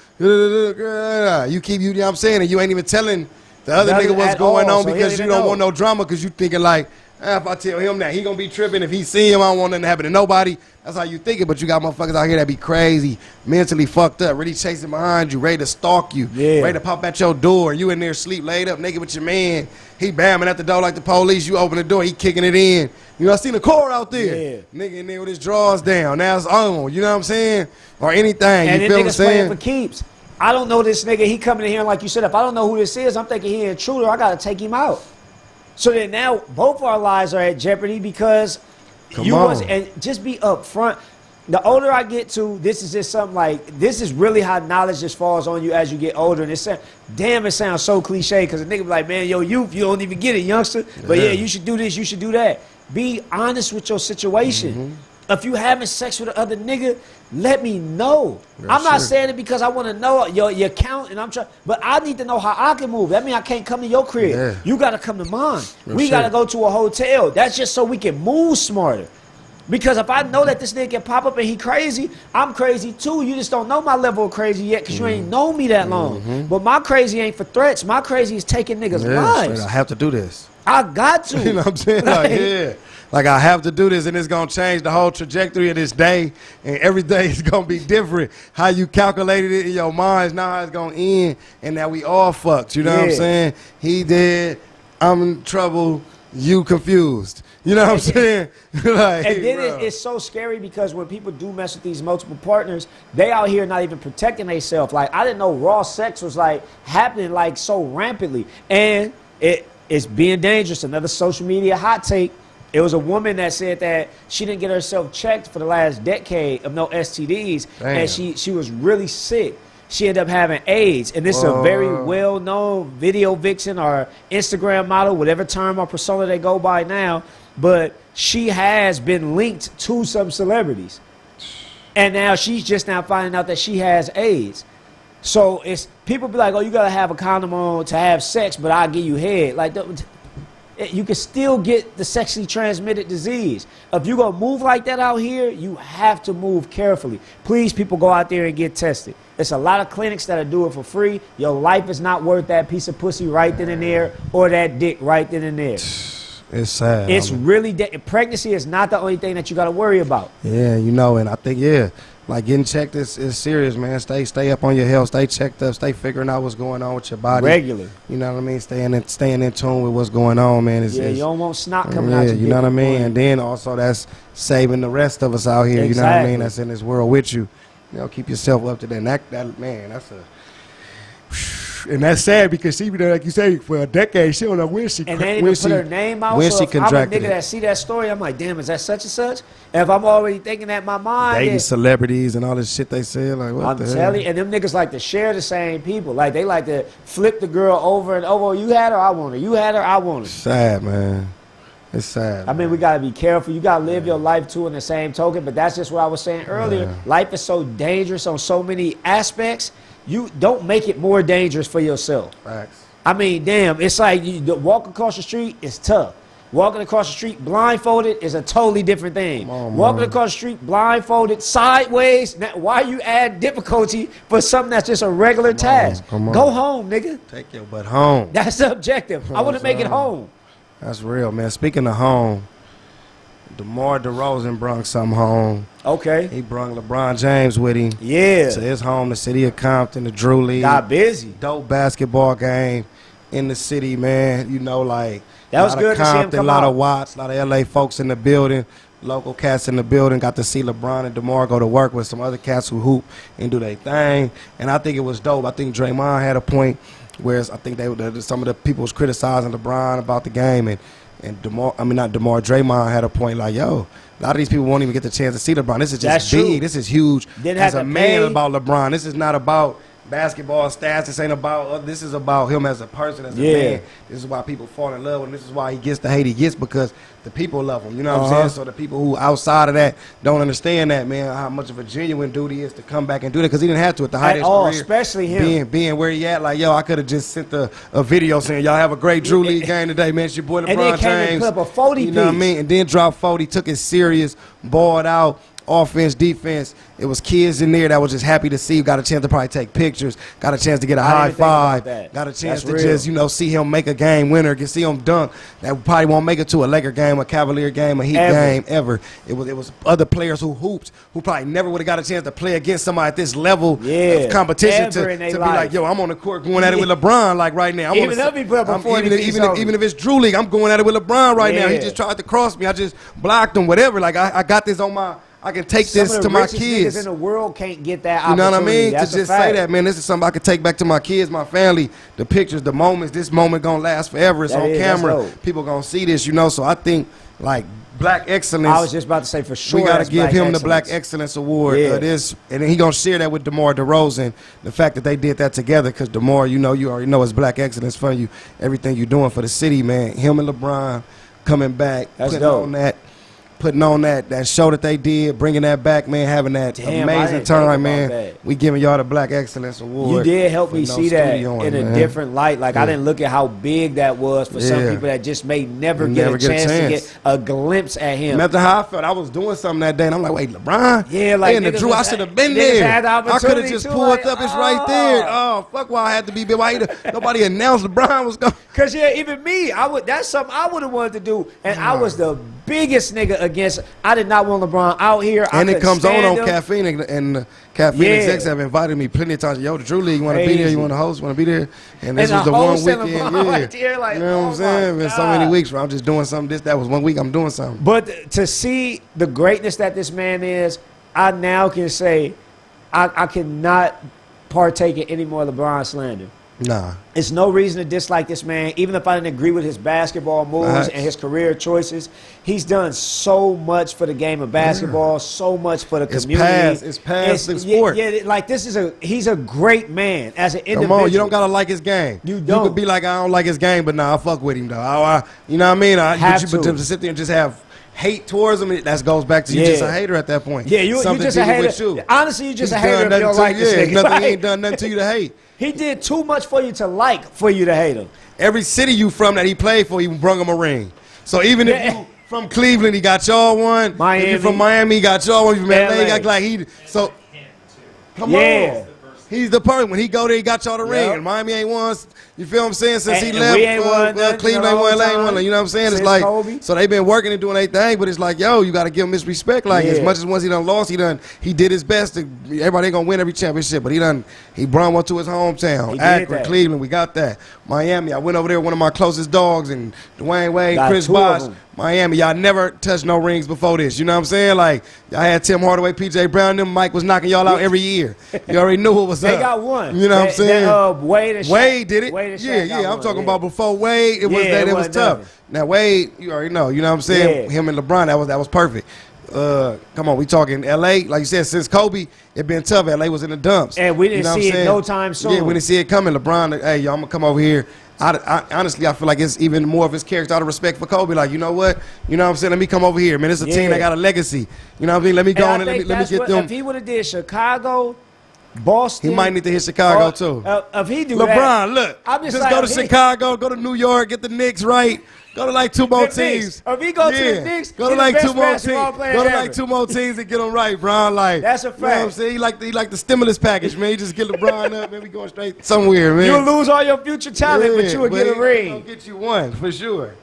keep, you know what I'm saying, and you ain't even telling the other Nothing nigga what's at going all, on so he because don't you even don't know. want no drama because you thinking like, if I tell him that, he gonna be tripping. If he see him, I don't want nothing to happen to nobody. That's how you thinking, but you got motherfuckers out here that be crazy, mentally fucked up, really chasing behind you, ready to stalk you, Yeah. ready to pop at your door. You in there sleep, laid up, naked with your man. He bamming at the door like the police. You open the door, he kicking it in. You know, I seen a car out there. Yeah. Nigga in there with his drawers down. Now it's on. You know what I'm saying? Or anything. And You then feel what I'm niggas playing for saying? keeps. I don't know this nigga. He coming in here, and like you said, if I don't know who this is, I'm thinking he an intruder. I gotta take him out. So then now both our lives are at jeopardy because Come on. and just be upfront. The older I get to, this is just something like, this is really how knowledge just falls on you as you get older. And it sounds so cliche because a nigga be like, man, yo, you don't even get it, youngster. But yeah, you should do this, you should do that. Be honest with your situation. If you having sex with another nigga, let me know. Real I'm not shit. saying it because I want to know your count and I'm trying, but I need to know how I can move. That means I can't come to your crib. Yeah. You got to come to mine. Real We shit. got to go to a hotel. That's just so we can move smarter. Because if I know that this nigga can pop up and he crazy, I'm crazy too. You just don't know my level of crazy yet because you ain't known me that long. But my crazy ain't for threats. My crazy is taking niggas' Yeah, lives. straight, I have to do this. I got to. You know what I'm saying? Like, yeah. Like, I have to do this, and it's going to change the whole trajectory of this day, and every day is going to be different. How you calculated it in your mind is not how it's going to end, and that we all fucked. You know what I'm Yeah. saying? He dead, I'm in trouble, you confused. You know what I'm saying? Like, And then bro. it's so scary because when people do mess with these multiple partners, they out here not even protecting themselves. Like, I didn't know raw sex was like happening like so rampantly. And it's being dangerous. Another social media hot take. It was a woman that said that she didn't get herself checked for the last decade of no STDs. Damn. And she was really sick. She ended up having AIDS. And this is a very well-known video vixen or Instagram model, whatever term or persona they go by now. But she has been linked to some celebrities. And now she's just now finding out that she has AIDS. So it's people be like, oh, you got to have a condom on to have sex, but I'll give you head. Like, you can still get the sexually transmitted disease. If you're going to move like that out here, you have to move carefully. Please, people, go out there and get tested. There's a lot of clinics that'll do it for free. Your life is not worth that piece of pussy right then and there or that dick right then and there. It's sad. It's really, pregnancy is not the only thing that you got to worry about. Yeah, you know, and I think, yeah, like getting checked is serious, man. Stay up on your health. Stay checked up. Stay figuring out what's going on with your body. Regular. You know what I mean? Staying in tune with what's going on, man. Yeah, you don't want snot coming yeah, out your you know dick what I mean? before And then also that's saving the rest of us out here, you know what I Exactly. mean? That's in this world with you. You know, keep yourself up to that. And that man, that's a... And that's sad because she been there, like you say, for a decade. She don't know when she And they didn't even put her name out. when So she if I'm a contracted nigga it. that see that story, I'm like, damn, is that such and such? And if I'm already thinking that in my mind, Dating then celebrities and all this shit they said, like, what I'm the hell? telling you, and them niggas like to share the same people. Like, they like to flip the girl over and over. You had her, I want her. You had her, I want her. Sad, man. It's sad. I mean, we got to be careful. You got to live your life, too, in the same token. But that's just what I was saying earlier. Yeah. Life is so dangerous on so many aspects. You don't make it more dangerous for yourself. Facts. I mean, damn, it's like walk across the street is tough. Walking across the street blindfolded is a totally different thing. Come on, Walking man. across the street blindfolded sideways, now, why you add difficulty for something that's just a regular task? come on. Go home, nigga. Take your butt home. That's the objective. I want to make it home. That's real, man. Speaking of home, DeMar DeRozan brung something home. Okay. He brung LeBron James with him Yeah. to his home, the city of Compton, the Drew League. Got busy. Dope basketball game in the city, man. You know, like That was lot good of to see him Compton, come lot out. of Watts, a lot of LA folks in the building, local cats in the building. Got to see LeBron and DeMar go to work with some other cats who hoop and do their thing. And I think it was dope. I think Draymond had a point, whereas I think some of the people was criticizing LeBron about the game, and Draymond had a point like, yo, a lot of these people won't even get the chance to see LeBron. This is That's just big. true. This is huge. Didn't As have a to man pay. about LeBron, this is not about basketball stats. This ain't about. This is about him as a person, as a man. This is why people fall in love with him. This is why he gets the hate he gets, because the people love him. You know what I'm saying? So the people who outside of that don't understand that, man, how much of a genuine dude he is to come back and do that, because he didn't have to at the height of his career. Especially him. Being where he at. Like, yo, I could have just sent a video saying, y'all have a great Drew League game today, man. It's your boy LeBron James. And then came and put up a 40 piece. You know what I mean? And then dropped 40, took it serious, balled out. Offense, defense, it was kids in there that was just happy to see. Got a chance to probably take pictures, got a chance to get a high five, got a chance to just, you know, see him make a game winner, can see him dunk. That probably won't make it to a Laker game, a Cavalier game, a Heat game ever. It was other players who hooped, who probably never would have got a chance to play against somebody at this level of competition to be like, yo, I'm on the court going at it with LeBron like right now. Even if it's Drew League, I'm going at it with LeBron right now. He just tried to cross me. I just blocked him, whatever. Like, I got this on my... I can take this to my kids. Niggas in the world can't get that opportunity. You know what I mean? That's to just say that, man, this is something I can take back to my kids, my family, the pictures, the moments. This moment gonna last forever. It's on camera. People gonna see this, you know. So I think, like, Black Excellence. I was just about to say, for sure, we gotta give him the Black Excellence Award. And then he gonna share that with DeMar DeRozan. The fact that they did that together, because DeMar, you know, you already know it's Black Excellence for you. Everything you're doing for the city, man. Him and LeBron coming back, putting on that show that they did, bringing that back, man, having that amazing time, man. We giving y'all the Black Excellence Award. You did help me see that in a different light. Like, I didn't look at how big that was for some people that just may never get a chance to get a glimpse at him. Imagine how I felt. I was doing something that day, and I'm like, wait, LeBron? Yeah, like, the Drew, I should have been there. I could have just pulled up. It's right there. Oh, fuck why I had to be big. Why nobody announced LeBron was going? Because, even me, that's something I would have wanted to do. And I was the biggest nigga against. I did not want LeBron out here. And it comes on Caffeine, and Caffeine execs have invited me plenty of times. Yo, the Drew League, you want to be there? You want to host? Want to be there? And this was the one weekend. Right there, like, you know what I'm saying? Been so many weeks where I'm just doing something. That was 1 week. I'm doing something. But to see the greatness that this man is, I now can say I cannot partake in any more LeBron slander. Nah. It's no reason to dislike this man, even if I didn't agree with his basketball moves and his career choices. He's done so much for the game of basketball, so much for the community. It's past the sport. Like, he's a great man as an individual. Come on, you don't gotta like his game. You don't. You could be like, I don't like his game, but nah, I fuck with him though. You know what I mean? But to sit there and just have hate towards him, that goes back to you just a hater at that point. Yeah, you just a hater. Honestly, you just a hater if you don't like this nigga. He ain't done nothing to you to hate. He did too much for you to like for you to hate him. Every city you from that he played for, he brung him a ring. So even if you from Cleveland, he got y'all one. Miami. If you from Miami, he got y'all one. If you from LA, he got come on. He's the person. When he go there, he got y'all the ring. And Miami ain't won. You feel what I'm saying? Since he left, we ain't won Cleveland ain't won, LA ain't won. You know what I'm saying? It's like, Kobe. so they've been working and doing their thing, but it's like, yo, you got to give him his respect. Like, as much as once he done lost, he did his best. Everybody ain't gonna win every championship, but he brought one to his hometown. Akron, Cleveland, we got that. Miami, I went over there, one of my closest dogs, and Dwayne Wade, Chris Bosh. Miami, y'all never touched no rings before this. You know what I'm saying? Like, I had Tim Hardaway, PJ Brown, them. Mike was knocking y'all out every year. You already knew what was up. They got one. You know what I'm saying? Wade did it. Yeah. I'm talking about before Wade. It was tough. Now Wade, you already know. You know what I'm saying? Him and LeBron, that was perfect. Come on, we talking L.A. Like you said, since Kobe, it been tough. L.A. was in the dumps. And we didn't see it no time soon. Yeah, we didn't see it coming. LeBron, hey, y'all, I'm going to come over here. Honestly, I feel like it's even more of his character out of respect for Kobe. Like, you know what? You know what I'm saying? Let me come over here, man. It's a team that got a legacy. You know what I mean? Let me go on and let me get them. If he would have did Chicago, Boston. He might need to hit Chicago, too. If he do LeBron, look. Just like, go to Chicago, go to New York, get the Knicks right. Go to like two more teams. If he go to the Knicks, go to like two more teams. Go to like two more teams and get them right, Bron. Like, that's a fact. You know what I'm saying? He like the stimulus package, man. You just get LeBron up, man. We going straight somewhere, man. You'll lose all your future talent, but you will get a ring. He gonna get you one for sure.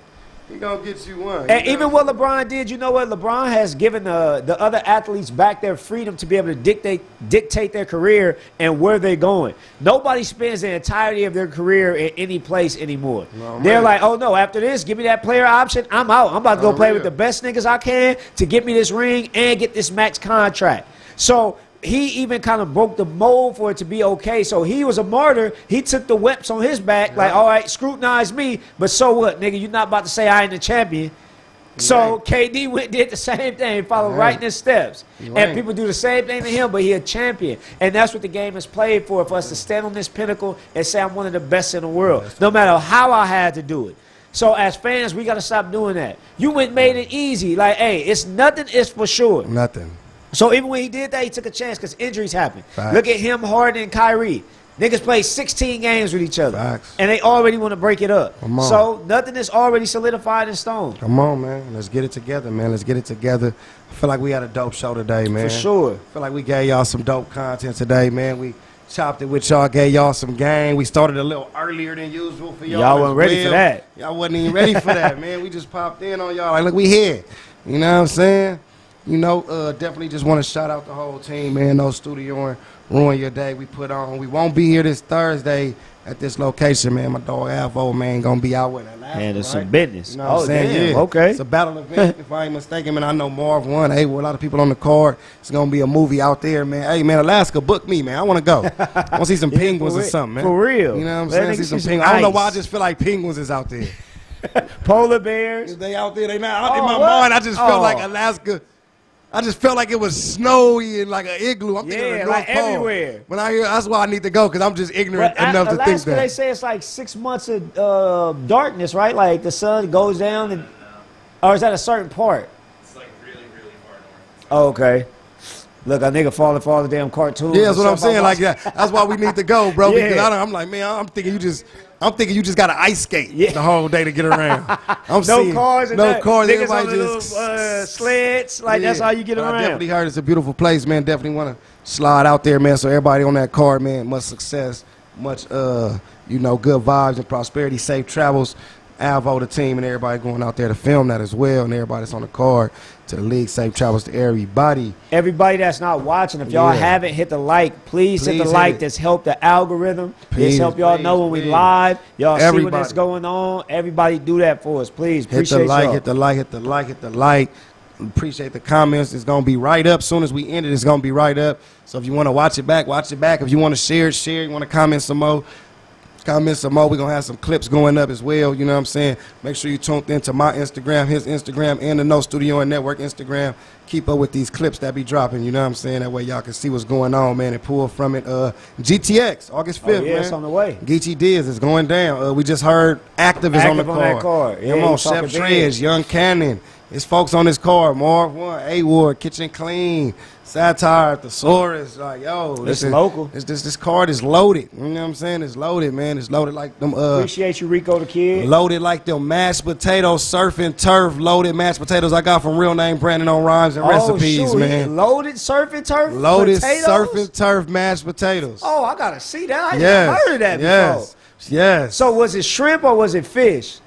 He gonna get you one. And even what LeBron did, you know what? LeBron has given the other athletes back their freedom to be able to dictate their career and where they're going. Nobody spends the entirety of their career in any place anymore. They're like, oh no, after this, give me that player option. I'm out. I'm about to go play with the best niggas I can to get me this ring and get this max contract. So he even kind of broke the mold for it to be okay. So he was a martyr. He took the whips on his back, like, all right, scrutinize me, but so what, nigga? You're not about to say I ain't the champion. So KD did the same thing, followed right in his steps. You And ain't. people do the same thing to him, but he a champion. And that's what the game is played for us to stand on this pinnacle and say I'm one of the best in the world, no matter how I had to do it. So as fans, we got to stop doing that. You went and made it easy. Like, hey, it's nothing is for sure. Nothing. So even when he did that, he took a chance because injuries happen. Facts. Look at him, Harden, and Kyrie. Niggas play 16 games with each other. Facts. And they already want to break it up. Come on. So nothing is already solidified in stone. Come on, man. Let's get it together, man. Let's get it together. I feel like we had a dope show today, man. For sure. I feel like we gave y'all some dope content today, man. We chopped it with y'all, gave y'all some game. We started a little earlier than usual for y'all. Y'all as wasn't ready for that. Y'all wasn't even ready for that, man. We just popped in on y'all. Like, look, we here. You know what I'm saying? You know, definitely just want to shout out the whole team, man. No studio and ruin your day we put on. We won't be here this Thursday at this location, man. My dog Alvo, man, gonna be out with Alaska, And it's right? some business. You know what I'm saying? Damn, Yeah. okay. It's a battle event, if I ain't mistaken, man. I know Marv won. Hey, well, a lot of people on the card. It's gonna be a movie out there, man. Hey, man, Alaska, book me, man. I want to go. I want to see some penguins or something, man. For real. You know what I'm Let saying? niggas See some see some penguins. I don't know why I ice. just feel like penguins is out there. Polar bears. They out there. They not. In Oh, my what? mind, I just felt like Oh. Alaska. I just felt like it was snowy and like an igloo. I'm thinking of the Yeah, North like Pole. everywhere. When I hear, that's why I need to go because I'm just ignorant But enough to think Alaska, that. they say it's like 6 months of darkness, right? Like the sun goes down, and or is that a certain part? It's like really, really far north. Oh, okay. Look, a nigga falling for all the damn cartoons. Yeah, that's and what I'm stuff I saying. Like watch. that. That's why we need to go, bro. Yeah. Because I'm like, man, I'm thinking you just got to ice skate Yeah. the whole day to get around. I'm No seeing cars and no that. cars. Niggas on Everybody the just little sleds. Like, that's Yeah. how you get But around. I definitely heard it's a beautiful place, man. Definitely want to slide out there, man. So everybody on that card, man, much success, much good vibes and prosperity, safe travels. Alvo, the team, and everybody going out there to film that as well, and everybody that's on the card to the league. Safe travels to everybody. Everybody that's not watching, if y'all Yeah. haven't hit the like, please hit Please the hit like. it. That's helped the algorithm. Please, This help y'all please, know when we please. live. Y'all see Everybody. what's going on. Everybody do that for us, please. Hit Appreciate the like, y'all. hit the like, hit the like, hit the like. Appreciate the comments. It's gonna be right up. Soon as we end it, it's gonna be right up. So if you want to watch it back, watch it back. If you want to share it, share. You want to comment some more, comment some more. We're gonna have some clips going up as well. You know what I'm saying? Make sure you tuned into my Instagram, his Instagram, and the No Studio and Network Instagram. Keep up with these clips that be dropping. You know what I'm saying? That way y'all can see what's going on, man, and pull from it. GTX, August 5th, Oh, yeah, man. it's on the way. Geechi Diz is going down. We just heard Active is on the Active on that card. Yeah, Come on, he Chef talking Trez, big. Young Cannon. It's folks on this card. Marv One, A Ward, Kitchen Clean, Satire, Thesaurus. Like, yo, It's local. This card is loaded. You know what I'm saying? It's loaded, man. It's loaded like them. Appreciate you, Rico the Kid. Loaded like them mashed potatoes, surf and turf. Loaded mashed potatoes I got from Real Name Brandon on Rhymes and Recipes, shoot, man. Loaded surf and turf. Loaded potatoes? surf and turf mashed potatoes. Oh, I gotta see that. I ain't yes, never heard of that yes, before. yes. So was it shrimp or was it fish?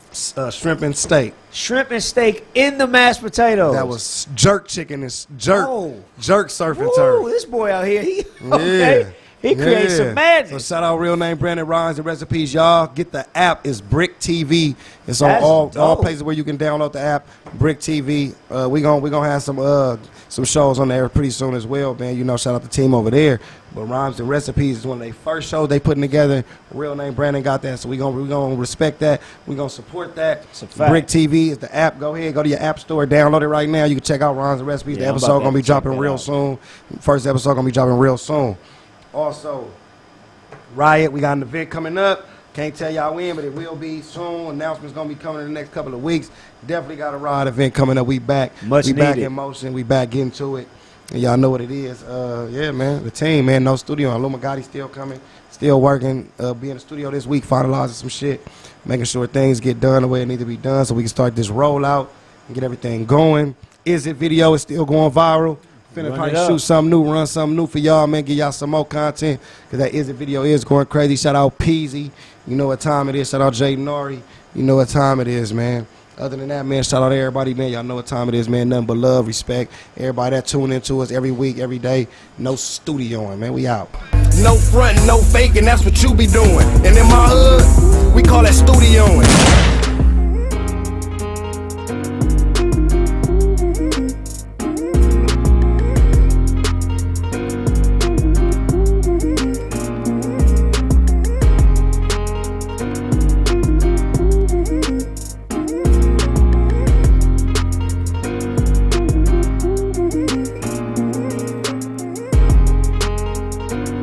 Shrimp and steak. Shrimp and steak in the mashed potatoes. That was jerk chicken. It's jerk. Oh. Jerk surf and Ooh, turf. this boy out here, he okay. He creates Yeah. some So madness. shout out Real Name Brandon Rhymes and Recipes. Y'all get the app. It's Brick TV. It's on That's all dope. places where you can download the app. Brick TV. We gonna have some shows on there pretty soon as well, man. You know, shout out the team over there. But Rhymes and Recipes is one of their first shows they putting together. Real Name Brandon got that, so we gonna respect that. We gonna support that. It's a fact. Brick TV is the app. Go ahead, go to your app store, download it right now. You can check out Rhymes and Recipes. Yeah, The I'm episode about to gonna be check dropping that real out. soon. First episode gonna be dropping real soon. Also, Riot, we got an event coming up. Can't tell y'all when, but it will be soon. Announcements gonna be coming in the next couple of weeks. Definitely got a Riot event coming up. We back. Much we back needed. in motion. We back getting to it. And y'all know what it is. Yeah, man. The team, man. No studio. Luma Gotti still coming. Still working. Be in the studio this week, finalizing some shit. Making sure things get done the way it need to be done so we can start this rollout and get everything going. Is It video is still going viral. Finna Run probably it up. shoot something new, run something new for y'all, man. Give y'all some more content. Because that Is It video is going crazy. Shout out Peasy. You know what time it is. Shout out Jay Nori. You know what time it is, man. Other than that, man, shout out to everybody, man. Y'all know what time it is, man. Nothing but love, respect. Everybody that tune into us every week, every day. No studioing, man. We out. No frontin', no faking, that's what you be doing. And in my hood, we call that studioing.